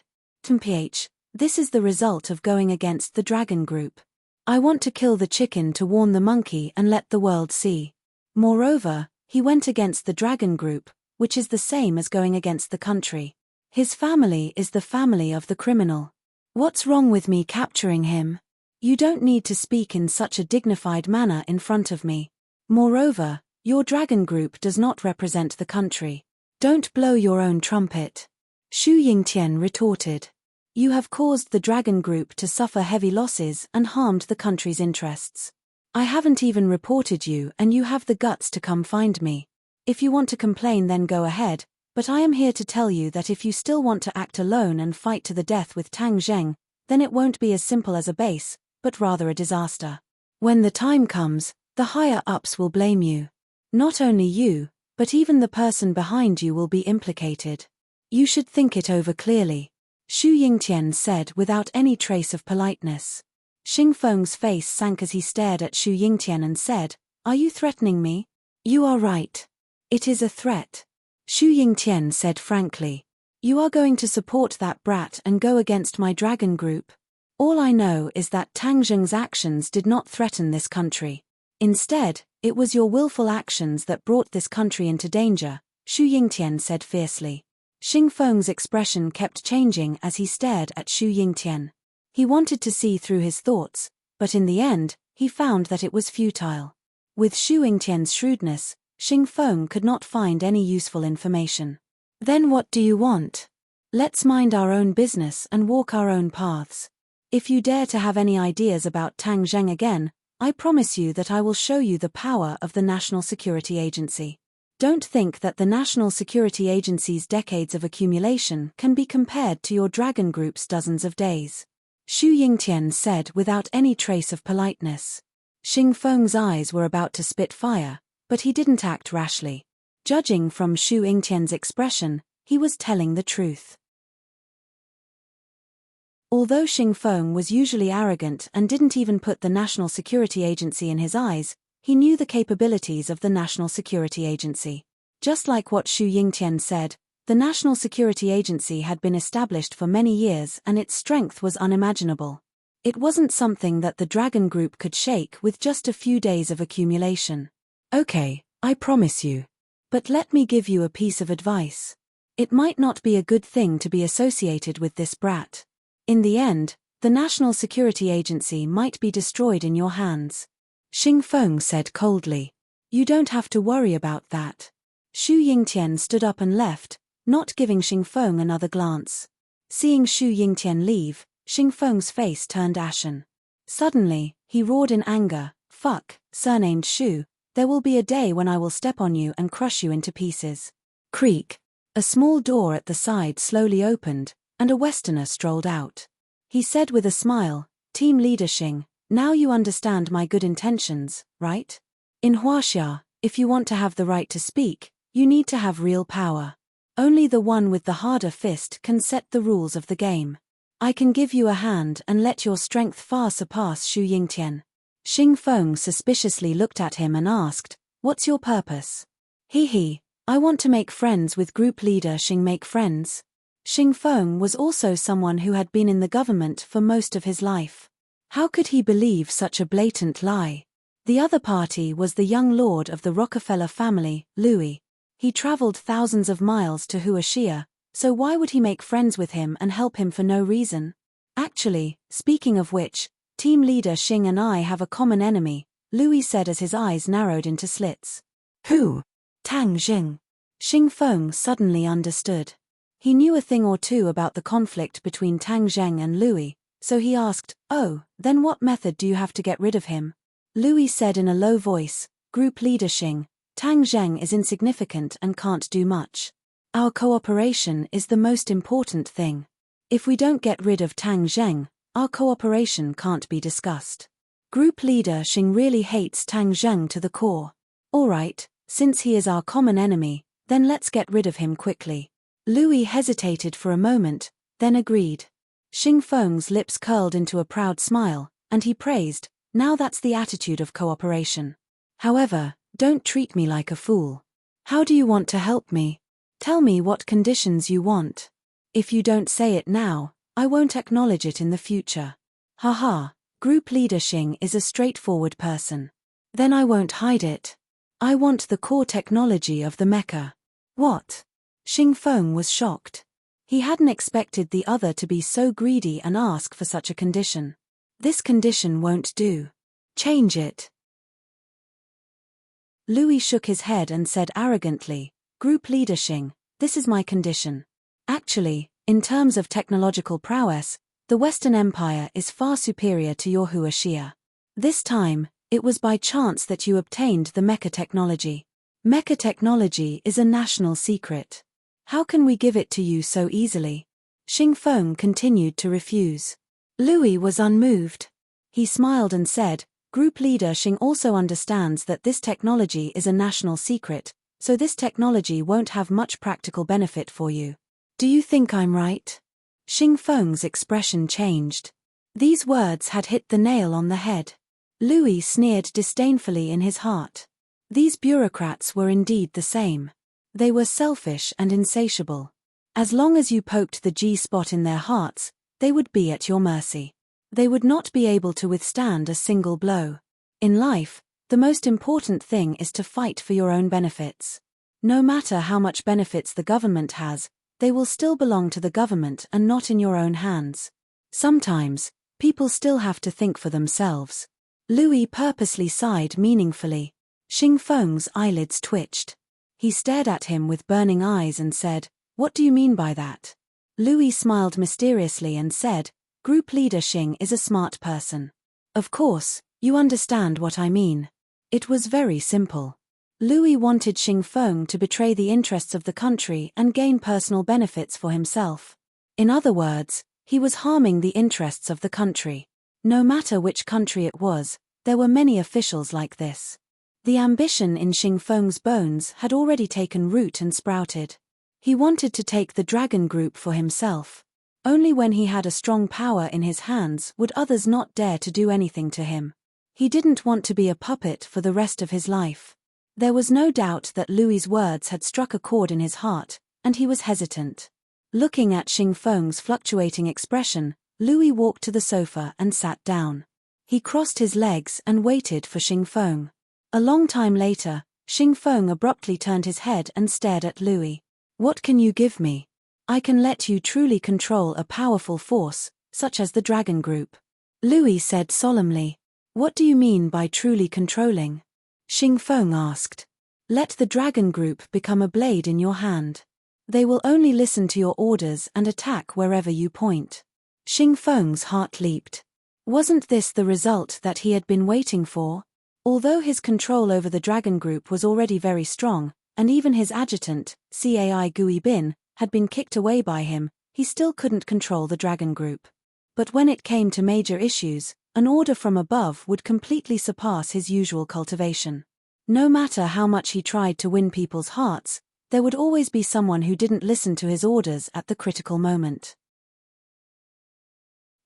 Mph, this is the result of going against the dragon group. I want to kill the chicken to warn the monkey and let the world see. Moreover, he went against the dragon group, which is the same as going against the country. His family is the family of the criminal. What's wrong with me capturing him? You don't need to speak in such a dignified manner in front of me. Moreover, your dragon group does not represent the country. Don't blow your own trumpet. Shu Yingtian retorted. You have caused the dragon group to suffer heavy losses and harmed the country's interests. I haven't even reported you and you have the guts to come find me. If you want to complain then go ahead, but I am here to tell you that if you still want to act alone and fight to the death with Tang Zheng, then it won't be as simple as a base, but rather a disaster. When the time comes, the higher-ups will blame you. Not only you, but even the person behind you will be implicated. You should think it over clearly. Shu Yingtian said without any trace of politeness. Xing Feng's face sank as he stared at Shu Yingtian and said, Are you threatening me? You are right. It is a threat. Shu Yingtian said frankly. You are going to support that brat and go against my dragon group? All I know is that Tang Zheng's actions did not threaten this country. Instead, it was your willful actions that brought this country into danger, Shu Yingtian said fiercely. Xing Feng's expression kept changing as he stared at Shu Yingtian. He wanted to see through his thoughts, but in the end, he found that it was futile. With Shu Yingtian's shrewdness, Xing Feng could not find any useful information. Then what do you want? Let's mind our own business and walk our own paths. If you dare to have any ideas about Tang Zheng again, I promise you that I will show you the power of the National Security Agency. Don't think that the National Security Agency's decades of accumulation can be compared to your dragon group's dozens of days. Shu Yingtian said without any trace of politeness. Xing Feng's eyes were about to spit fire, but he didn't act rashly. Judging from Shu Yingtian's expression, he was telling the truth. Although Xing Feng was usually arrogant and didn't even put the National Security Agency in his eyes, he knew the capabilities of the National Security Agency. Just like what Shu Yingtian said, the National Security Agency had been established for many years and its strength was unimaginable. It wasn't something that the Dragon Group could shake with just a few days of accumulation. Okay, I promise you. But let me give you a piece of advice. It might not be a good thing to be associated with this brat. In the end, the National Security Agency might be destroyed in your hands. Xing Feng said coldly. You don't have to worry about that. Shu Yingtian stood up and left, not giving Xing Feng another glance. Seeing Shu Yingtian leave, Xing Feng's face turned ashen. Suddenly, he roared in anger, Fuck, surnamed Shu, there will be a day when I will step on you and crush you into pieces. Creak. A small door at the side slowly opened, and a Westerner strolled out. He said with a smile, Team Leader Xing, now you understand my good intentions, right? In Huaxia, if you want to have the right to speak, you need to have real power. Only the one with the harder fist can set the rules of the game. I can give you a hand and let your strength far surpass Shu Yingtian. Xing Feng suspiciously looked at him and asked, What's your purpose? He, I want to make friends with group leader Xing. Make friends? Xing Feng was also someone who had been in the government for most of his life. How could he believe such a blatant lie? The other party was the young lord of the Rockefeller family, Louis. He traveled thousands of miles to Huaxia, so why would he make friends with him and help him for no reason? Actually, speaking of which, team leader Xing and I have a common enemy, Louis said as his eyes narrowed into slits. Who? Tang Zheng. Xing Feng suddenly understood. He knew a thing or two about the conflict between Tang Zheng and Louis, so he asked, Oh, then what method do you have to get rid of him? Louis said in a low voice, Group leader Xing, Tang Zheng is insignificant and can't do much. Our cooperation is the most important thing. If we don't get rid of Tang Zheng, our cooperation can't be discussed. Group leader Xing really hates Tang Zheng to the core. Alright, since he is our common enemy, then let's get rid of him quickly. Louis hesitated for a moment, then agreed. Xing Feng's lips curled into a proud smile, and he praised, Now that's the attitude of cooperation. However, don't treat me like a fool. How do you want to help me? Tell me what conditions you want. If you don't say it now, I won't acknowledge it in the future. Haha, group leader Xing is a straightforward person. Then I won't hide it. I want the core technology of the mecha. What? Xing Feng was shocked. He hadn't expected the other to be so greedy and ask for such a condition. This condition won't do. Change it. Louis shook his head and said arrogantly, Group leader Xing, this is my condition. Actually, in terms of technological prowess, the Western Empire is far superior to your Huaxia. This time, it was by chance that you obtained the mecha technology. Mecha technology is a national secret. How can we give it to you so easily? Xing Feng continued to refuse. Louis was unmoved. He smiled and said, Group leader Xing also understands that this technology is a national secret, so this technology won't have much practical benefit for you. Do you think I'm right? Xing Feng's expression changed. These words had hit the nail on the head. Louis sneered disdainfully in his heart. These bureaucrats were indeed the same. They were selfish and insatiable. As long as you poked the G-spot in their hearts, they would be at your mercy. They would not be able to withstand a single blow. In life, the most important thing is to fight for your own benefits. No matter how much benefits the government has, they will still belong to the government and not in your own hands. Sometimes, people still have to think for themselves. Louis purposely sighed meaningfully. Xing Feng's eyelids twitched. He stared at him with burning eyes and said, What do you mean by that? Louis smiled mysteriously and said, Group leader Xing is a smart person. Of course, you understand what I mean. It was very simple. Louis wanted Xing Feng to betray the interests of the country and gain personal benefits for himself. In other words, he was harming the interests of the country. No matter which country it was, there were many officials like this. The ambition in Xing Feng's bones had already taken root and sprouted. He wanted to take the dragon group for himself. Only when he had a strong power in his hands would others not dare to do anything to him. He didn't want to be a puppet for the rest of his life. There was no doubt that Louis's words had struck a chord in his heart, and he was hesitant. Looking at Xing Feng's fluctuating expression, Louis walked to the sofa and sat down. He crossed his legs and waited for Xing Feng. A long time later, Xing Feng abruptly turned his head and stared at Louis. What can you give me? I can let you truly control a powerful force, such as the dragon group. Louis said solemnly. What do you mean by truly controlling? Xing Feng asked. Let the dragon group become a blade in your hand. They will only listen to your orders and attack wherever you point. Xing Feng's heart leaped. Wasn't this the result that he had been waiting for? Although his control over the dragon group was already very strong, and even his adjutant, Cai Gui Bin, had been kicked away by him, he still couldn't control the dragon group. But when it came to major issues, an order from above would completely surpass his usual cultivation. No matter how much he tried to win people's hearts, there would always be someone who didn't listen to his orders at the critical moment.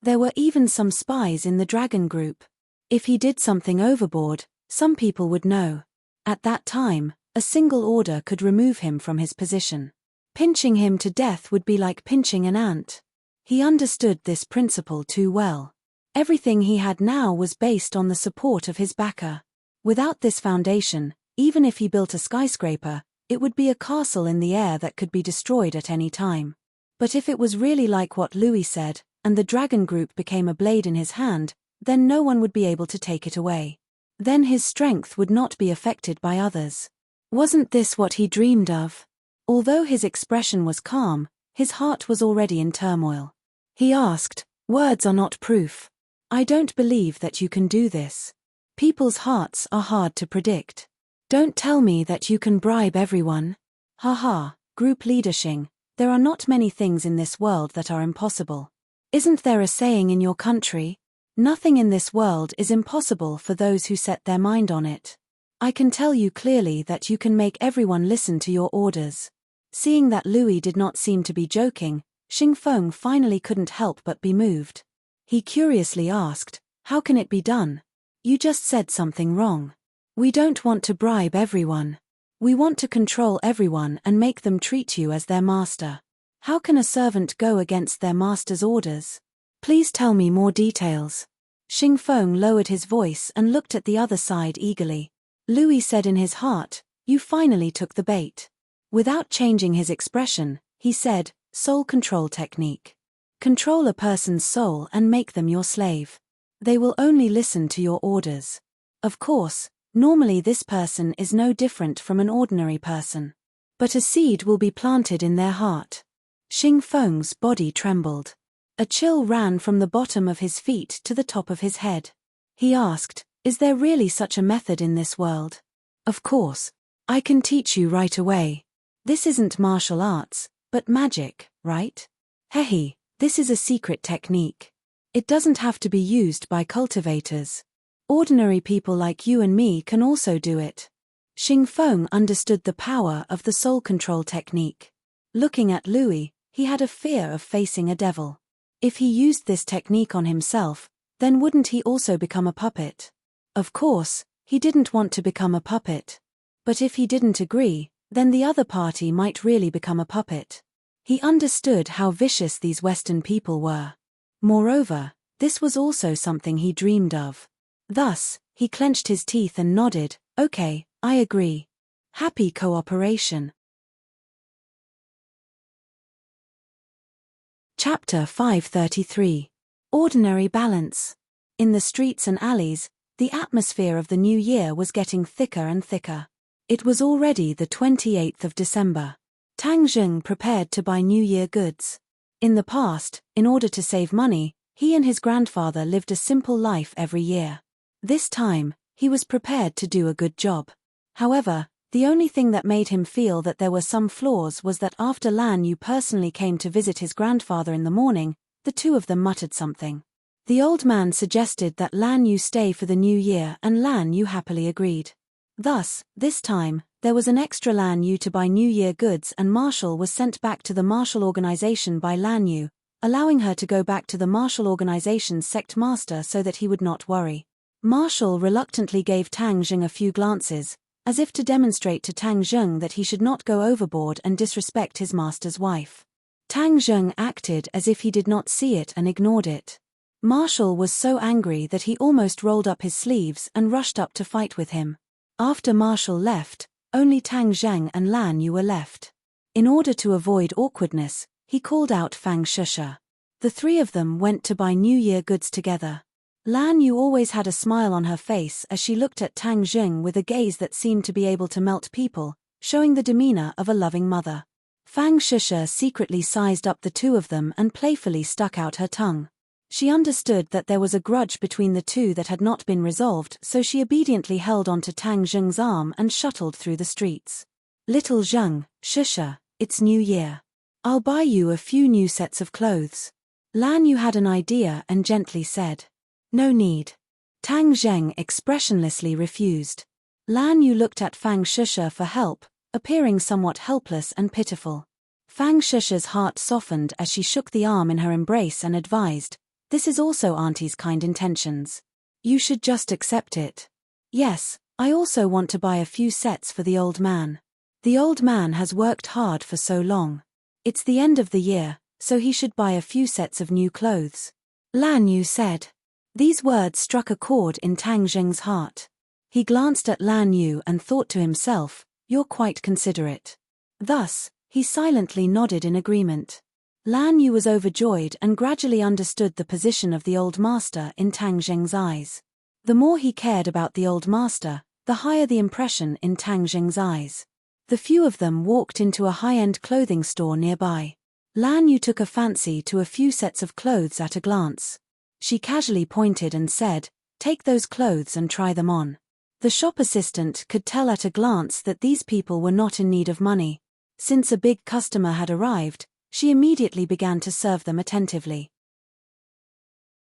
There were even some spies in the dragon group. If he did something overboard, some people would know. At that time, a single order could remove him from his position. Pinching him to death would be like pinching an ant. He understood this principle too well. Everything he had now was based on the support of his backer. Without this foundation, even if he built a skyscraper, it would be a castle in the air that could be destroyed at any time. But if it was really like what Louis said, and the dragon group became a blade in his hand, then no one would be able to take it away. Then his strength would not be affected by others. Wasn't this what he dreamed of? Although his expression was calm, his heart was already in turmoil. He asked, Words are not proof. I don't believe that you can do this. People's hearts are hard to predict. Don't tell me that you can bribe everyone. Haha, group leader Xing, there are not many things in this world that are impossible. Isn't there a saying in your country? Nothing in this world is impossible for those who set their mind on it. I can tell you clearly that you can make everyone listen to your orders. Seeing that Louis did not seem to be joking, Xing Feng finally couldn't help but be moved. He curiously asked, How can it be done? You just said something wrong. We don't want to bribe everyone. We want to control everyone and make them treat you as their master. How can a servant go against their master's orders? Please tell me more details. Xing Feng lowered his voice and looked at the other side eagerly. Louis said in his heart, You finally took the bait. Without changing his expression, he said, Soul control technique. Control a person's soul and make them your slave. They will only listen to your orders. Of course, normally this person is no different from an ordinary person. But a seed will be planted in their heart. Xing Feng's body trembled. A chill ran from the bottom of his feet to the top of his head. He asked, "Is there really such a method in this world?" "Of course. I can teach you right away. This isn't martial arts, but magic, right? Hehe, this is a secret technique. It doesn't have to be used by cultivators. Ordinary people like you and me can also do it." Xing Feng understood the power of the soul control technique. Looking at Louis, he had a fear of facing a devil. If he used this technique on himself, then wouldn't he also become a puppet? Of course, he didn't want to become a puppet. But if he didn't agree, then the other party might really become a puppet. He understood how vicious these Western people were. Moreover, this was also something he dreamed of. Thus, he clenched his teeth and nodded, "Okay, I agree." Happy cooperation. Chapter 533. Ordinary Balance. In the streets and alleys, the atmosphere of the new year was getting thicker and thicker. It was already the 28th of December. Tang Zheng prepared to buy New Year goods. In the past, in order to save money, he and his grandfather lived a simple life every year. This time, he was prepared to do a good job. However, the only thing that made him feel that there were some flaws was that after Lan Yu personally came to visit his grandfather in the morning, the two of them muttered something. The old man suggested that Lan Yu stay for the new year, and Lan Yu happily agreed. Thus, this time, there was an extra Lan Yu to buy New Year goods, and Marshall was sent back to the martial organization by Lan Yu, allowing her to go back to the martial organization's sect master so that he would not worry. Marshall reluctantly gave Tang Zheng a few glances, as if to demonstrate to Tang Zheng that he should not go overboard and disrespect his master's wife. Tang Zheng acted as if he did not see it and ignored it. Marshall was so angry that he almost rolled up his sleeves and rushed up to fight with him. After Marshall left, only Tang Zheng and Lan Yu were left. In order to avoid awkwardness, he called out Fang Shusha. The three of them went to buy New Year goods together. Lan Yu always had a smile on her face as she looked at Tang Zheng with a gaze that seemed to be able to melt people, showing the demeanor of a loving mother. Fang Shusha secretly sized up the two of them and playfully stuck out her tongue. She understood that there was a grudge between the two that had not been resolved, so she obediently held onto Tang Zheng's arm and shuttled through the streets. "Little Zheng, Shusha, it's New Year. I'll buy you a few new sets of clothes." Lan Yu had an idea and gently said, "No need." Tang Zheng expressionlessly refused. Lan Yu looked at Fang Shusha for help, appearing somewhat helpless and pitiful. Fang Shusha's heart softened as she shook the arm in her embrace and advised, "This is also Auntie's kind intentions. You should just accept it." "Yes, I also want to buy a few sets for the old man. The old man has worked hard for so long. It's the end of the year, so he should buy a few sets of new clothes," Lan Yu said. These words struck a chord in Tang Zheng's heart. He glanced at Lan Yu and thought to himself, "You're quite considerate." Thus, he silently nodded in agreement. Lan Yu was overjoyed and gradually understood the position of the old master in Tang Zheng's eyes. The more he cared about the old master, the higher the impression in Tang Zheng's eyes. The few of them walked into a high-end clothing store nearby. Lan Yu took a fancy to a few sets of clothes at a glance. She casually pointed and said, "Take those clothes and try them on." The shop assistant could tell at a glance that these people were not in need of money. Since a big customer had arrived, she immediately began to serve them attentively.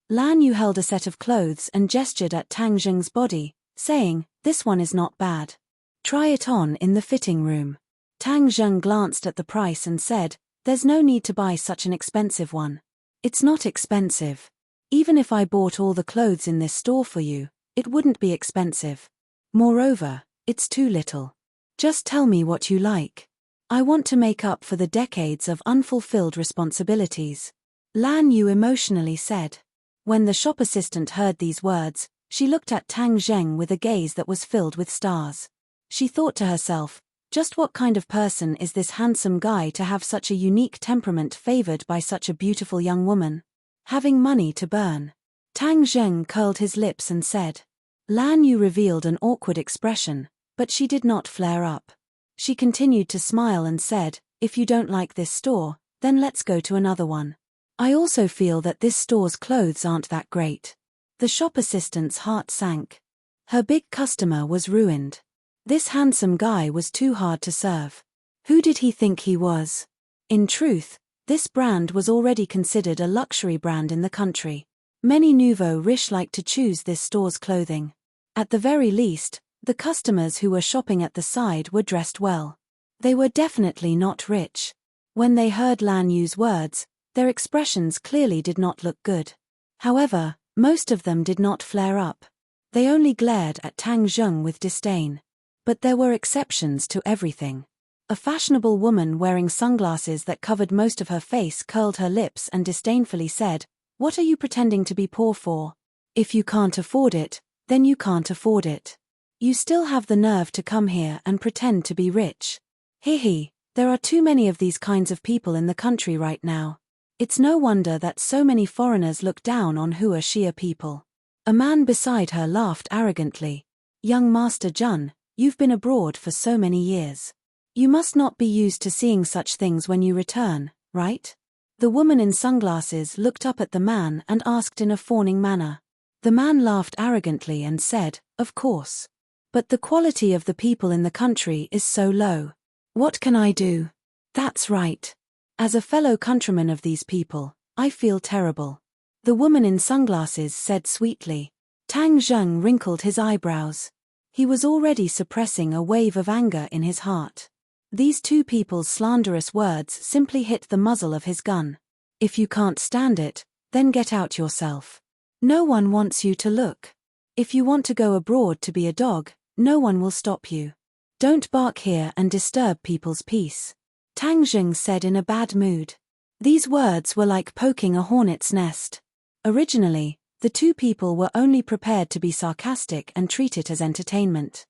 Lan Yu held a set of clothes and gestured at Tang Zheng's body, saying, "This one is not bad. Try it on in the fitting room." Tang Zheng glanced at the price and said, "There's no need to buy such an expensive one." "It's not expensive. Even if I bought all the clothes in this store for you, it wouldn't be expensive. Moreover, it's too little. Just tell me what you like. I want to make up for the decades of unfulfilled responsibilities," Lan Yu emotionally said. When the shop assistant heard these words, she looked at Tang Zheng with a gaze that was filled with stars. She thought to herself, just what kind of person is this handsome guy to have such a unique temperament favored by such a beautiful young woman? Having money to burn. Tang Zheng curled his lips and said. Lan Yu revealed an awkward expression, but she did not flare up. She continued to smile and said, if you don't like this store, then let's go to another one. I also feel that this store's clothes aren't that great. The shop assistant's heart sank. Her big customer was ruined. This handsome guy was too hard to serve. Who did he think he was? In truth, this brand was already considered a luxury brand in the country. Many nouveau riche liked to choose this store's clothing. At the very least, the customers who were shopping at the side were dressed well. They were definitely not rich. When they heard Lan Yu's words, their expressions clearly did not look good. However, most of them did not flare up. They only glared at Tang Zheng with disdain. But there were exceptions to everything. A fashionable woman wearing sunglasses that covered most of her face curled her lips and disdainfully said, "What are you pretending to be poor for? If you can't afford it, then you can't afford it. You still have the nerve to come here and pretend to be rich. Hee, there are too many of these kinds of people in the country right now. It's no wonder that so many foreigners look down on Hua Xia people." A man beside her laughed arrogantly. "Young Master Jun, you've been abroad for so many years. You must not be used to seeing such things when you return, right?" The woman in sunglasses looked up at the man and asked in a fawning manner. The man laughed arrogantly and said, "Of course. But the quality of the people in the country is so low. What can I do?" "That's right. As a fellow countryman of these people, I feel terrible," the woman in sunglasses said sweetly. Tang Zheng wrinkled his eyebrows. He was already suppressing a wave of anger in his heart. These two people's slanderous words simply hit the muzzle of his gun. If you can't stand it, then get out yourself. No one wants you to look. If you want to go abroad to be a dog, no one will stop you. Don't bark here and disturb people's peace," Tang Zheng said in a bad mood. These words were like poking a hornet's nest. Originally, the two people were only prepared to be sarcastic and treat it as entertainment.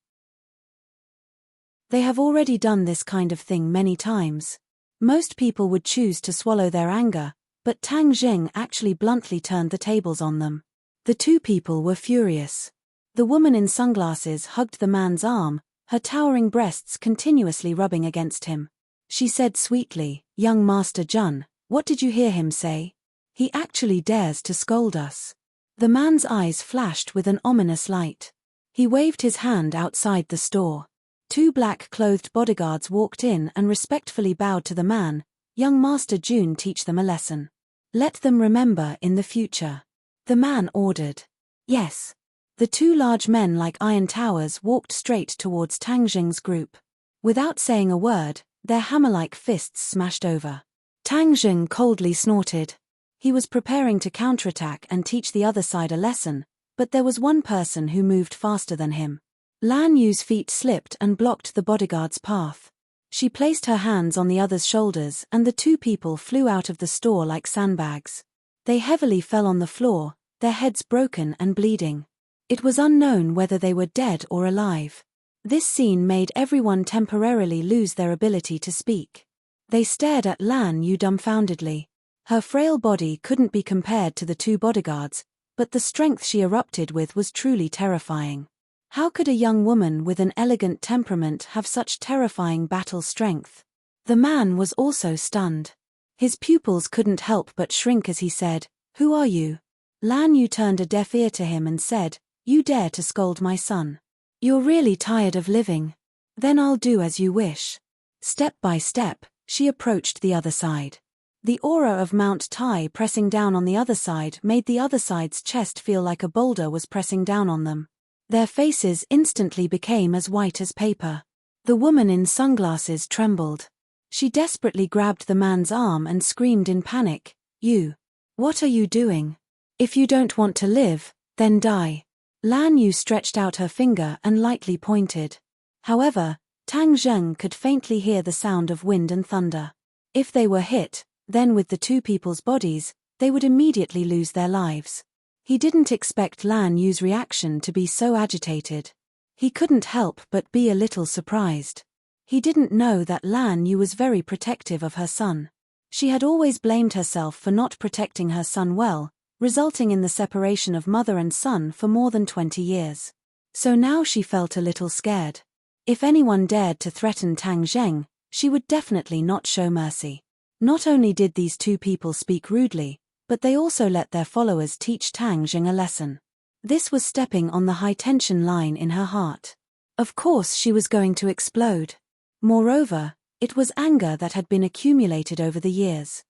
They have already done this kind of thing many times. Most people would choose to swallow their anger, but Tang Zheng actually bluntly turned the tables on them. The two people were furious. The woman in sunglasses hugged the man's arm, her towering breasts continuously rubbing against him. She said sweetly, "Young Master Jun, what did you hear him say? He actually dares to scold us." The man's eyes flashed with an ominous light. He waved his hand outside the store. Two black-clothed bodyguards walked in and respectfully bowed to the man. "Young Master Jun, teach them a lesson. Let them remember in the future," the man ordered. "Yes." The two large men like iron towers walked straight towards Tang Zheng's group. Without saying a word, their hammer-like fists smashed over. Tang Zheng coldly snorted. He was preparing to counterattack and teach the other side a lesson, but there was one person who moved faster than him. Lan Yu's feet slipped and blocked the bodyguard's path. She placed her hands on the other's shoulders and the two people flew out of the store like sandbags. They heavily fell on the floor, their heads broken and bleeding. It was unknown whether they were dead or alive. This scene made everyone temporarily lose their ability to speak. They stared at Lan Yu dumbfoundedly. Her frail body couldn't be compared to the two bodyguards, but the strength she erupted with was truly terrifying. How could a young woman with an elegant temperament have such terrifying battle strength? The man was also stunned. His pupils couldn't help but shrink as he said, "Who are you?" Lan Yu turned a deaf ear to him and said, "You dare to scold my son? You're really tired of living? Then I'll do as you wish." Step by step, she approached the other side. The aura of Mount Tai pressing down on the other side made the other side's chest feel like a boulder was pressing down on them. Their faces instantly became as white as paper. The woman in sunglasses trembled. She desperately grabbed the man's arm and screamed in panic, "You! What are you doing? If you don't want to live, then die." Lan Yu stretched out her finger and lightly pointed. However, Tang Zheng could faintly hear the sound of wind and thunder. If they were hit, then with the two people's bodies, they would immediately lose their lives. He didn't expect Lan Yu's reaction to be so agitated. He couldn't help but be a little surprised. He didn't know that Lan Yu was very protective of her son. She had always blamed herself for not protecting her son well, resulting in the separation of mother and son for more than 20 years. So now she felt a little scared. If anyone dared to threaten Tang Zheng, she would definitely not show mercy. Not only did these two people speak rudely, but they also let their followers teach Tang Zheng a lesson. This was stepping on the high-tension line in her heart. Of course she was going to explode. Moreover, it was anger that had been accumulated over the years.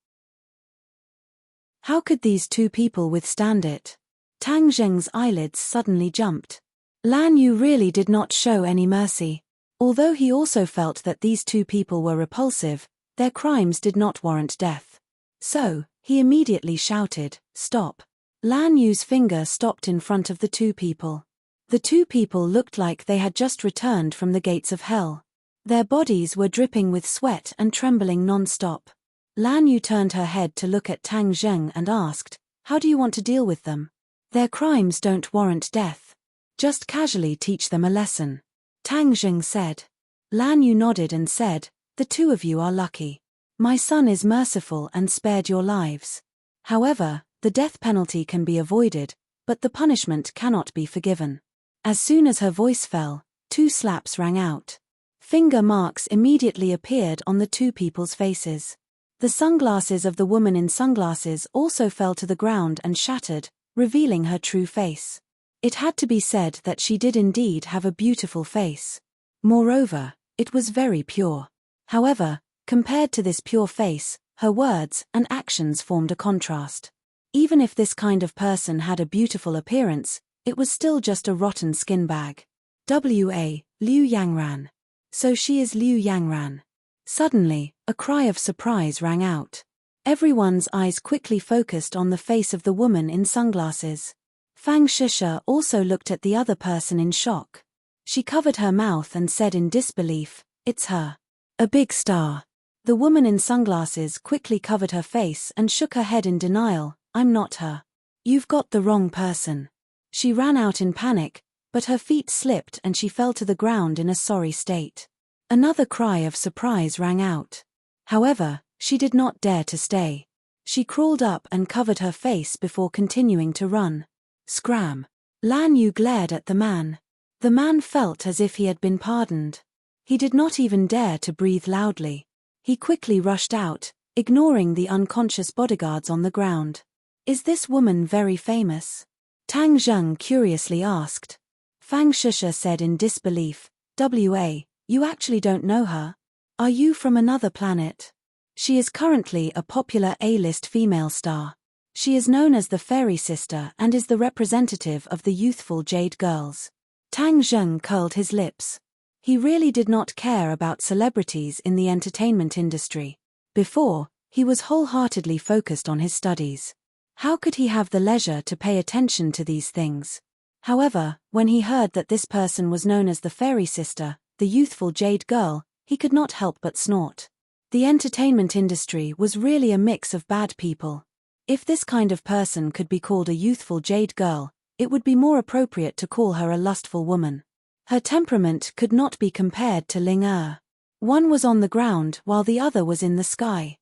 How could these two people withstand it? Tang Zheng's eyelids suddenly jumped. Lan Yu really did not show any mercy. Although he also felt that these two people were repulsive, their crimes did not warrant death. So, he immediately shouted, "Stop." Lan Yu's finger stopped in front of the two people. The two people looked like they had just returned from the gates of hell. Their bodies were dripping with sweat and trembling non-stop. Lan Yu turned her head to look at Tang Zheng and asked, "How do you want to deal with them? Their crimes don't warrant death. Just casually teach them a lesson." Tang Zheng said. Lan Yu nodded and said, "The two of you are lucky. My son is merciful and spared your lives. However, the death penalty can be avoided, but the punishment cannot be forgiven." As soon as her voice fell, 2 slaps rang out. Finger marks immediately appeared on the two people's faces. The sunglasses of the woman in sunglasses also fell to the ground and shattered, revealing her true face. It had to be said that she did indeed have a beautiful face. Moreover, it was very pure. However, compared to this pure face, her words and actions formed a contrast. Even if this kind of person had a beautiful appearance, it was still just a rotten skin bag. Liu Yangran. So she is Liu Yangran. Suddenly, a cry of surprise rang out. Everyone's eyes quickly focused on the face of the woman in sunglasses. Fang Shisha also looked at the other person in shock. She covered her mouth and said in disbelief, "It's her. A big star." The woman in sunglasses quickly covered her face and shook her head in denial, "I'm not her. You've got the wrong person." She ran out in panic, but her feet slipped and she fell to the ground in a sorry state. Another cry of surprise rang out. However, she did not dare to stay. She crawled up and covered her face before continuing to run. Scram! Lan Yu glared at the man. The man felt as if he had been pardoned. He did not even dare to breathe loudly. He quickly rushed out, ignoring the unconscious bodyguards on the ground. "Is this woman very famous?" Tang Zheng curiously asked. Fang Shisha said in disbelief, You actually don't know her? Are you from another planet?" She is currently a popular A-list female star. She is known as the Fairy Sister and is the representative of the youthful Jade Girls. Tang Zheng curled his lips. He really did not care about celebrities in the entertainment industry. Before, he was wholeheartedly focused on his studies. How could he have the leisure to pay attention to these things? However, when he heard that this person was known as the Fairy Sister, the youthful Jade Girl, he could not help but snort. The entertainment industry was really a mix of bad people. If this kind of person could be called a youthful Jade Girl, it would be more appropriate to call her a lustful woman. Her temperament could not be compared to Ling Er. One was on the ground while the other was in the sky.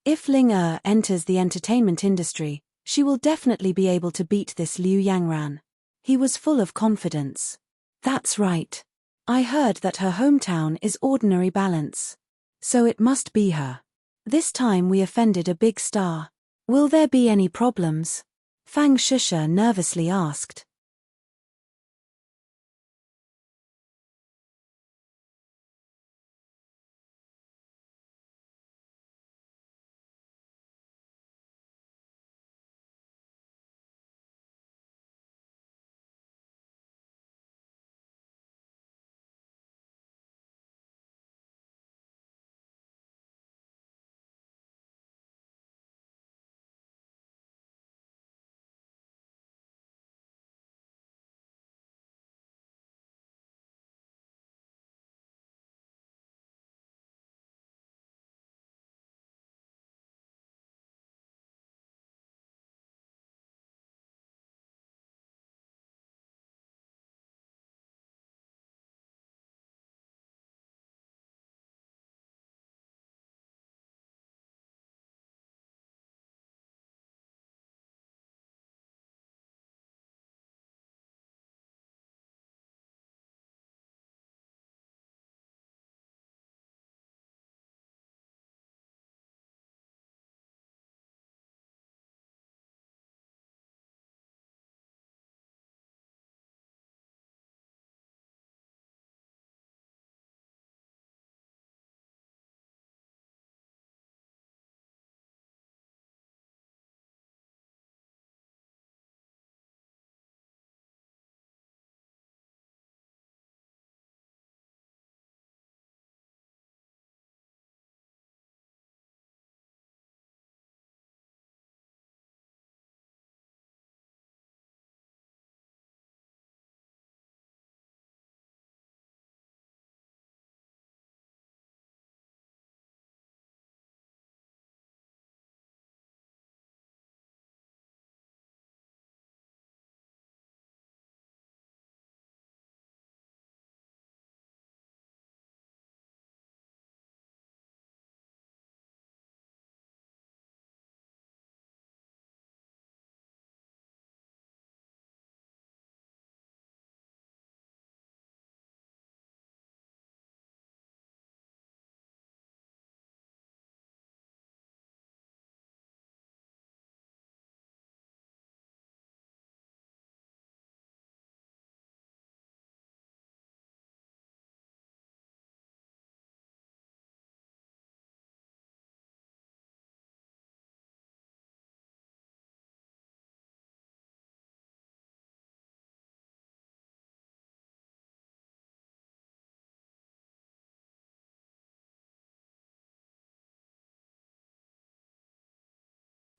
If Ling Er enters the entertainment industry, she will definitely be able to beat this Liu Yangran. He was full of confidence. That's right. I heard that her hometown is Ordinary Balance. So it must be her. This time we offended a big star. Will there be any problems? Fang Shisha nervously asked.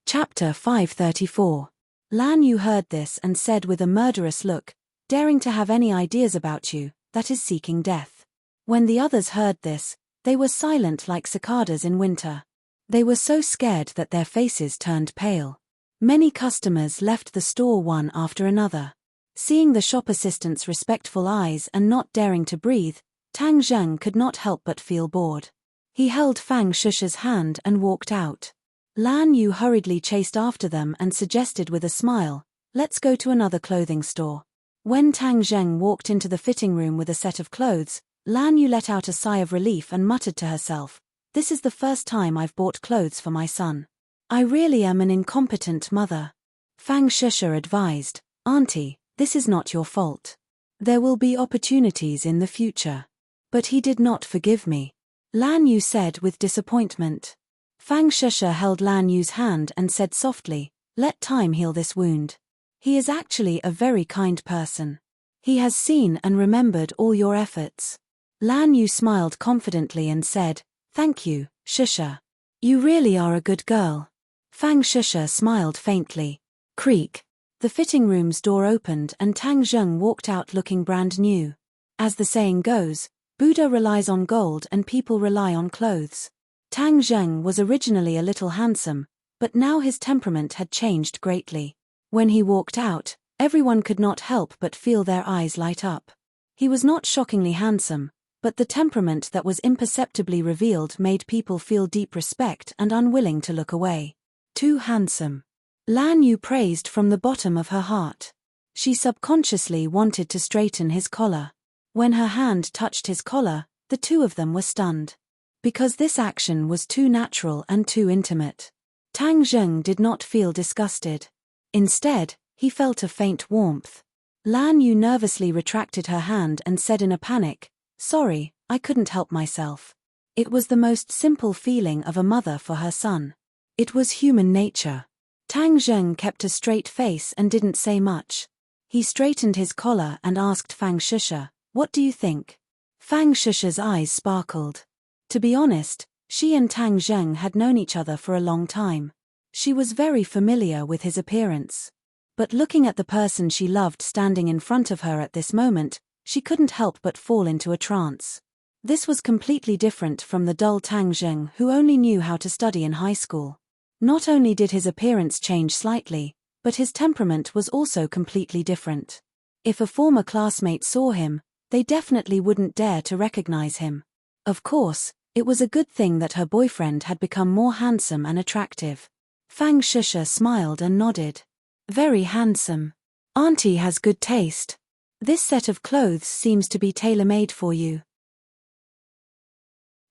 Chapter 534. Lan Yu heard this and said with a murderous look, daring to have any ideas about you, that is seeking death. When the others heard this, they were silent like cicadas in winter. They were so scared that their faces turned pale. Many customers left the store one after another. Seeing the shop assistant's respectful eyes and not daring to breathe, Tang Zheng could not help but feel bored. He held Fang Shusha's hand and walked out. Lan Yu hurriedly chased after them and suggested with a smile, "Let's go to another clothing store." When Tang Zheng walked into the fitting room with a set of clothes, Lan Yu let out a sigh of relief and muttered to herself, "This is the first time I've bought clothes for my son. I really am an incompetent mother." Fang Shusha advised, "Auntie, this is not your fault. There will be opportunities in the future." "But he did not forgive me," Lan Yu said with disappointment. Fang Shusha held Lan Yu's hand and said softly, "Let time heal this wound. He is actually a very kind person. He has seen and remembered all your efforts." Lan Yu smiled confidently and said, "Thank you, Shusha. You really are a good girl." Fang Shusha smiled faintly. Creak. The fitting room's door opened and Tang Zheng walked out looking brand new. As the saying goes, Buddha relies on gold and people rely on clothes. Tang Zheng was originally a little handsome, but now his temperament had changed greatly. When he walked out, everyone could not help but feel their eyes light up. He was not shockingly handsome, but the temperament that was imperceptibly revealed made people feel deep respect and unwilling to look away. Too handsome. Lan Yu praised from the bottom of her heart. She subconsciously wanted to straighten his collar. When her hand touched his collar, the two of them were stunned. Because this action was too natural and too intimate. Tang Zheng did not feel disgusted. Instead, he felt a faint warmth. Lan Yu nervously retracted her hand and said in a panic, "Sorry, I couldn't help myself." It was the most simple feeling of a mother for her son. It was human nature. Tang Zheng kept a straight face and didn't say much. He straightened his collar and asked Fang Shusha, "What do you think?" Fang Shusha's eyes sparkled. To be honest, she and Tang Zheng had known each other for a long time. She was very familiar with his appearance. But looking at the person she loved standing in front of her at this moment, she couldn't help but fall into a trance. This was completely different from the dull Tang Zheng who only knew how to study in high school. Not only did his appearance change slightly, but his temperament was also completely different. If a former classmate saw him, they definitely wouldn't dare to recognize him. Of course, it was a good thing that her boyfriend had become more handsome and attractive. Fang Shusha smiled and nodded. "Very handsome. Auntie has good taste. This set of clothes seems to be tailor-made for you."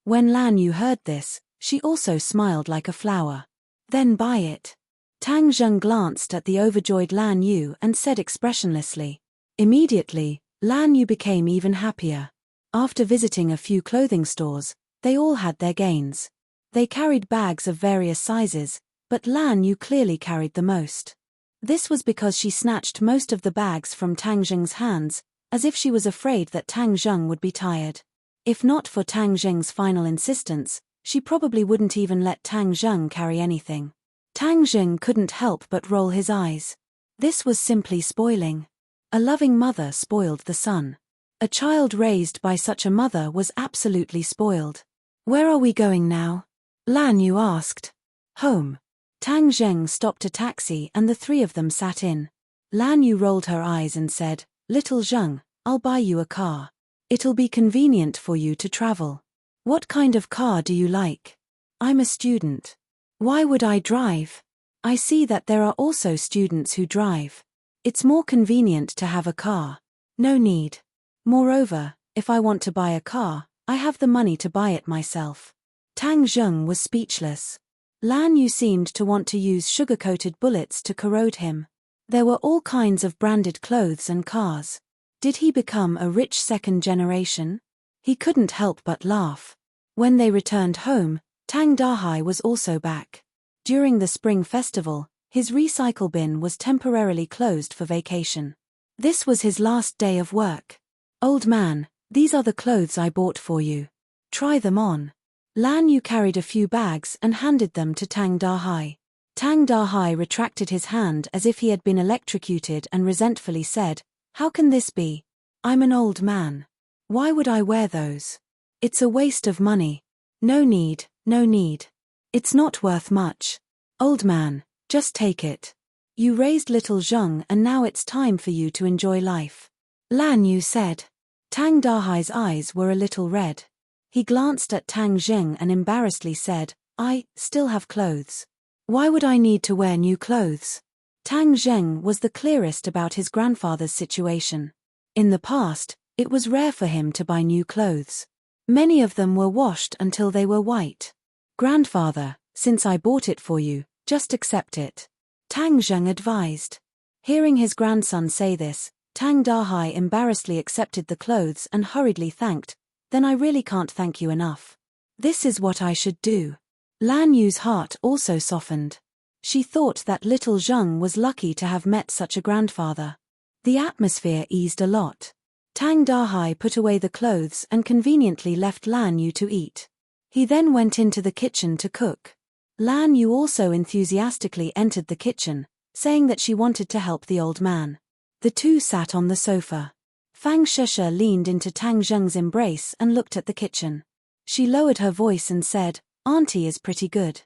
When Lan Yu heard this, she also smiled like a flower. "Then buy it." Tang Zheng glanced at the overjoyed Lan Yu and said expressionlessly. Immediately, Lan Yu became even happier. After visiting a few clothing stores, they all had their gains. They carried bags of various sizes, but Lan Yu clearly carried the most. This was because she snatched most of the bags from Tang Zheng's hands, as if she was afraid that Tang Zheng would be tired. If not for Tang Zheng's final insistence, she probably wouldn't even let Tang Zheng carry anything. Tang Zheng couldn't help but roll his eyes. This was simply spoiling. A loving mother spoiled the son. A child raised by such a mother was absolutely spoiled. "Where are we going now?" Lan Yu asked. "Home." Tang Zheng stopped a taxi and the three of them sat in. Lan Yu rolled her eyes and said, "Little Zheng, I'll buy you a car. It'll be convenient for you to travel." "What kind of car do you like?" "I'm a student." "Why would I drive?" "I see that there are also students who drive. It's more convenient to have a car." "No need. Moreover, if I want to buy a car, I have the money to buy it myself." Tang Zheng was speechless. Lan Yu seemed to want to use sugar-coated bullets to corrode him. There were all kinds of branded clothes and cars. Did he become a rich second generation? He couldn't help but laugh. When they returned home, Tang Dahai was also back. During the spring festival, his recycle bin was temporarily closed for vacation. This was his last day of work. "Old man, these are the clothes I bought for you. Try them on." Lan Yu carried a few bags and handed them to Tang Dahai. Tang Dahai retracted his hand as if he had been electrocuted and resentfully said, "How can this be? I'm an old man. Why would I wear those? It's a waste of money. No need, no need. It's not worth much. Old man, just take it. You raised little Zheng and now it's time for you to enjoy life," Lan Yu said. Tang Dahai's eyes were a little red. He glanced at Tang Zheng and embarrassedly said, "I still have clothes. Why would I need to wear new clothes?" Tang Zheng was the clearest about his grandfather's situation. In the past, it was rare for him to buy new clothes. Many of them were washed until they were white. "Grandfather, since I bought it for you, just accept it," Tang Zheng advised. Hearing his grandson say this, Tang Dahai embarrassedly accepted the clothes and hurriedly thanked, "Then I really can't thank you enough. This is what I should do." Lan Yu's heart also softened. She thought that little Zheng was lucky to have met such a grandfather. The atmosphere eased a lot. Tang Dahai put away the clothes and conveniently left Lan Yu to eat. He then went into the kitchen to cook. Lan Yu also enthusiastically entered the kitchen, saying that she wanted to help the old man. The two sat on the sofa. Fang Sheshe leaned into Tang Zheng's embrace and looked at the kitchen. She lowered her voice and said, "Auntie is pretty good.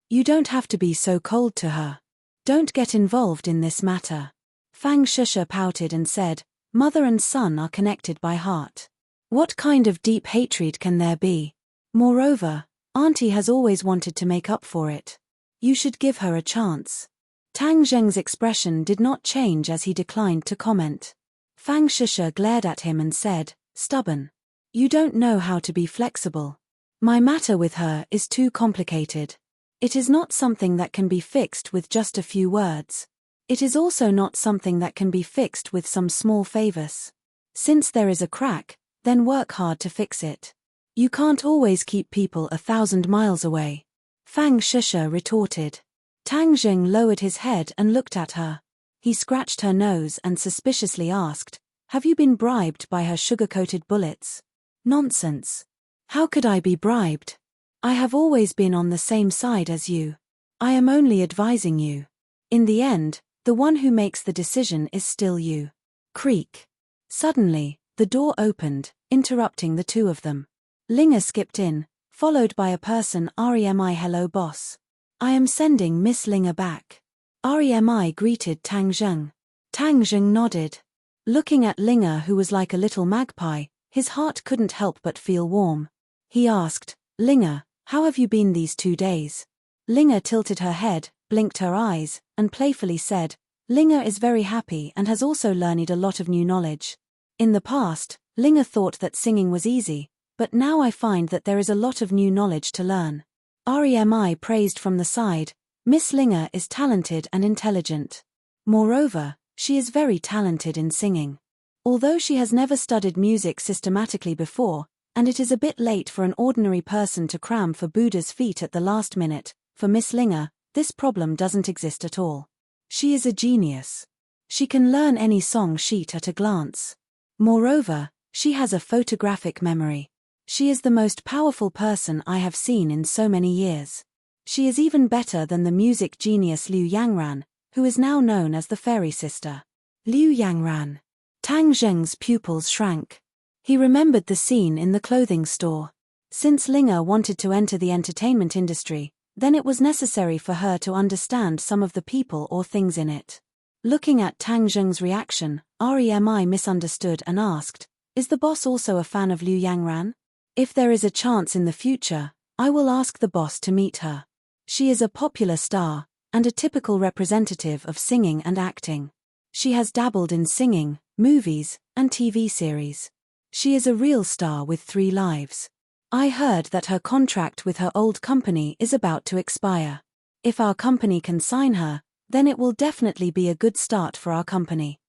You don't have to be so cold to her. Don't get involved in this matter." Fang Sheshe pouted and said, "Mother and son are connected by heart. What kind of deep hatred can there be? Moreover, Auntie has always wanted to make up for it. You should give her a chance." Tang Zheng's expression did not change as he declined to comment. Fang Sheshe glared at him and said, "Stubborn. You don't know how to be flexible. My matter with her is too complicated. It is not something that can be fixed with just a few words. It is also not something that can be fixed with some small favors. Since there is a crack, then work hard to fix it. You can't always keep people 1,000 miles away," Fang Sheshe retorted. Tang Zheng lowered his head and looked at her. He scratched her nose and suspiciously asked, "Have you been bribed by her sugar-coated bullets?" "Nonsense. How could I be bribed? I have always been on the same side as you. I am only advising you. In the end, the one who makes the decision is still you." Creak. Suddenly, the door opened, interrupting the two of them. Linga skipped in, followed by a person. "Remi, hello boss. I am sending Miss Linga back." Remi greeted Tang Zheng. Tang Zheng nodded. Looking at Linga, who was like a little magpie, his heart couldn't help but feel warm. He asked, "Linga, how have you been these 2 days?" Linga tilted her head, blinked her eyes, and playfully said, "Linga is very happy and has also learned a lot of new knowledge. In the past, Linga thought that singing was easy, but now I find that there is a lot of new knowledge to learn." Remi praised from the side, "Miss Linga is talented and intelligent. Moreover, she is very talented in singing. Although she has never studied music systematically before, and it is a bit late for an ordinary person to cram for Buddha's feet at the last minute, for Miss Linga, this problem doesn't exist at all. She is a genius. She can learn any song sheet at a glance. Moreover, she has a photographic memory. She is the most powerful person I have seen in so many years. She is even better than the music genius Liu Yangran, who is now known as the fairy sister." Liu Yangran. Tang Zheng's pupils shrank. He remembered the scene in the clothing store. Since Linga wanted to enter the entertainment industry, then it was necessary for her to understand some of the people or things in it. Looking at Tang Zheng's reaction, Remi misunderstood and asked, "Is the boss also a fan of Liu Yangran? If there is a chance in the future, I will ask the boss to meet her. She is a popular star, and a typical representative of singing and acting. She has dabbled in singing, movies, and TV series. She is a real star with 3 lives. I heard that her contract with her old company is about to expire. If our company can sign her, then it will definitely be a good start for our company."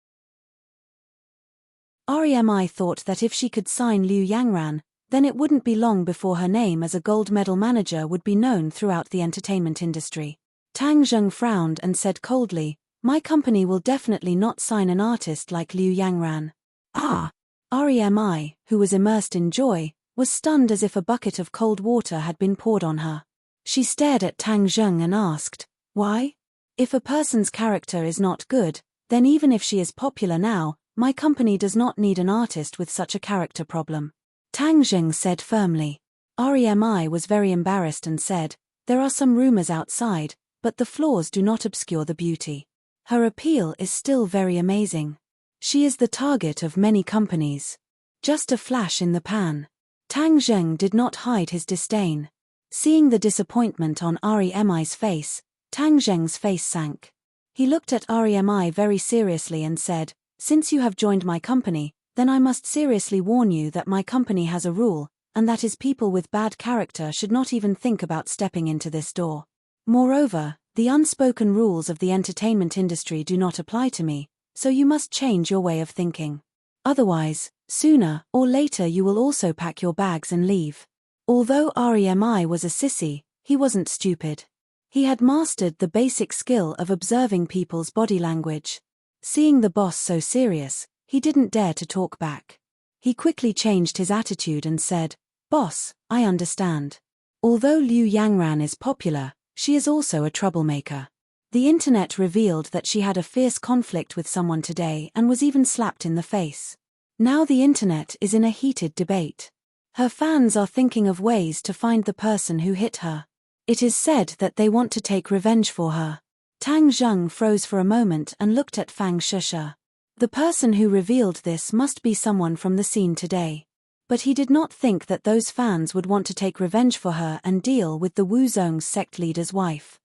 Remi thought that if she could sign Liu Yangran, then it wouldn't be long before her name as a gold medal manager would be known throughout the entertainment industry. Tang Zheng frowned and said coldly, "My company will definitely not sign an artist like Liu Yangran." "Ah!" Remi, who was immersed in joy, was stunned as if a bucket of cold water had been poured on her. She stared at Tang Zheng and asked, "Why? If a person's character is not good, then even if she is popular now, my company does not need an artist with such a character problem." Tang Zheng said firmly. REMI was very embarrassed and said, "There are some rumors outside, but the flaws do not obscure the beauty. Her appeal is still very amazing. She is the target of many companies. Just a flash in the pan." Tang Zheng did not hide his disdain. Seeing the disappointment on REMI's face, Tang Zheng's face sank. He looked at REMI very seriously and said, "Since you have joined my company, then I must seriously warn you that my company has a rule, and that is people with bad character should not even think about stepping into this door. Moreover, the unspoken rules of the entertainment industry do not apply to me, so you must change your way of thinking. Otherwise, sooner or later you will also pack your bags and leave." Although REMI was a sissy, he wasn't stupid. He had mastered the basic skill of observing people's body language. Seeing the boss so serious, he didn't dare to talk back. He quickly changed his attitude and said, "Boss, I understand. Although Liu Yangran is popular, she is also a troublemaker. The internet revealed that she had a fierce conflict with someone today and was even slapped in the face. Now the internet is in a heated debate. Her fans are thinking of ways to find the person who hit her. It is said that they want to take revenge for her." Tang Zheng froze for a moment and looked at Fang Shisha. The person who revealed this must be someone from the scene today. But he did not think that those fans would want to take revenge for her and deal with the Wuzong's sect leader's wife.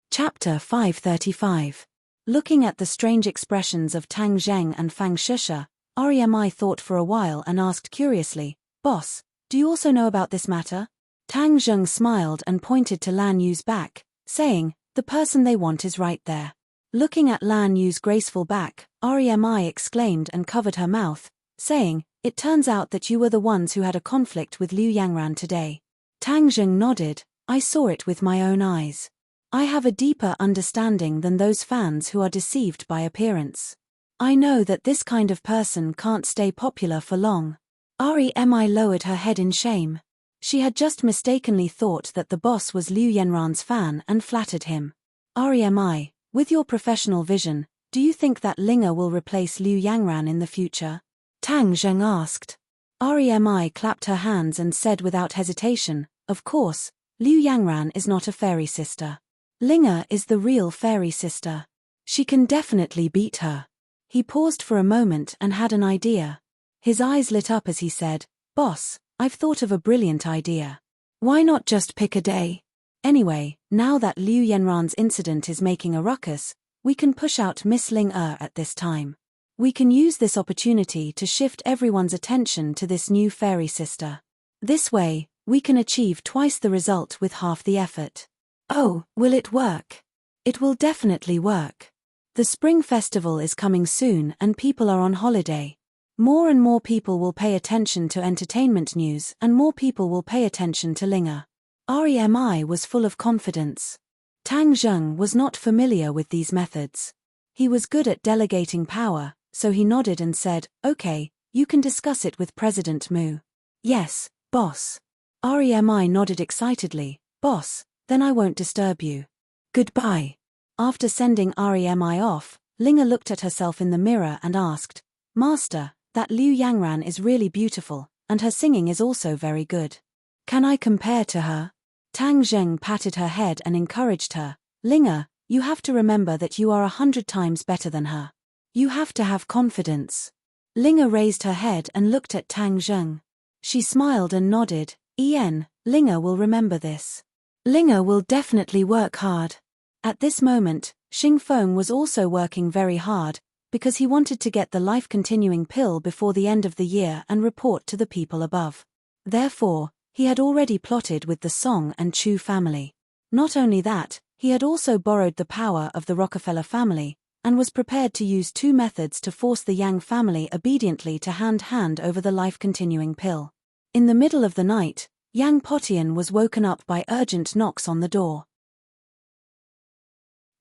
Chapter 535. Looking at the strange expressions of Tang Zheng and Fang Shisha, REMI thought for a while and asked curiously, "Boss, do you also know about this matter?" Tang Zheng smiled and pointed to Lan Yu's back, saying, "The person they want is right there." Looking at Lan Yu's graceful back, REMI exclaimed and covered her mouth, saying, "It turns out that you were the ones who had a conflict with Liu Yangran today." Tang Zheng nodded, "I saw it with my own eyes. I have a deeper understanding than those fans who are deceived by appearance. I know that this kind of person can't stay popular for long." REMI lowered her head in shame. She had just mistakenly thought that the boss was Liu Yanran's fan and flattered him. "REMI, with your professional vision, do you think that Linga will replace Liu Yangran in the future?" Tang Zheng asked. REMI clapped her hands and said without hesitation, "Of course, Liu Yangran is not a fairy sister. Linga is the real fairy sister. She can definitely beat her." He paused for a moment and had an idea. His eyes lit up as he said, "Boss, I've thought of a brilliant idea. Why not just pick a day? Anyway, now that Liu Yanran's incident is making a ruckus, we can push out Miss Ling at this time. We can use this opportunity to shift everyone's attention to this new fairy sister. This way, we can achieve twice the result with half the effort." "Oh, will it work?" "It will definitely work. The spring festival is coming soon and people are on holiday. More and more people will pay attention to entertainment news and more people will pay attention to Linga." REMI was full of confidence. Tang Zheng was not familiar with these methods. He was good at delegating power, so he nodded and said, "Okay, you can discuss it with President Mu." "Yes, boss." REMI nodded excitedly, "Boss, then I won't disturb you. Goodbye." After sending REMI off, Linga looked at herself in the mirror and asked, "Master, that Liu Yangran is really beautiful, and her singing is also very good. Can I compare to her?" Tang Zheng patted her head and encouraged her, "Linga, you have to remember that you are 100 times better than her. You have to have confidence." Linga raised her head and looked at Tang Zheng. She smiled and nodded, Linga will remember this. Linga will definitely work hard." At this moment, Xing Feng was also working very hard, because he wanted to get the life-continuing pill before the end of the year and report to the people above. Therefore, he had already plotted with the Song and Chu family. Not only that, he had also borrowed the power of the Rockefeller family, and was prepared to use two methods to force the Yang family obediently to hand over the life-continuing pill. In the middle of the night, Yang Potian was woken up by urgent knocks on the door.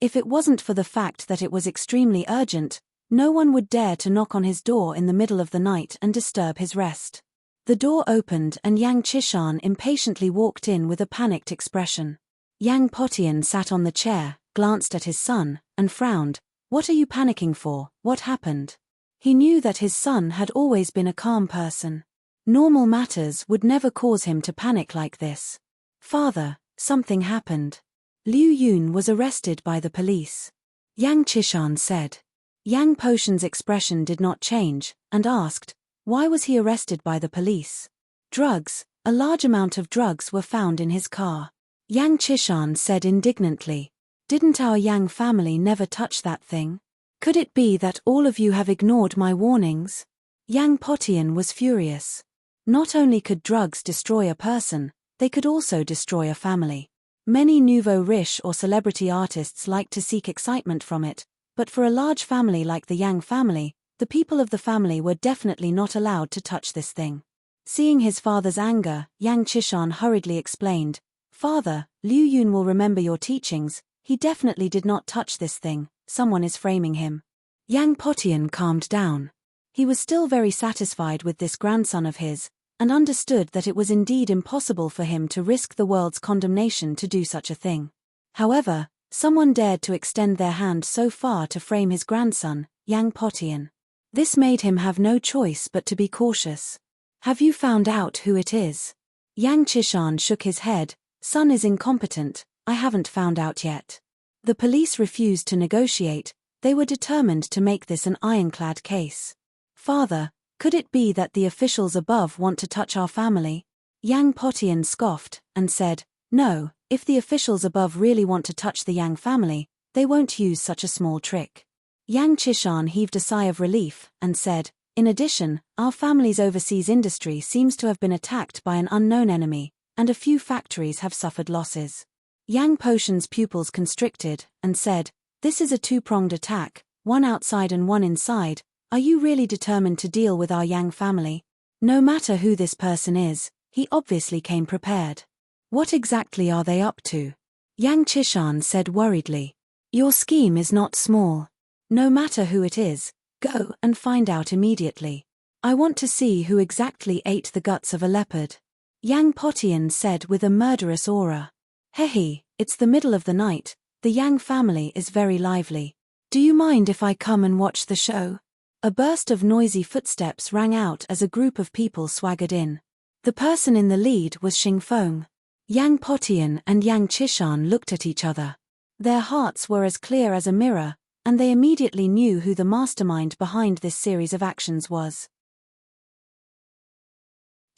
If it wasn't for the fact that it was extremely urgent, no one would dare to knock on his door in the middle of the night and disturb his rest. The door opened and Yang Chishan impatiently walked in with a panicked expression. Yang Potian sat on the chair, glanced at his son, and frowned. What are you panicking for? What happened? He knew that his son had always been a calm person. Normal matters would never cause him to panic like this. Father, something happened. Liu Yun was arrested by the police. Yang Chishan said. Yang Potian's expression did not change, and asked, why was he arrested by the police? Drugs. A large amount of drugs were found in his car. Yang Chishan said indignantly. Didn't our Yang family never touch that thing? Could it be that all of you have ignored my warnings? Yang Potian was furious. Not only could drugs destroy a person, they could also destroy a family. Many nouveau riche or celebrity artists like to seek excitement from it, but for a large family like the Yang family, the people of the family were definitely not allowed to touch this thing. Seeing his father's anger, Yang Chishan hurriedly explained, Father, Liu Yun will remember your teachings, he definitely did not touch this thing, someone is framing him. Yang Potian calmed down. He was still very satisfied with this grandson of his, and understood that it was indeed impossible for him to risk the world's condemnation to do such a thing. However, someone dared to extend their hand so far to frame his grandson, Yang Potian. This made him have no choice but to be cautious. Have you found out who it is? Yang Chishan shook his head. Son is incompetent, I haven't found out yet. The police refused to negotiate, they were determined to make this an ironclad case. Father, could it be that the officials above want to touch our family? Yang Potian scoffed, and said, no, if the officials above really want to touch the Yang family, they won't use such a small trick. Yang Chishan heaved a sigh of relief, and said, in addition, our family's overseas industry seems to have been attacked by an unknown enemy, and a few factories have suffered losses. Yang Potian's pupils constricted, and said, this is a two-pronged attack, one outside and one inside. Are you really determined to deal with our Yang family? No matter who this person is, he obviously came prepared. What exactly are they up to? Yang Chishan said worriedly. Your scheme is not small. No matter who it is, go and find out immediately. I want to see who exactly ate the guts of a leopard. Yang Potian said with a murderous aura. Hehe, it's the middle of the night, the Yang family is very lively. Do you mind if I come and watch the show? A burst of noisy footsteps rang out as a group of people swaggered in. The person in the lead was Xingfeng. Yang Potian and Yang Chishan looked at each other. Their hearts were as clear as a mirror, and they immediately knew who the mastermind behind this series of actions was.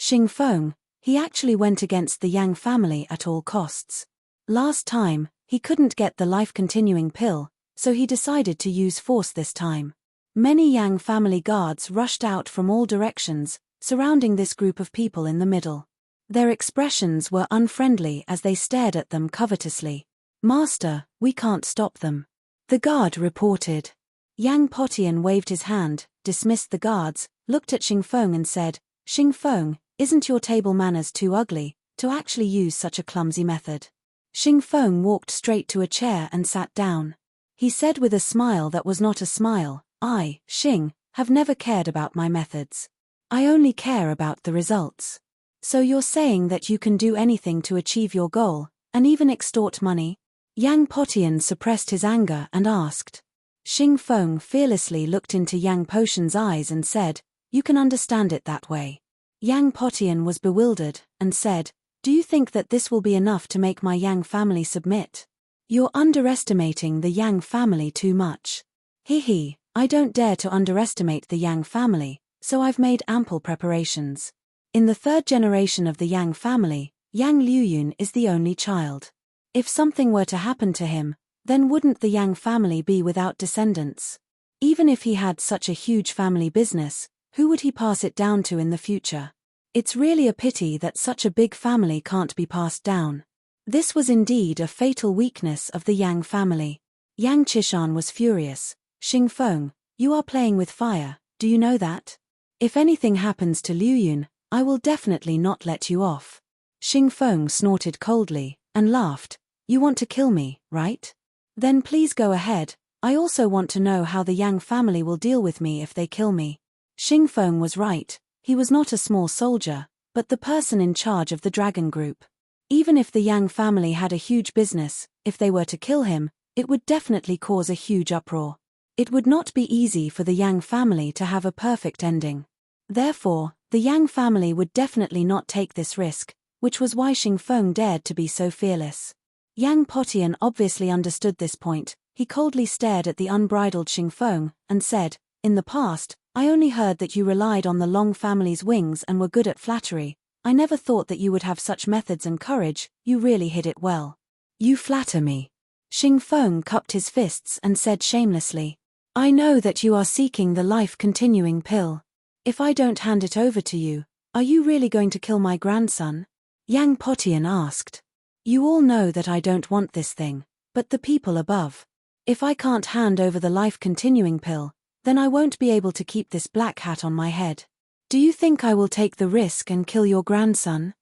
Xingfeng, he actually went against the Yang family at all costs. Last time, he couldn't get the life-continuing pill, so he decided to use force this time. Many Yang family guards rushed out from all directions, surrounding this group of people in the middle. Their expressions were unfriendly as they stared at them covetously. Master, we can't stop them. The guard reported. Yang Potian waved his hand, dismissed the guards, looked at Xingfeng and said, Xingfeng, isn't your table manners too ugly to actually use such a clumsy method? Xingfeng walked straight to a chair and sat down. He said with a smile that was not a smile, I, Xing, have never cared about my methods. I only care about the results. So you're saying that you can do anything to achieve your goal, and even extort money? Yang Potian suppressed his anger and asked. Xingfeng fearlessly looked into Yang Potian's eyes and said, you can understand it that way. Yang Potian was bewildered, and said, do you think that this will be enough to make my Yang family submit? You're underestimating the Yang family too much. Hehe, I don't dare to underestimate the Yang family, so I've made ample preparations. In the third generation of the Yang family, Yang Liuyun is the only child. If something were to happen to him, then wouldn't the Yang family be without descendants? Even if he had such a huge family business, who would he pass it down to in the future? It's really a pity that such a big family can't be passed down. This was indeed a fatal weakness of the Yang family. Yang Chishan was furious. Xingfeng, you are playing with fire, do you know that? If anything happens to Liuyun, I will definitely not let you off. Xingfeng snorted coldly, and laughed. You want to kill me, right? Then please go ahead, I also want to know how the Yang family will deal with me if they kill me. Xingfeng was right, He was not a small soldier, but the person in charge of the dragon group. Even if the Yang family had a huge business, if they were to kill him, it would definitely cause a huge uproar. It would not be easy for the Yang family to have a perfect ending. Therefore, the Yang family would definitely not take this risk, which was why Xingfeng dared to be so fearless. Yang Potian obviously understood this point. He coldly stared at the unbridled Xingfeng and said, "In the past, I only heard that you relied on the Long family's wings and were good at flattery. I never thought that you would have such methods and courage. You really hid it well." "You flatter me." Xingfeng cupped his fists and said shamelessly, "I know that you are seeking the life-continuing pill. If I don't hand it over to you, are you really going to kill my grandson?" Yang Potian asked. "You all know that I don't want this thing, but the people above. If I can't hand over the life-continuing pill, then I won't be able to keep this black hat on my head. Do you think I will take the risk and kill your grandson?"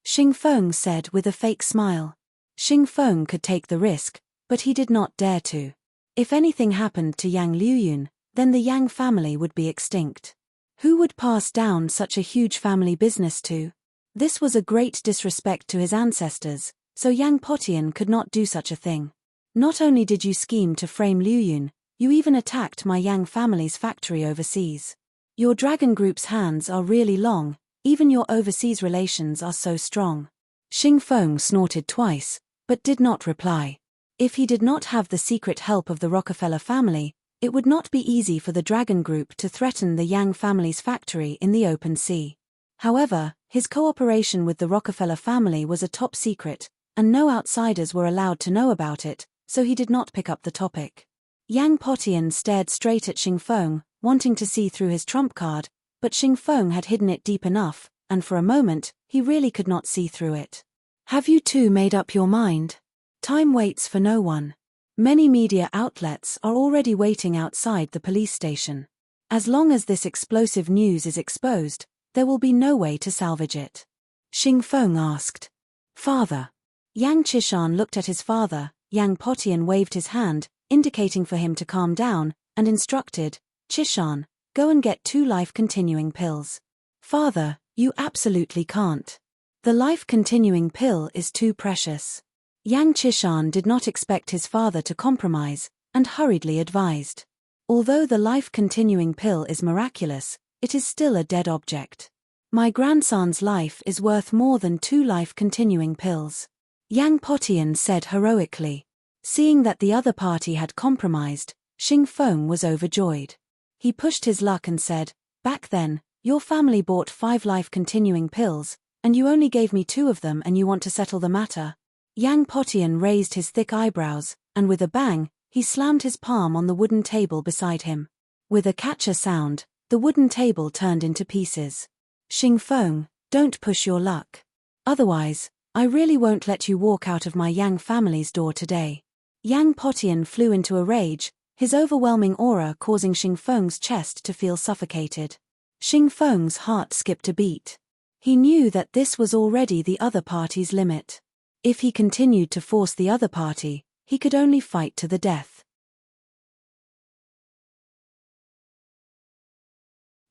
Xingfeng said with a fake smile. Xingfeng could take the risk, but he did not dare to. If anything happened to Yang Liuyun, then the Yang family would be extinct. Who would pass down such a huge family business to? This was a great disrespect to his ancestors, so Yang Potian could not do such a thing. "Not only did you scheme to frame Liuyun, you even attacked my Yang family's factory overseas. Your dragon group's hands are really long, even your overseas relations are so strong." Xingfeng snorted twice, but did not reply. If he did not have the secret help of the Rockefeller family, it would not be easy for the dragon group to threaten the Yang family's factory in the open sea. However, his cooperation with the Rockefeller family was a top secret, and no outsiders were allowed to know about it, so he did not pick up the topic. Yang Potian stared straight at Xingfeng, wanting to see through his trump card, but Xingfeng had hidden it deep enough, and for a moment, he really could not see through it. "Have you two made up your mind? Time waits for no one. Many media outlets are already waiting outside the police station. As long as this explosive news is exposed, there will be no way to salvage it." Xingfeng asked. "Father." Yang Chishan looked at his father. Yang Potian waved his hand, indicating for him to calm down, and instructed, "Chishan, go and get 2 life-continuing pills." "Father, you absolutely can't. The life-continuing pill is too precious." Yang Chishan did not expect his father to compromise, and hurriedly advised. "Although the life-continuing pill is miraculous, it is still a dead object. My grandson's life is worth more than 2 life-continuing pills." Yang Potian said heroically. Seeing that the other party had compromised, Xingfeng was overjoyed. He pushed his luck and said, "Back then, your family bought 5 life-continuing pills, and you only gave me 2 of them and you want to settle the matter?" Yang Potian raised his thick eyebrows, and with a bang, he slammed his palm on the wooden table beside him. With a catcher sound, the wooden table turned into pieces. "Xingfeng, don't push your luck. Otherwise, I really won't let you walk out of my Yang family's door today." Yang Potian flew into a rage, his overwhelming aura causing Xingfeng's chest to feel suffocated. Xingfeng's heart skipped a beat. He knew that this was already the other party's limit. If he continued to force the other party, he could only fight to the death.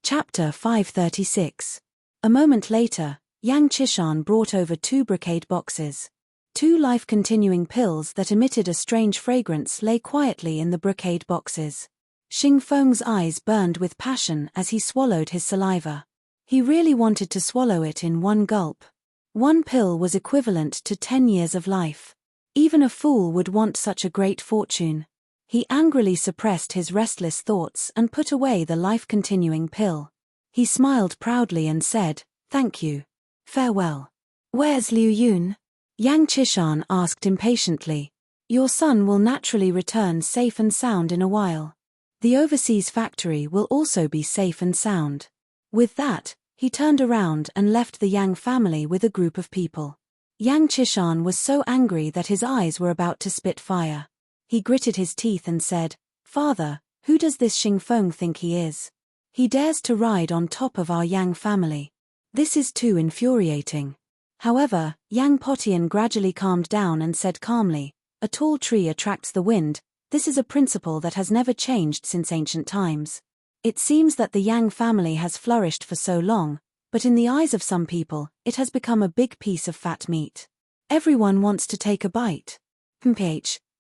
Chapter 536. A moment later, Yang Chishan brought over 2 brocade boxes. 2 life-continuing pills that emitted a strange fragrance lay quietly in the brocade boxes. Xingfeng's eyes burned with passion as he swallowed his saliva. He really wanted to swallow it in one gulp. 1 pill was equivalent to 10 years of life. Even a fool would want such a great fortune. He angrily suppressed his restless thoughts and put away the life-continuing pill. He smiled proudly and said, "Thank you. Farewell." "Where's Liu Yun?" Yang Chishan asked impatiently. "Your son will naturally return safe and sound in a while. The overseas factory will also be safe and sound." With that, he turned around and left the Yang family with a group of people. Yang Chishan was so angry that his eyes were about to spit fire. He gritted his teeth and said, "Father, who does this Xingfeng think he is? He dares to ride on top of our Yang family. This is too infuriating." However, Yang Potian gradually calmed down and said calmly, "A tall tree attracts the wind. This is a principle that has never changed since ancient times. It seems that the Yang family has flourished for so long, but in the eyes of some people, it has become a big piece of fat meat. Everyone wants to take a bite.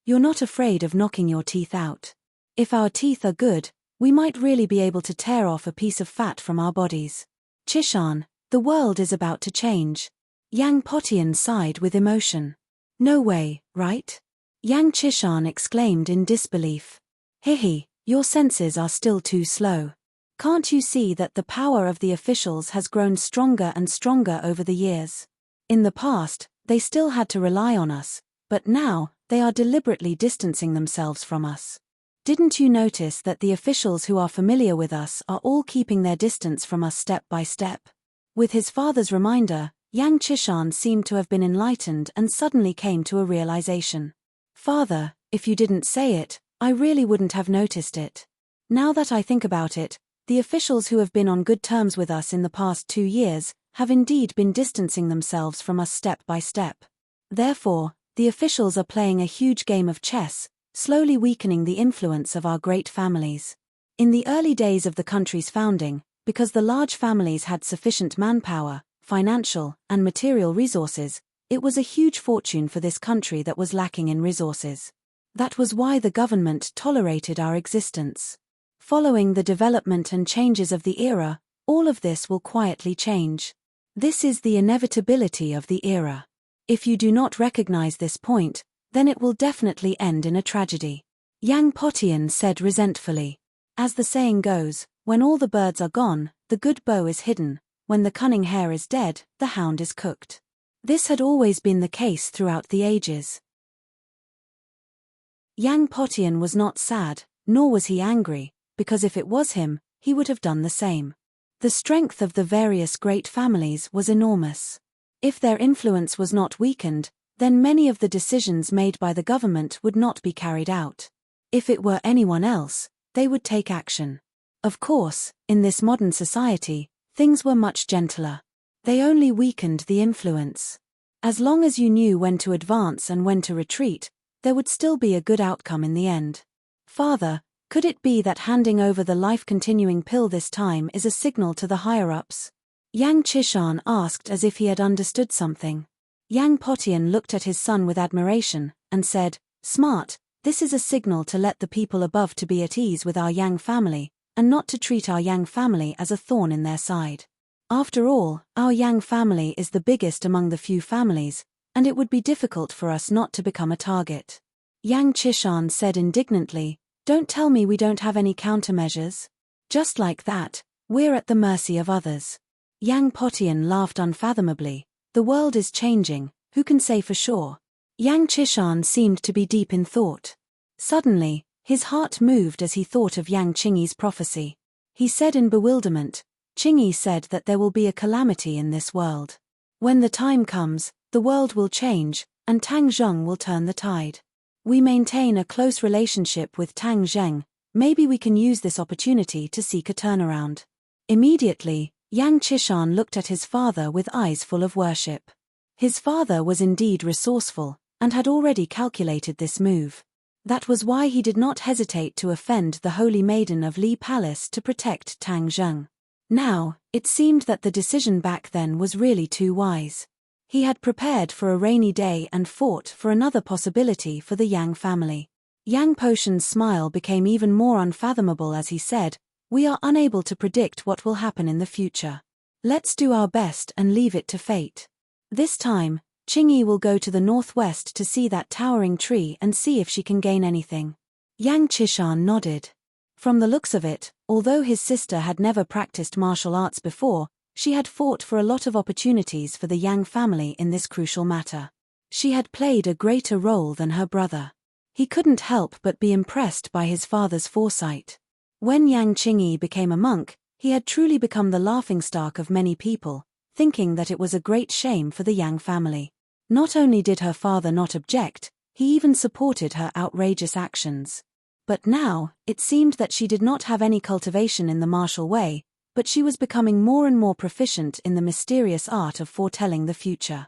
You're not afraid of knocking your teeth out. If our teeth are good, we might really be able to tear off a piece of fat from our bodies. Chishan, the world is about to change. Yang Potian sighed with emotion. No way, right? Yang Chishan exclaimed in disbelief. Hihi, your senses are still too slow. Can't you see that the power of the officials has grown stronger and stronger over the years? In the past, they still had to rely on us, but now, they are deliberately distancing themselves from us. Didn't you notice that the officials who are familiar with us are all keeping their distance from us step by step? With his father's reminder, Yang Chishan seemed to have been enlightened and suddenly came to a realization. Father, if you didn't say it, I really wouldn't have noticed it. Now that I think about it, the officials who have been on good terms with us in the past 2 years have indeed been distancing themselves from us step by step. Therefore, the officials are playing a huge game of chess, slowly weakening the influence of our great families. In the early days of the country's founding, because the large families had sufficient manpower, financial, and material resources, it was a huge fortune for this country that was lacking in resources. That was why the government tolerated our existence. Following the development and changes of the era, all of this will quietly change. This is the inevitability of the era. If you do not recognize this point, then it will definitely end in a tragedy. Yang Potian said resentfully. As the saying goes, when all the birds are gone, the good bow is hidden, when the cunning hare is dead, the hound is cooked. This had always been the case throughout the ages. Yang Potian was not sad, nor was he angry, because if it was him, he would have done the same. The strength of the various great families was enormous. If their influence was not weakened, then many of the decisions made by the government would not be carried out. If it were anyone else, they would take action. Of course, in this modern society, things were much gentler. They only weakened the influence. As long as you knew when to advance and when to retreat, there would still be a good outcome in the end. Father, could it be that handing over the life-continuing pill this time is a signal to the higher-ups? Yang Chishan asked as if he had understood something. Yang Potian looked at his son with admiration, and said, Smart, this is a signal to let the people above to be at ease with our Yang family, and not to treat our Yang family as a thorn in their side. After all, our Yang family is the biggest among the few families, and it would be difficult for us not to become a target. Yang Chishan said indignantly, Don't tell me we don't have any countermeasures. Just like that, we're at the mercy of others. Yang Potian laughed unfathomably. The world is changing, who can say for sure? Yang Chishan seemed to be deep in thought. Suddenly, his heart moved as he thought of Yang Qingyi's prophecy. He said in bewilderment, Qingyi said that there will be a calamity in this world. When the time comes, the world will change, and Tang Zheng will turn the tide. We maintain a close relationship with Tang Zheng, maybe we can use this opportunity to seek a turnaround. Immediately, Yang Chishan looked at his father with eyes full of worship. His father was indeed resourceful, and had already calculated this move. That was why he did not hesitate to offend the holy maiden of Li Palace to protect Tang Zheng. Now, it seemed that the decision back then was really too wise. He had prepared for a rainy day and fought for another possibility for the Yang family. Yang Potian's smile became even more unfathomable as he said, We are unable to predict what will happen in the future. Let's do our best and leave it to fate. This time, Qingyi will go to the northwest to see that towering tree and see if she can gain anything. Yang Chishan nodded. From the looks of it, although his sister had never practiced martial arts before, she had fought for a lot of opportunities for the Yang family in this crucial matter. She had played a greater role than her brother. He couldn't help but be impressed by his father's foresight. When Yang Qingyi became a monk, he had truly become the laughingstock of many people, thinking that it was a great shame for the Yang family. Not only did her father not object, he even supported her outrageous actions. But now, it seemed that she did not have any cultivation in the martial way, but she was becoming more and more proficient in the mysterious art of foretelling the future.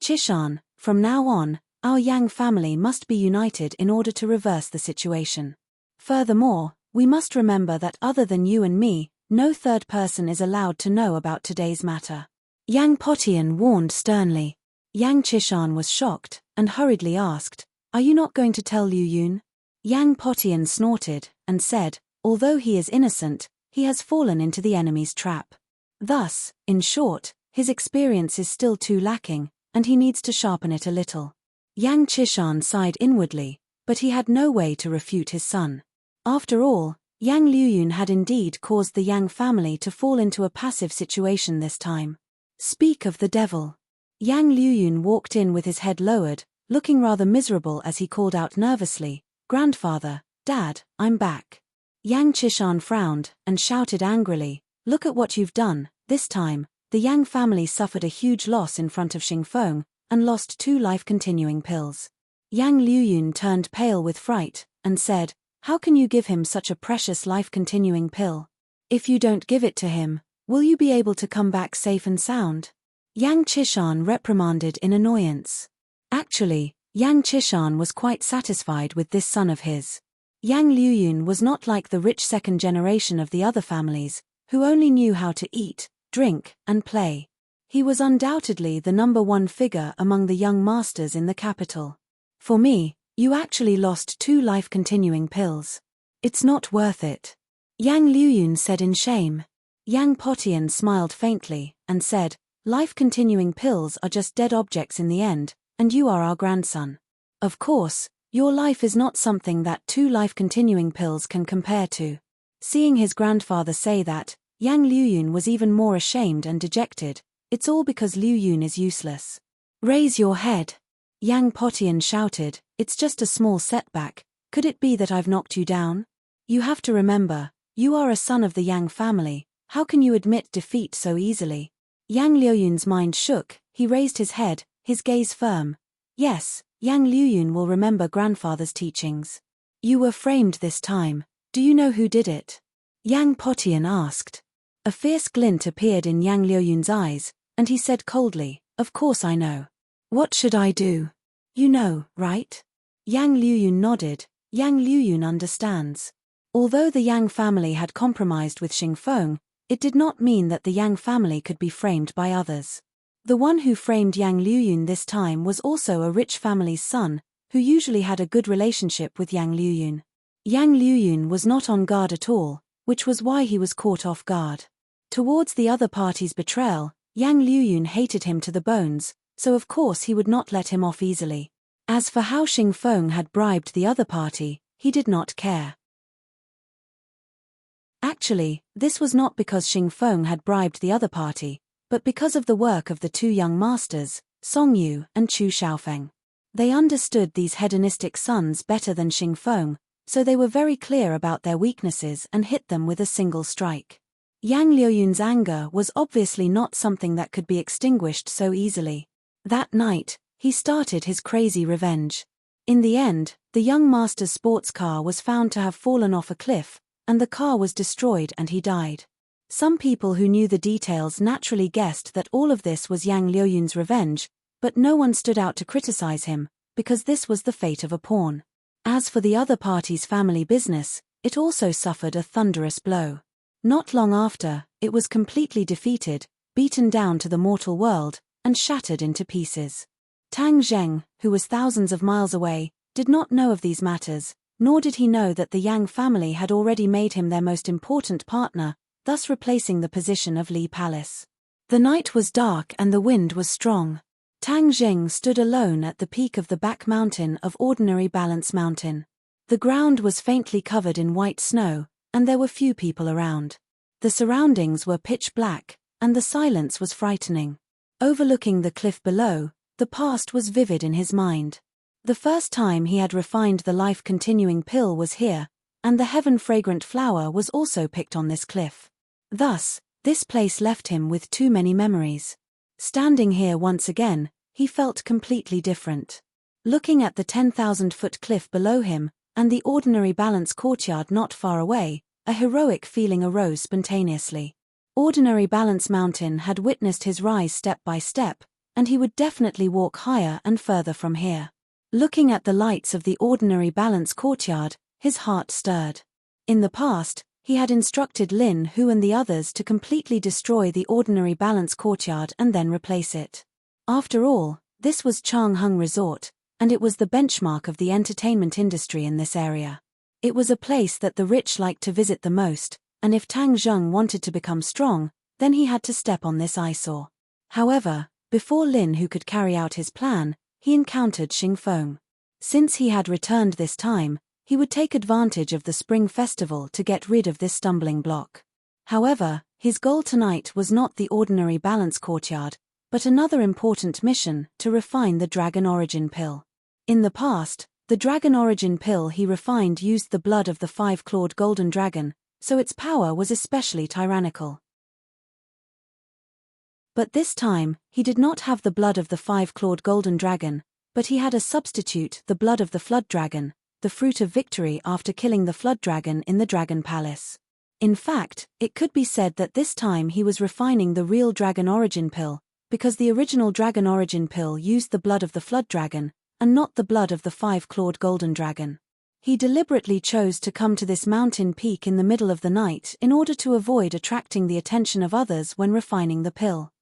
Chishan, from now on, our Yang family must be united in order to reverse the situation. Furthermore, We must remember that other than you and me, no third person is allowed to know about today's matter." Yang Potian warned sternly. Yang Chishan was shocked, and hurriedly asked, "Are you not going to tell Liu Yun?" Yang Potian snorted, and said, "Although he is innocent, he has fallen into the enemy's trap. Thus, in short, his experience is still too lacking, and he needs to sharpen it a little." Yang Chishan sighed inwardly, but he had no way to refute his son. After all, Yang Liuyun had indeed caused the Yang family to fall into a passive situation this time. Speak of the devil. Yang Liuyun walked in with his head lowered, looking rather miserable as he called out nervously, "Grandfather, Dad, I'm back." Yang Chishan frowned, and shouted angrily, "Look at what you've done." This time, the Yang family suffered a huge loss in front of Xingfeng, and lost 2 life-continuing pills. Yang Liuyun turned pale with fright, and said, "How can you give him such a precious life-continuing pill? If you don't give it to him, will you be able to come back safe and sound?" Yang Chishan reprimanded in annoyance. Actually, Yang Chishan was quite satisfied with this son of his. Yang Liuyun was not like the rich second generation of the other families, who only knew how to eat, drink, and play. He was undoubtedly the number 1 figure among the young masters in the capital. "For me, you actually lost 2 life-continuing pills. It's not worth it," Yang Liuyun said in shame. Yang Potian smiled faintly, and said, "Life-continuing pills are just dead objects in the end, and you are our grandson. Of course, your life is not something that 2 life-continuing pills can compare to." Seeing his grandfather say that, Yang Liuyun was even more ashamed and dejected. "It's all because Liuyun is useless." "Raise your head," Yang Potian shouted, "it's just a small setback. Could it be that I've knocked you down? You have to remember, you are a son of the Yang family. How can you admit defeat so easily?" Yang Liuyun's mind shook. He raised his head, his gaze firm. "Yes, Yang Liuyun will remember grandfather's teachings." "You were framed this time. Do you know who did it?" Yang Potian asked. A fierce glint appeared in Yang Liuyun's eyes, and he said coldly, "Of course I know. What should I do?" "You know, right?" Yang Liuyun nodded. Yang Liuyun understands. Although the Yang family had compromised with Xingfeng, it did not mean that the Yang family could be framed by others. The one who framed Yang Liuyun this time was also a rich family's son, who usually had a good relationship with Yang Liuyun. Yang Liuyun was not on guard at all, which was why he was caught off guard. Towards the other party's betrayal, Yang Liuyun hated him to the bones, so of course he would not let him off easily. As for how Xingfeng had bribed the other party, he did not care. Actually, this was not because Xingfeng had bribed the other party, but because of the work of the 2 young masters, Song Yu and Chu Xiaofeng. They understood these hedonistic sons better than Xingfeng, so they were very clear about their weaknesses and hit them with a single strike. Yang Liuyun's anger was obviously not something that could be extinguished so easily. That night, he started his crazy revenge. In the end, the young master's sports car was found to have fallen off a cliff, and the car was destroyed and he died. Some people who knew the details naturally guessed that all of this was Yang Liuyun's revenge, but no one stood out to criticize him, because this was the fate of a pawn. As for the other party's family business, it also suffered a thunderous blow. Not long after, it was completely defeated, beaten down to the mortal world, and shattered into pieces. Tang Zheng, who was thousands of miles away, did not know of these matters, nor did he know that the Yang family had already made him their most important partner, thus replacing the position of Li Palace. The night was dark and the wind was strong. Tang Zheng stood alone at the peak of the back mountain of Ordinary Balance Mountain. The ground was faintly covered in white snow, and there were few people around. The surroundings were pitch black, and the silence was frightening. Overlooking the cliff below, the past was vivid in his mind. The first time he had refined the life-continuing pill was here, and the heaven-fragrant flower was also picked on this cliff. Thus, this place left him with too many memories. Standing here once again, he felt completely different. Looking at the 10,000-foot cliff below him, and the Ordinary Balance courtyard not far away, a heroic feeling arose spontaneously. Ordinary Balance Mountain had witnessed his rise step by step, and he would definitely walk higher and further from here. Looking at the lights of the Ordinary Balance courtyard, his heart stirred. In the past, he had instructed Lin Hu and the others to completely destroy the ordinary balance courtyard and then replace it. After all, this was Changheng Resort, and it was the benchmark of the entertainment industry in this area. It was a place that the rich liked to visit the most, and if Tang Zheng wanted to become strong, then he had to step on this eyesore. However, before Lin Hu could carry out his plan, he encountered Xing Feng. Since he had returned this time, he would take advantage of the Spring Festival to get rid of this stumbling block. However, his goal tonight was not the ordinary balance courtyard, but another important mission: to refine the Dragon Origin Pill. In the past, the Dragon Origin Pill he refined used the blood of the five-clawed golden dragon, so its power was especially tyrannical. But this time, he did not have the blood of the five-clawed golden dragon, but he had a substitute: the blood of the flood dragon, the fruit of victory after killing the flood dragon in the Dragon Palace. In fact, it could be said that this time he was refining the real Dragon Origin Pill, because the original Dragon Origin Pill used the blood of the flood dragon, and not the blood of the five-clawed golden dragon. He deliberately chose to come to this mountain peak in the middle of the night in order to avoid attracting the attention of others when refining the pill.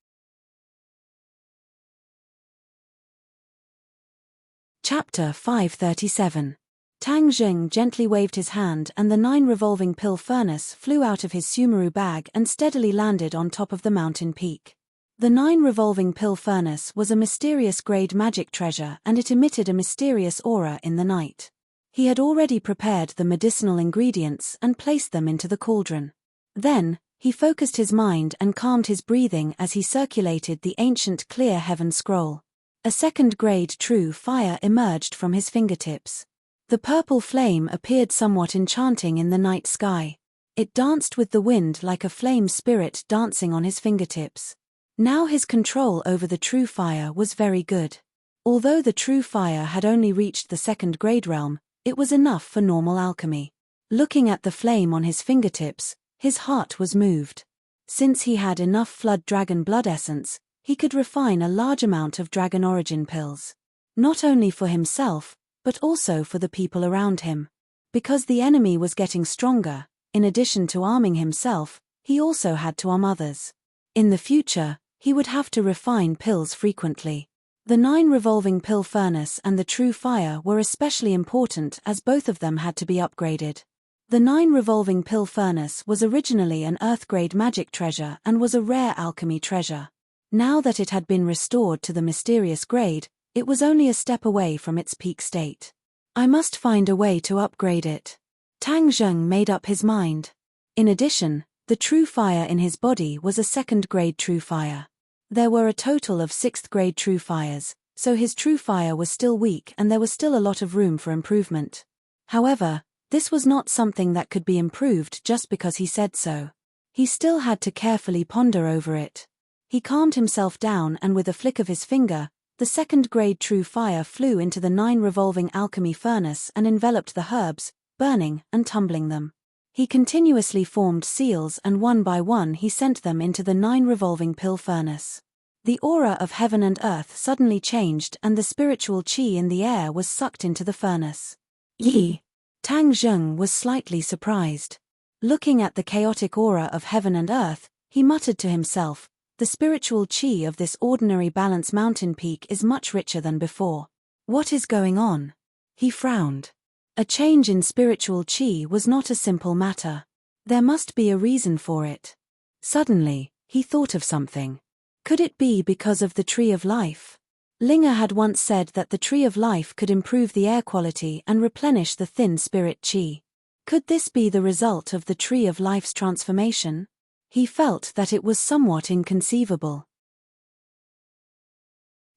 Chapter 537. Tang Zheng gently waved his hand and the 9 revolving pill furnace flew out of his Sumeru bag and steadily landed on top of the mountain peak. The 9 revolving pill furnace was a mysterious grade magic treasure and it emitted a mysterious aura in the night. He had already prepared the medicinal ingredients and placed them into the cauldron. Then, he focused his mind and calmed his breathing as he circulated the ancient clear heaven scroll. A second-grade true fire emerged from his fingertips. The purple flame appeared somewhat enchanting in the night sky. It danced with the wind like a flame spirit dancing on his fingertips. Now his control over the true fire was very good. Although the true fire had only reached the second-grade realm, it was enough for normal alchemy. Looking at the flame on his fingertips, his heart was moved. Since he had enough flood dragon blood essence, he could refine a large amount of Dragon Origin pills. Not only for himself, but also for the people around him. Because the enemy was getting stronger, in addition to arming himself, he also had to arm others. In the future, he would have to refine pills frequently. The 9 revolving pill furnace and the true fire were especially important as both of them had to be upgraded. The 9 revolving pill furnace was originally an earth-grade magic treasure and was a rare alchemy treasure. Now that it had been restored to the mysterious grade, it was only a step away from its peak state. I must find a way to upgrade it. Tang Zheng made up his mind. In addition, the true fire in his body was a second-grade true fire. There were a total of 6th-grade true fires, so his true fire was still weak and there was still a lot of room for improvement. However, this was not something that could be improved just because he said so. He still had to carefully ponder over it. He calmed himself down and with a flick of his finger, the second-grade true fire flew into the 9 revolving alchemy furnace and enveloped the herbs, burning and tumbling them. He continuously formed seals and one by one he sent them into the 9 revolving pill furnace. The aura of heaven and earth suddenly changed and the spiritual qi in the air was sucked into the furnace. Yi! Tang Zheng was slightly surprised. Looking at the chaotic aura of heaven and earth, he muttered to himself, "The spiritual qi of this ordinary balance mountain peak is much richer than before. What is going on?" He frowned. A change in spiritual qi was not a simple matter. There must be a reason for it. Suddenly, he thought of something. Could it be because of the Tree of Life? Linger had once said that the Tree of Life could improve the air quality and replenish the thin spirit qi. Could this be the result of the Tree of Life's transformation? He felt that it was somewhat inconceivable.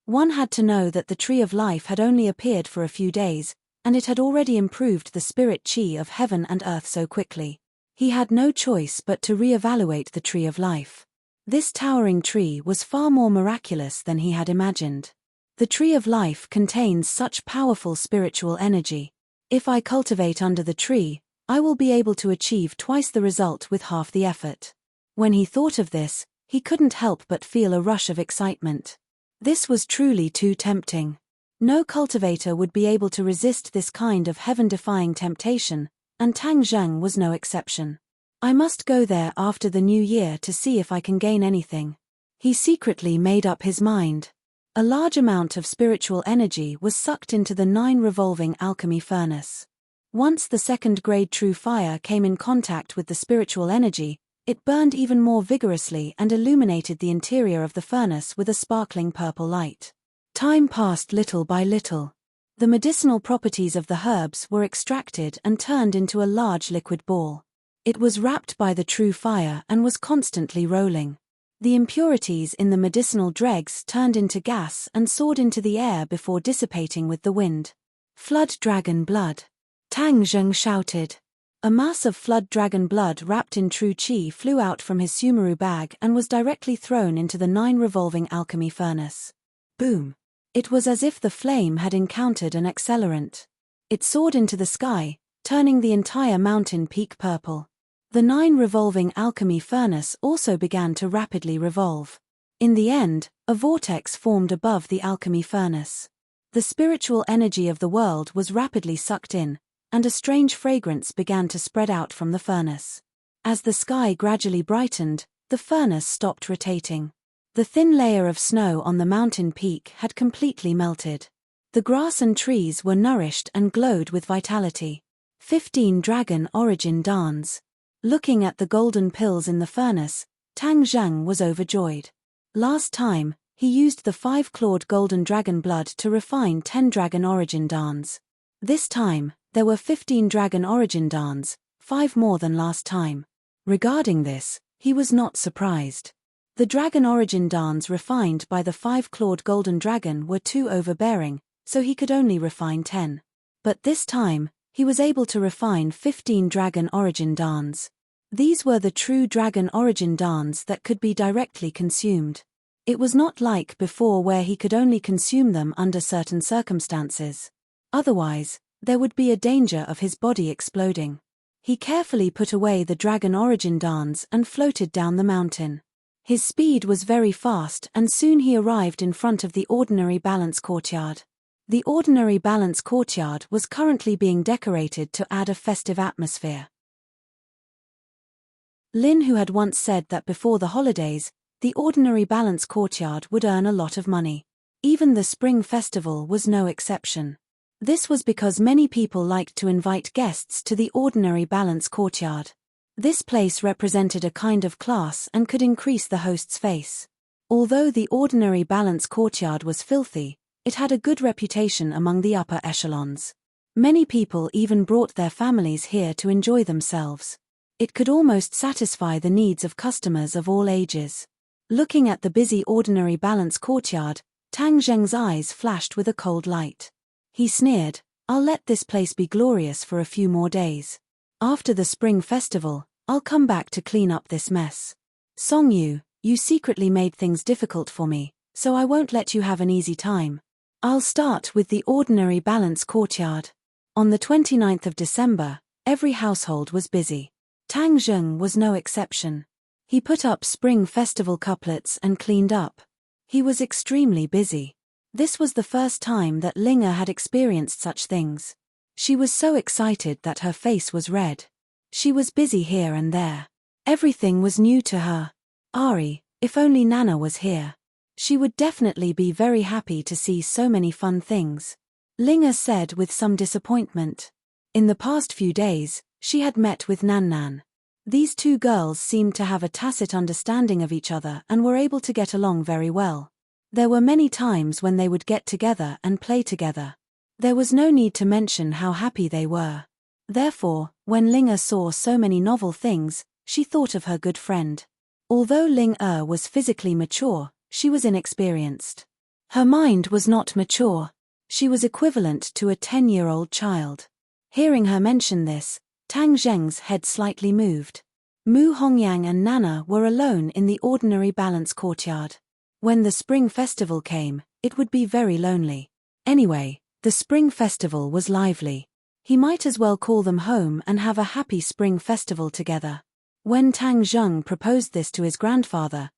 One had to know that the Tree of Life had only appeared for a few days, and it had already improved the spirit qi of heaven and earth so quickly. He had no choice but to re-evaluate the Tree of Life. This towering tree was far more miraculous than he had imagined. The Tree of Life contains such powerful spiritual energy. If I cultivate under the tree, I will be able to achieve twice the result with half the effort. When he thought of this, he couldn't help but feel a rush of excitement. This was truly too tempting. No cultivator would be able to resist this kind of heaven-defying temptation, and Tang Zheng was no exception. I must go there after the new year to see if I can gain anything. He secretly made up his mind. A large amount of spiritual energy was sucked into the 9 revolving alchemy furnace. Once the second-grade true fire came in contact with the spiritual energy, it burned even more vigorously and illuminated the interior of the furnace with a sparkling purple light. Time passed little by little. The medicinal properties of the herbs were extracted and turned into a large liquid ball. It was wrapped by the true fire and was constantly rolling. The impurities in the medicinal dregs turned into gas and soared into the air before dissipating with the wind. Flood dragon blood. Tang Zheng shouted. A mass of flood dragon blood wrapped in true qi flew out from his sumeru bag and was directly thrown into the 9 revolving alchemy furnace. Boom! It was as if the flame had encountered an accelerant. It soared into the sky, turning the entire mountain peak purple. The 9 revolving alchemy furnace also began to rapidly revolve. In the end, a vortex formed above the alchemy furnace. The spiritual energy of the world was rapidly sucked in, and a strange fragrance began to spread out from the furnace. As the sky gradually brightened, the furnace stopped rotating. The thin layer of snow on the mountain peak had completely melted. The grass and trees were nourished and glowed with vitality. 15 Dragon Origin Dance. Looking at the golden pills in the furnace, Tang Zheng was overjoyed. Last time, he used the 5-clawed golden dragon blood to refine 10 Dragon Origin Dance. This time, there were 15 Dragon Origin Dance, 5 more than last time. Regarding this, he was not surprised. The Dragon Origin Dance refined by the 5-clawed golden dragon were too overbearing, so he could only refine 10. But this time, he was able to refine 15 Dragon Origin Dance. These were the true Dragon Origin Dance that could be directly consumed. It was not like before where he could only consume them under certain circumstances. Otherwise, there would be a danger of his body exploding. He carefully put away the Dragon Origin Dance and floated down the mountain. His speed was very fast and soon he arrived in front of the ordinary balance courtyard. The ordinary balance courtyard was currently being decorated to add a festive atmosphere. Lin, who had once said that before the holidays, the ordinary balance courtyard would earn a lot of money. Even the spring festival was no exception. This was because many people liked to invite guests to the ordinary balance courtyard. This place represented a kind of class and could increase the host's face. Although the ordinary balance courtyard was filthy, it had a good reputation among the upper echelons. Many people even brought their families here to enjoy themselves. It could almost satisfy the needs of customers of all ages. Looking at the busy ordinary balance courtyard, Tang Zheng's eyes flashed with a cold light. He sneered, "I'll let this place be glorious for a few more days. After the spring festival, I'll come back to clean up this mess. Songyu, you secretly made things difficult for me, so I won't let you have an easy time. I'll start with the ordinary balance courtyard." On the 29th of December, every household was busy. Tang Zheng was no exception. He put up spring festival couplets and cleaned up. He was extremely busy. This was the first time that Linga had experienced such things. She was so excited that her face was red. She was busy here and there. Everything was new to her. Ari, if only Nana was here. She would definitely be very happy to see so many fun things. Linga said with some disappointment. In the past few days, she had met with Nan Nan. These two girls seemed to have a tacit understanding of each other and were able to get along very well. There were many times when they would get together and play together. There was no need to mention how happy they were. Therefore, when Linga saw so many novel things, she thought of her good friend. Although Ling was physically mature, she was inexperienced. Her mind was not mature. She was equivalent to a 10-year-old child. Hearing her mention this, Tang Zheng's head slightly moved. Mu Hongyang and Nana were alone in the ordinary balance courtyard. When the spring festival came, it would be very lonely. Anyway, the spring festival was lively. He might as well call them home and have a happy spring festival together. When Tang Zheng proposed this to his grandfather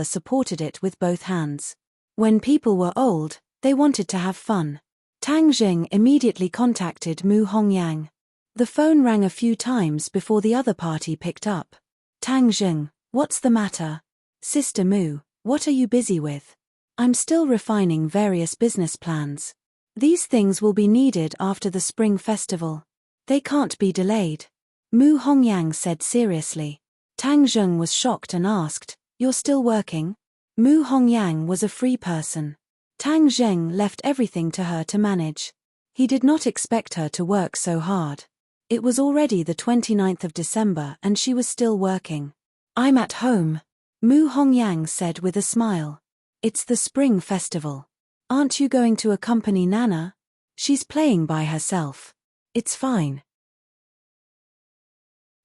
supported it with both hands. When people were old, they wanted to have fun. Tang Zheng immediately contacted Mu Hongyang. The phone rang a few times before the other party picked up. Tang Zheng, what's the matter? Sister Mu, what are you busy with? I'm still refining various business plans. These things will be needed after the spring festival. They can't be delayed. Mu Hongyang said seriously. Tang Zheng was shocked and asked, You're still working? Mu Hongyang was a free person. Tang Zheng left everything to her to manage. He did not expect her to work so hard. It was already the 29th of December and she was still working. I'm at home, Mu Hongyang said with a smile. It's the spring festival. Aren't you going to accompany Nana? She's playing by herself. It's fine.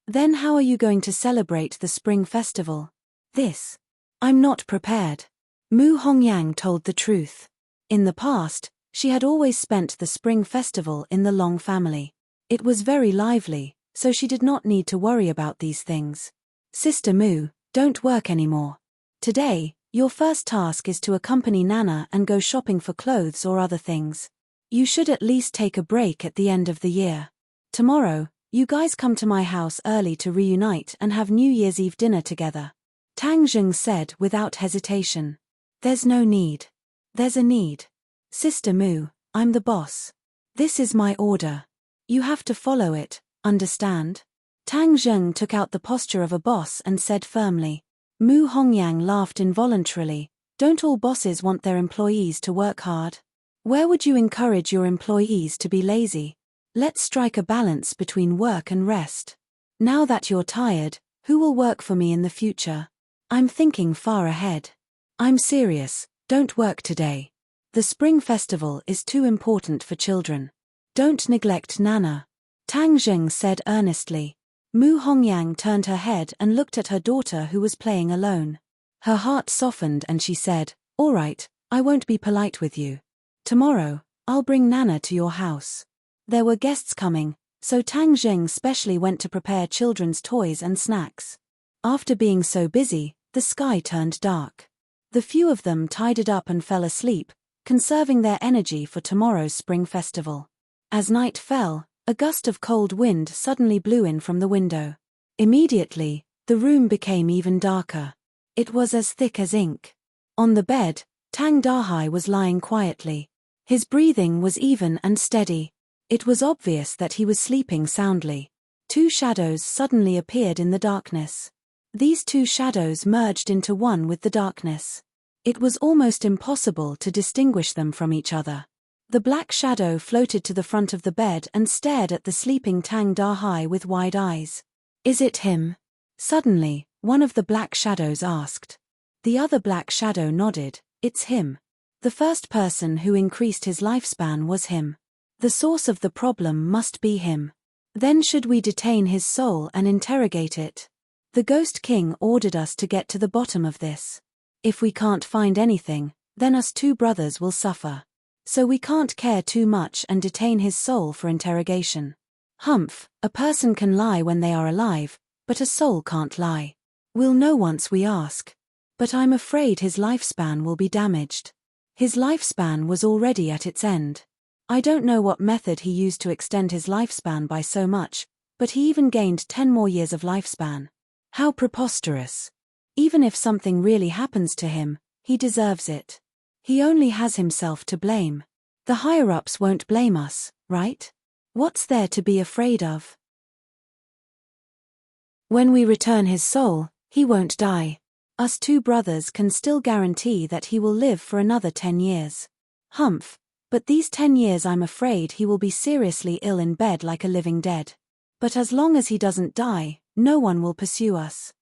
Then how are you going to celebrate the spring festival? I'm not prepared. Mu Hongyang told the truth. In the past, she had always spent the spring festival in the Long family. It was very lively, so she did not need to worry about these things. Sister Mu, don't work anymore. Today, your first task is to accompany Nana and go shopping for clothes or other things. You should at least take a break at the end of the year. Tomorrow, you guys come to my house early to reunite and have New Year's Eve dinner together. Tang Zheng said without hesitation. There's no need. There's a need. Sister Mu, I'm the boss. This is my order. You have to follow it, understand? Tang Zheng took out the posture of a boss and said firmly. Mu Hongyang laughed involuntarily. Don't all bosses want their employees to work hard? Where would you encourage your employees to be lazy? Let's strike a balance between work and rest. Now that you're tired, who will work for me in the future? I'm thinking far ahead. I'm serious, don't work today. The spring festival is too important for children. Don't neglect Nana. Tang Zheng said earnestly. Mu Hongyang turned her head and looked at her daughter who was playing alone. Her heart softened and she said, All right, I won't be polite with you. Tomorrow, I'll bring Nana to your house. There were guests coming, so Tang Zheng specially went to prepare children's toys and snacks. After being so busy, the sky turned dark. The few of them tidied up and fell asleep, conserving their energy for tomorrow's spring festival. As night fell, a gust of cold wind suddenly blew in from the window. Immediately, the room became even darker. It was as thick as ink. On the bed, Tang Dahai was lying quietly. His breathing was even and steady. It was obvious that he was sleeping soundly. Two shadows suddenly appeared in the darkness. These two shadows merged into one with the darkness. It was almost impossible to distinguish them from each other. The black shadow floated to the front of the bed and stared at the sleeping Tang Dahai with wide eyes. Is it him? Suddenly, one of the black shadows asked. The other black shadow nodded. It's him. The first person who increased his lifespan was him. The source of the problem must be him. Then should we detain his soul and interrogate it? The Ghost King ordered us to get to the bottom of this. If we can't find anything, then us two brothers will suffer. So we can't care too much and detain his soul for interrogation. Humph, a person can lie when they are alive, but a soul can't lie. We'll know once we ask. But I'm afraid his lifespan will be damaged. His lifespan was already at its end. I don't know what method he used to extend his lifespan by so much, but he even gained 10 more years of lifespan. How preposterous. Even if something really happens to him, he deserves it. He only has himself to blame. The higher-ups won't blame us, right? What's there to be afraid of? When we return his soul, he won't die. Us two brothers can still guarantee that he will live for another 10 years. Humph, but these 10 years I'm afraid he will be seriously ill in bed like a living dead. But as long as he doesn't die, no one will pursue us.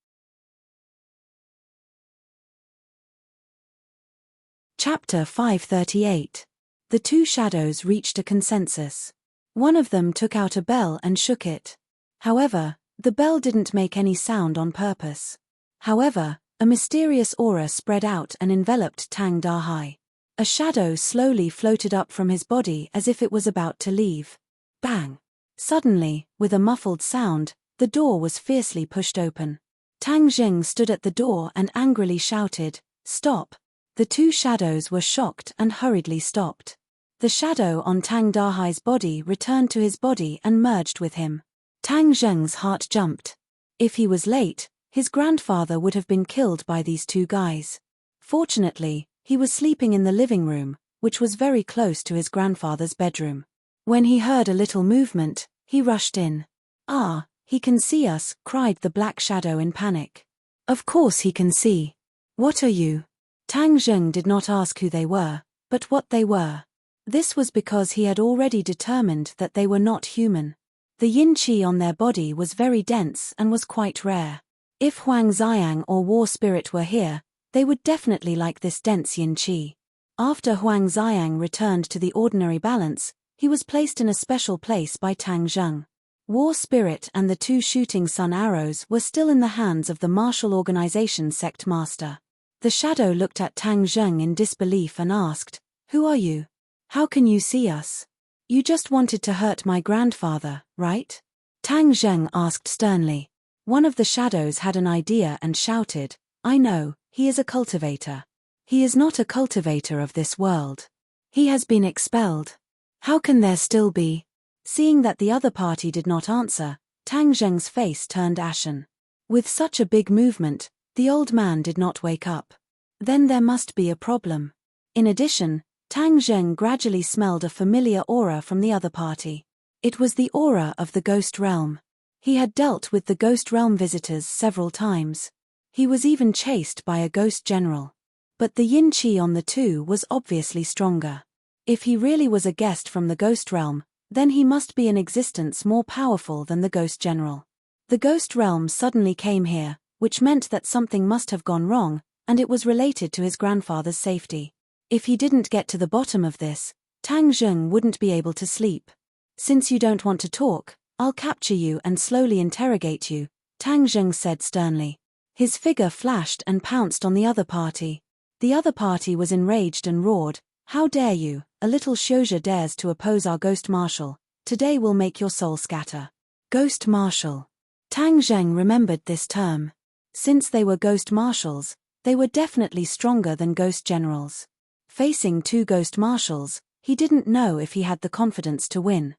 Chapter 538. The two shadows reached a consensus. One of them took out a bell and shook it. However, the bell didn't make any sound on purpose. However, a mysterious aura spread out and enveloped Tang Dahai. A shadow slowly floated up from his body as if it was about to leave. Bang! Suddenly, with a muffled sound, the door was fiercely pushed open. Tang Zheng stood at the door and angrily shouted, "Stop!" The two shadows were shocked and hurriedly stopped. The shadow on Tang Dahai's body returned to his body and merged with him. Tang Zheng's heart jumped. If he was late, his grandfather would have been killed by these two guys. Fortunately, he was sleeping in the living room, which was very close to his grandfather's bedroom. When he heard a little movement, he rushed in. "Ah, he can see us," cried the black shadow in panic. "Of course he can see. What are you?" Tang Zheng did not ask who they were, but what they were. This was because he had already determined that they were not human. The yin qi on their body was very dense and was quite rare. If Huang Xiang or War Spirit were here, they would definitely like this dense yin qi. After Huang Xiang returned to the ordinary balance, he was placed in a special place by Tang Zheng. War Spirit and the two shooting sun arrows were still in the hands of the martial organization sect master. The shadow looked at Tang Zheng in disbelief and asked, "Who are you? How can you see us? You just wanted to hurt my grandfather, right?" Tang Zheng asked sternly. One of the shadows had an idea and shouted, "I know, he is a cultivator. He is not a cultivator of this world. He has been expelled. How can there still be?" Seeing that the other party did not answer, Tang Zheng's face turned ashen. With such a big movement, the old man did not wake up. Then there must be a problem. In addition, Tang Zheng gradually smelled a familiar aura from the other party. It was the aura of the ghost realm. He had dealt with the ghost realm visitors several times. He was even chased by a ghost general. But the yin qi on the two was obviously stronger. If he really was a guest from the ghost realm, then he must be in existence more powerful than the ghost general. The ghost realm suddenly came here, which meant that something must have gone wrong, and it was related to his grandfather's safety. If he didn't get to the bottom of this, Tang Zheng wouldn't be able to sleep. "Since you don't want to talk, I'll capture you and slowly interrogate you," Tang Zheng said sternly. His figure flashed and pounced on the other party. The other party was enraged and roared, "How dare you, a little Xiuzha dares to oppose our ghost marshal. Today we'll make your soul scatter." Ghost marshal. Tang Zheng remembered this term. Since they were ghost marshals, they were definitely stronger than ghost generals. Facing two ghost marshals, he didn't know if he had the confidence to win.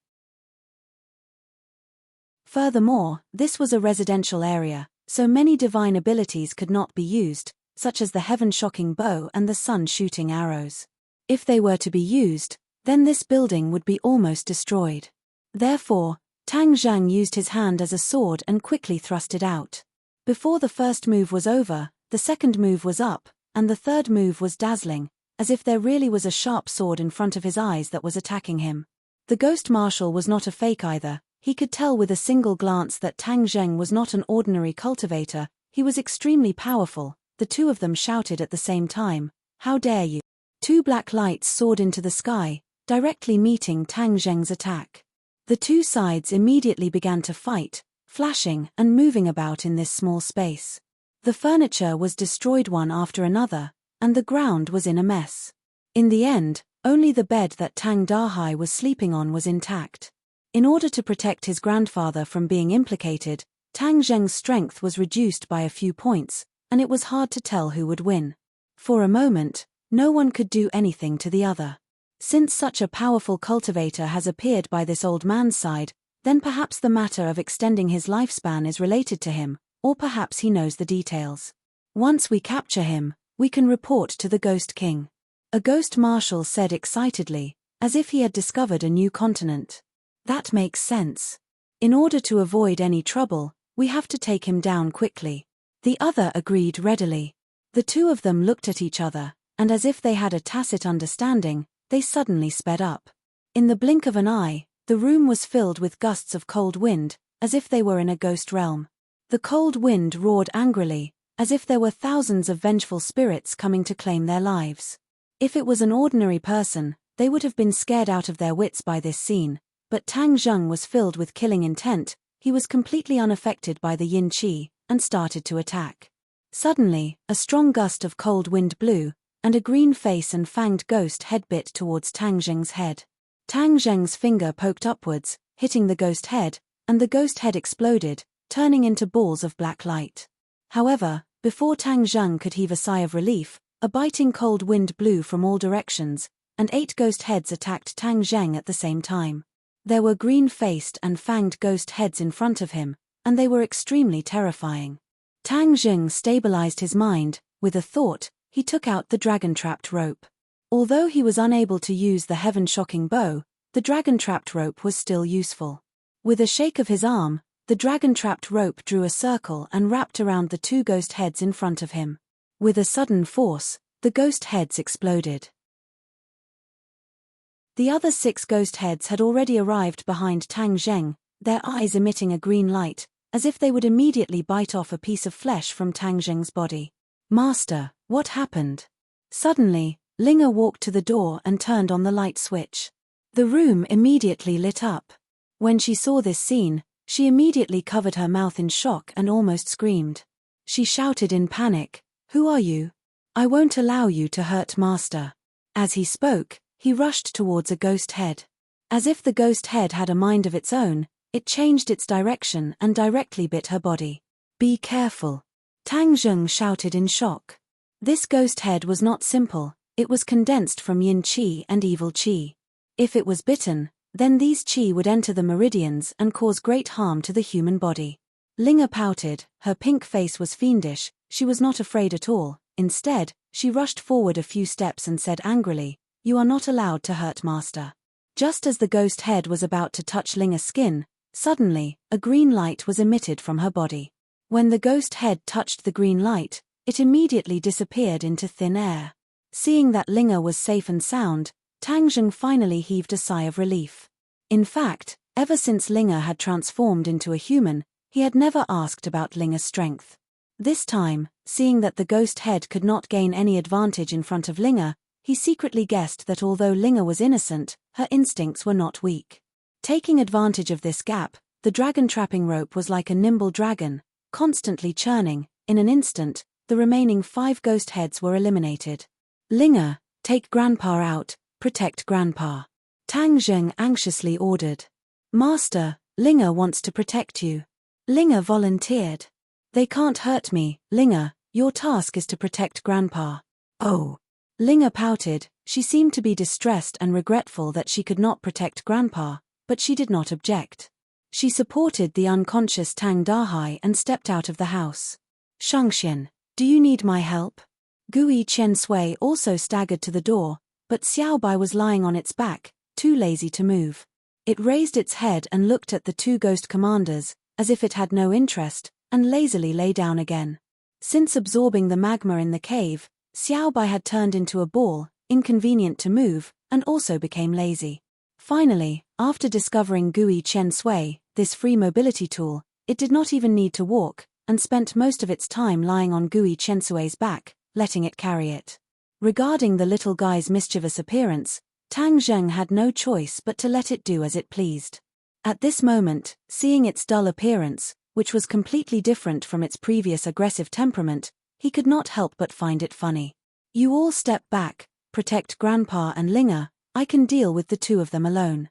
Furthermore, this was a residential area, so many divine abilities could not be used, such as the heaven-shocking bow and the sun-shooting arrows. If they were to be used, then this building would be almost destroyed. Therefore, Tang Zheng used his hand as a sword and quickly thrust it out. Before the first move was over, the second move was up, and the third move was dazzling, as if there really was a sharp sword in front of his eyes that was attacking him. The ghost marshal was not a fake either. He could tell with a single glance that Tang Zheng was not an ordinary cultivator. He was extremely powerful. The two of them shouted at the same time, "How dare you!" Two black lights soared into the sky, directly meeting Tang Zheng's attack. The two sides immediately began to fight, flashing and moving about in this small space. The furniture was destroyed one after another, and the ground was in a mess. In the end, only the bed that Tang Dahai was sleeping on was intact. In order to protect his grandfather from being implicated, Tang Zheng's strength was reduced by a few points, and it was hard to tell who would win. For a moment, no one could do anything to the other. Since such a powerful cultivator has appeared by this old man's side, then perhaps the matter of extending his lifespan is related to him, or perhaps he knows the details. Once we capture him, we can report to the Ghost King. A ghost marshal said excitedly, as if he had discovered a new continent. That makes sense. In order to avoid any trouble, we have to take him down quickly. The other agreed readily. The two of them looked at each other, and as if they had a tacit understanding, they suddenly sped up. In the blink of an eye, the room was filled with gusts of cold wind, as if they were in a ghost realm. The cold wind roared angrily, as if there were thousands of vengeful spirits coming to claim their lives. If it was an ordinary person, they would have been scared out of their wits by this scene, but Tang Zheng was filled with killing intent. He was completely unaffected by the yin qi, and started to attack. Suddenly, a strong gust of cold wind blew, and a green face and fanged ghost head bit towards Tang Zheng's head. Tang Zheng's finger poked upwards, hitting the ghost head, and the ghost head exploded, turning into balls of black light. However, before Tang Zheng could heave a sigh of relief, a biting cold wind blew from all directions, and 8 ghost heads attacked Tang Zheng at the same time. There were green-faced and fanged ghost heads in front of him, and they were extremely terrifying. Tang Zheng stabilized his mind. With a thought, he took out the dragon-trapped rope. Although he was unable to use the heaven-shocking bow, the dragon-trapped rope was still useful. With a shake of his arm, the dragon-trapped rope drew a circle and wrapped around the 2 ghost heads in front of him. With a sudden force, the ghost heads exploded. The other 6 ghost heads had already arrived behind Tang Zheng, their eyes emitting a green light, as if they would immediately bite off a piece of flesh from Tang Zheng's body. "Master, what happened?" Suddenly, Linga walked to the door and turned on the light switch. The room immediately lit up. When she saw this scene, she immediately covered her mouth in shock and almost screamed. She shouted in panic, "Who are you? I won't allow you to hurt Master." As he spoke, he rushed towards a ghost head. As if the ghost head had a mind of its own, it changed its direction and directly bit her body. "Be careful," Tang Zheng shouted in shock. This ghost head was not simple, it was condensed from yin qi and evil qi. If it was bitten, then these qi would enter the meridians and cause great harm to the human body. Linga pouted, her pink face was fiendish, she was not afraid at all. Instead, she rushed forward a few steps and said angrily, "You are not allowed to hurt Master." Just as the ghost head was about to touch Linga's skin, suddenly, a green light was emitted from her body. When the ghost head touched the green light, it immediately disappeared into thin air. Seeing that Linga was safe and sound, Tang Zheng finally heaved a sigh of relief. In fact, ever since Linga had transformed into a human, he had never asked about Linga's strength. This time, seeing that the ghost head could not gain any advantage in front of Linga, he secretly guessed that although Linga was innocent, her instincts were not weak. Taking advantage of this gap, the dragon-trapping rope was like a nimble dragon, constantly churning. In an instant, the remaining 5 ghost heads were eliminated. "Linga, take Grandpa out, protect Grandpa," Tang Zheng anxiously ordered. "Master, Linga wants to protect you." Linga volunteered. "They can't hurt me, Linga, your task is to protect Grandpa." "Oh." Linga pouted, she seemed to be distressed and regretful that she could not protect Grandpa, but she did not object. She supported the unconscious Tang Dahai and stepped out of the house. "Shangxian, do you need my help?" Gui Chen Sui also staggered to the door, but Xiaobai was lying on its back, too lazy to move. It raised its head and looked at the 2 ghost commanders, as if it had no interest, and lazily lay down again. Since absorbing the magma in the cave, Xiaobai had turned into a ball, inconvenient to move, and also became lazy. Finally, after discovering Gui Chen Sui, this free mobility tool, it did not even need to walk, and spent most of its time lying on Gui Chen Sui's back, letting it carry it. Regarding the little guy's mischievous appearance, Tang Zheng had no choice but to let it do as it pleased. At this moment, seeing its dull appearance, which was completely different from its previous aggressive temperament, he could not help but find it funny. "You all step back, protect Grandpa and Linga, I can deal with the 2 of them alone."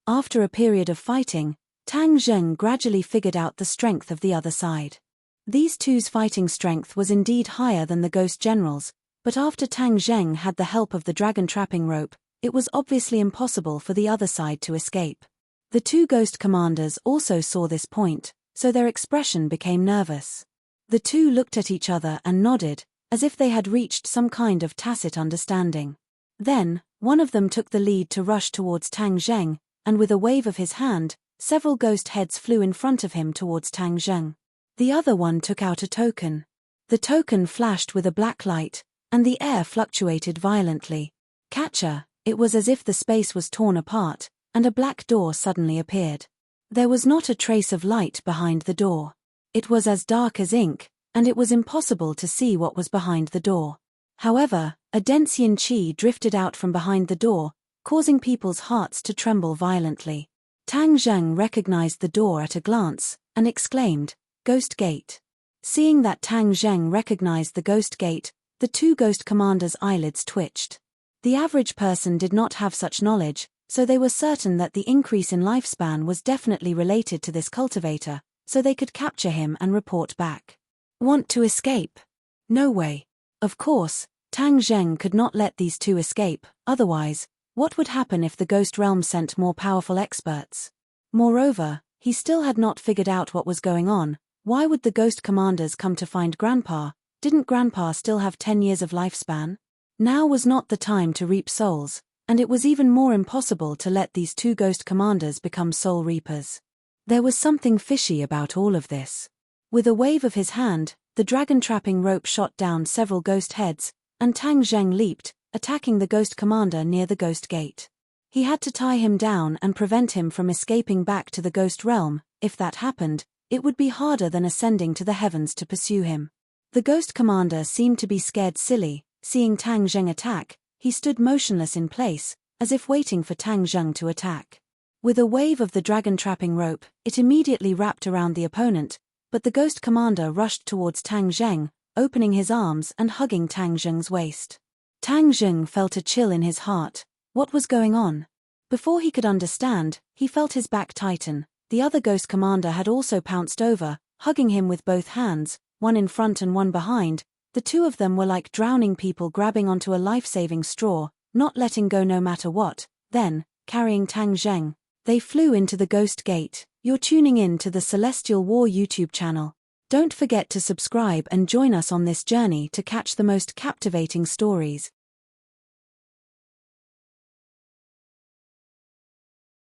After a period of fighting, Tang Zheng gradually figured out the strength of the other side. These 2's fighting strength was indeed higher than the ghost generals, but after Tang Zheng had the help of the dragon-trapping rope, it was obviously impossible for the other side to escape. The 2 ghost commanders also saw this point, so their expression became nervous. The 2 looked at each other and nodded, as if they had reached some kind of tacit understanding. Then, one of them took the lead to rush towards Tang Zheng, and with a wave of his hand, several ghost heads flew in front of him towards Tang Zheng. The other one took out a token. The token flashed with a black light, and the air fluctuated violently. Catcher, it was as if the space was torn apart, and a black door suddenly appeared. There was not a trace of light behind the door. It was as dark as ink, and it was impossible to see what was behind the door. However, a dense yin qi drifted out from behind the door, causing people's hearts to tremble violently. Tang Zheng recognized the door at a glance, and exclaimed, "Ghost Gate." Seeing that Tang Zheng recognized the Ghost Gate, the 2 ghost commanders' eyelids twitched. The average person did not have such knowledge, so they were certain that the increase in lifespan was definitely related to this cultivator, so they could capture him and report back. "Want to escape?" "No way." Of course, Tang Zheng could not let these two escape, otherwise, what would happen if the Ghost Realm sent more powerful experts? Moreover, he still had not figured out what was going on. Why would the Ghost Commanders come to find Grandpa? Didn't Grandpa still have 10 years of lifespan? Now was not the time to reap souls, and it was even more impossible to let these two Ghost Commanders become soul reapers. There was something fishy about all of this. With a wave of his hand, the dragon-trapping rope shot down several ghost heads, and Tang Zheng leaped, attacking the Ghost Commander near the Ghost Gate. He had to tie him down and prevent him from escaping back to the Ghost Realm. If that happened, it would be harder than ascending to the heavens to pursue him. The Ghost Commander seemed to be scared silly. Seeing Tang Zheng attack, he stood motionless in place, as if waiting for Tang Zheng to attack. With a wave of the dragon-trapping rope, it immediately wrapped around the opponent, but the Ghost Commander rushed towards Tang Zheng, opening his arms and hugging Tang Zheng's waist. Tang Zheng felt a chill in his heart. What was going on? Before he could understand, he felt his back tighten. The other Ghost Commander had also pounced over, hugging him with both hands, one in front and one behind. The two of them were like drowning people grabbing onto a life-saving straw, not letting go no matter what. Then, carrying Tang Zheng, they flew into the Ghost Gate. You're tuning in to the Celestial War YouTube channel. Don't forget to subscribe and join us on this journey to catch the most captivating stories.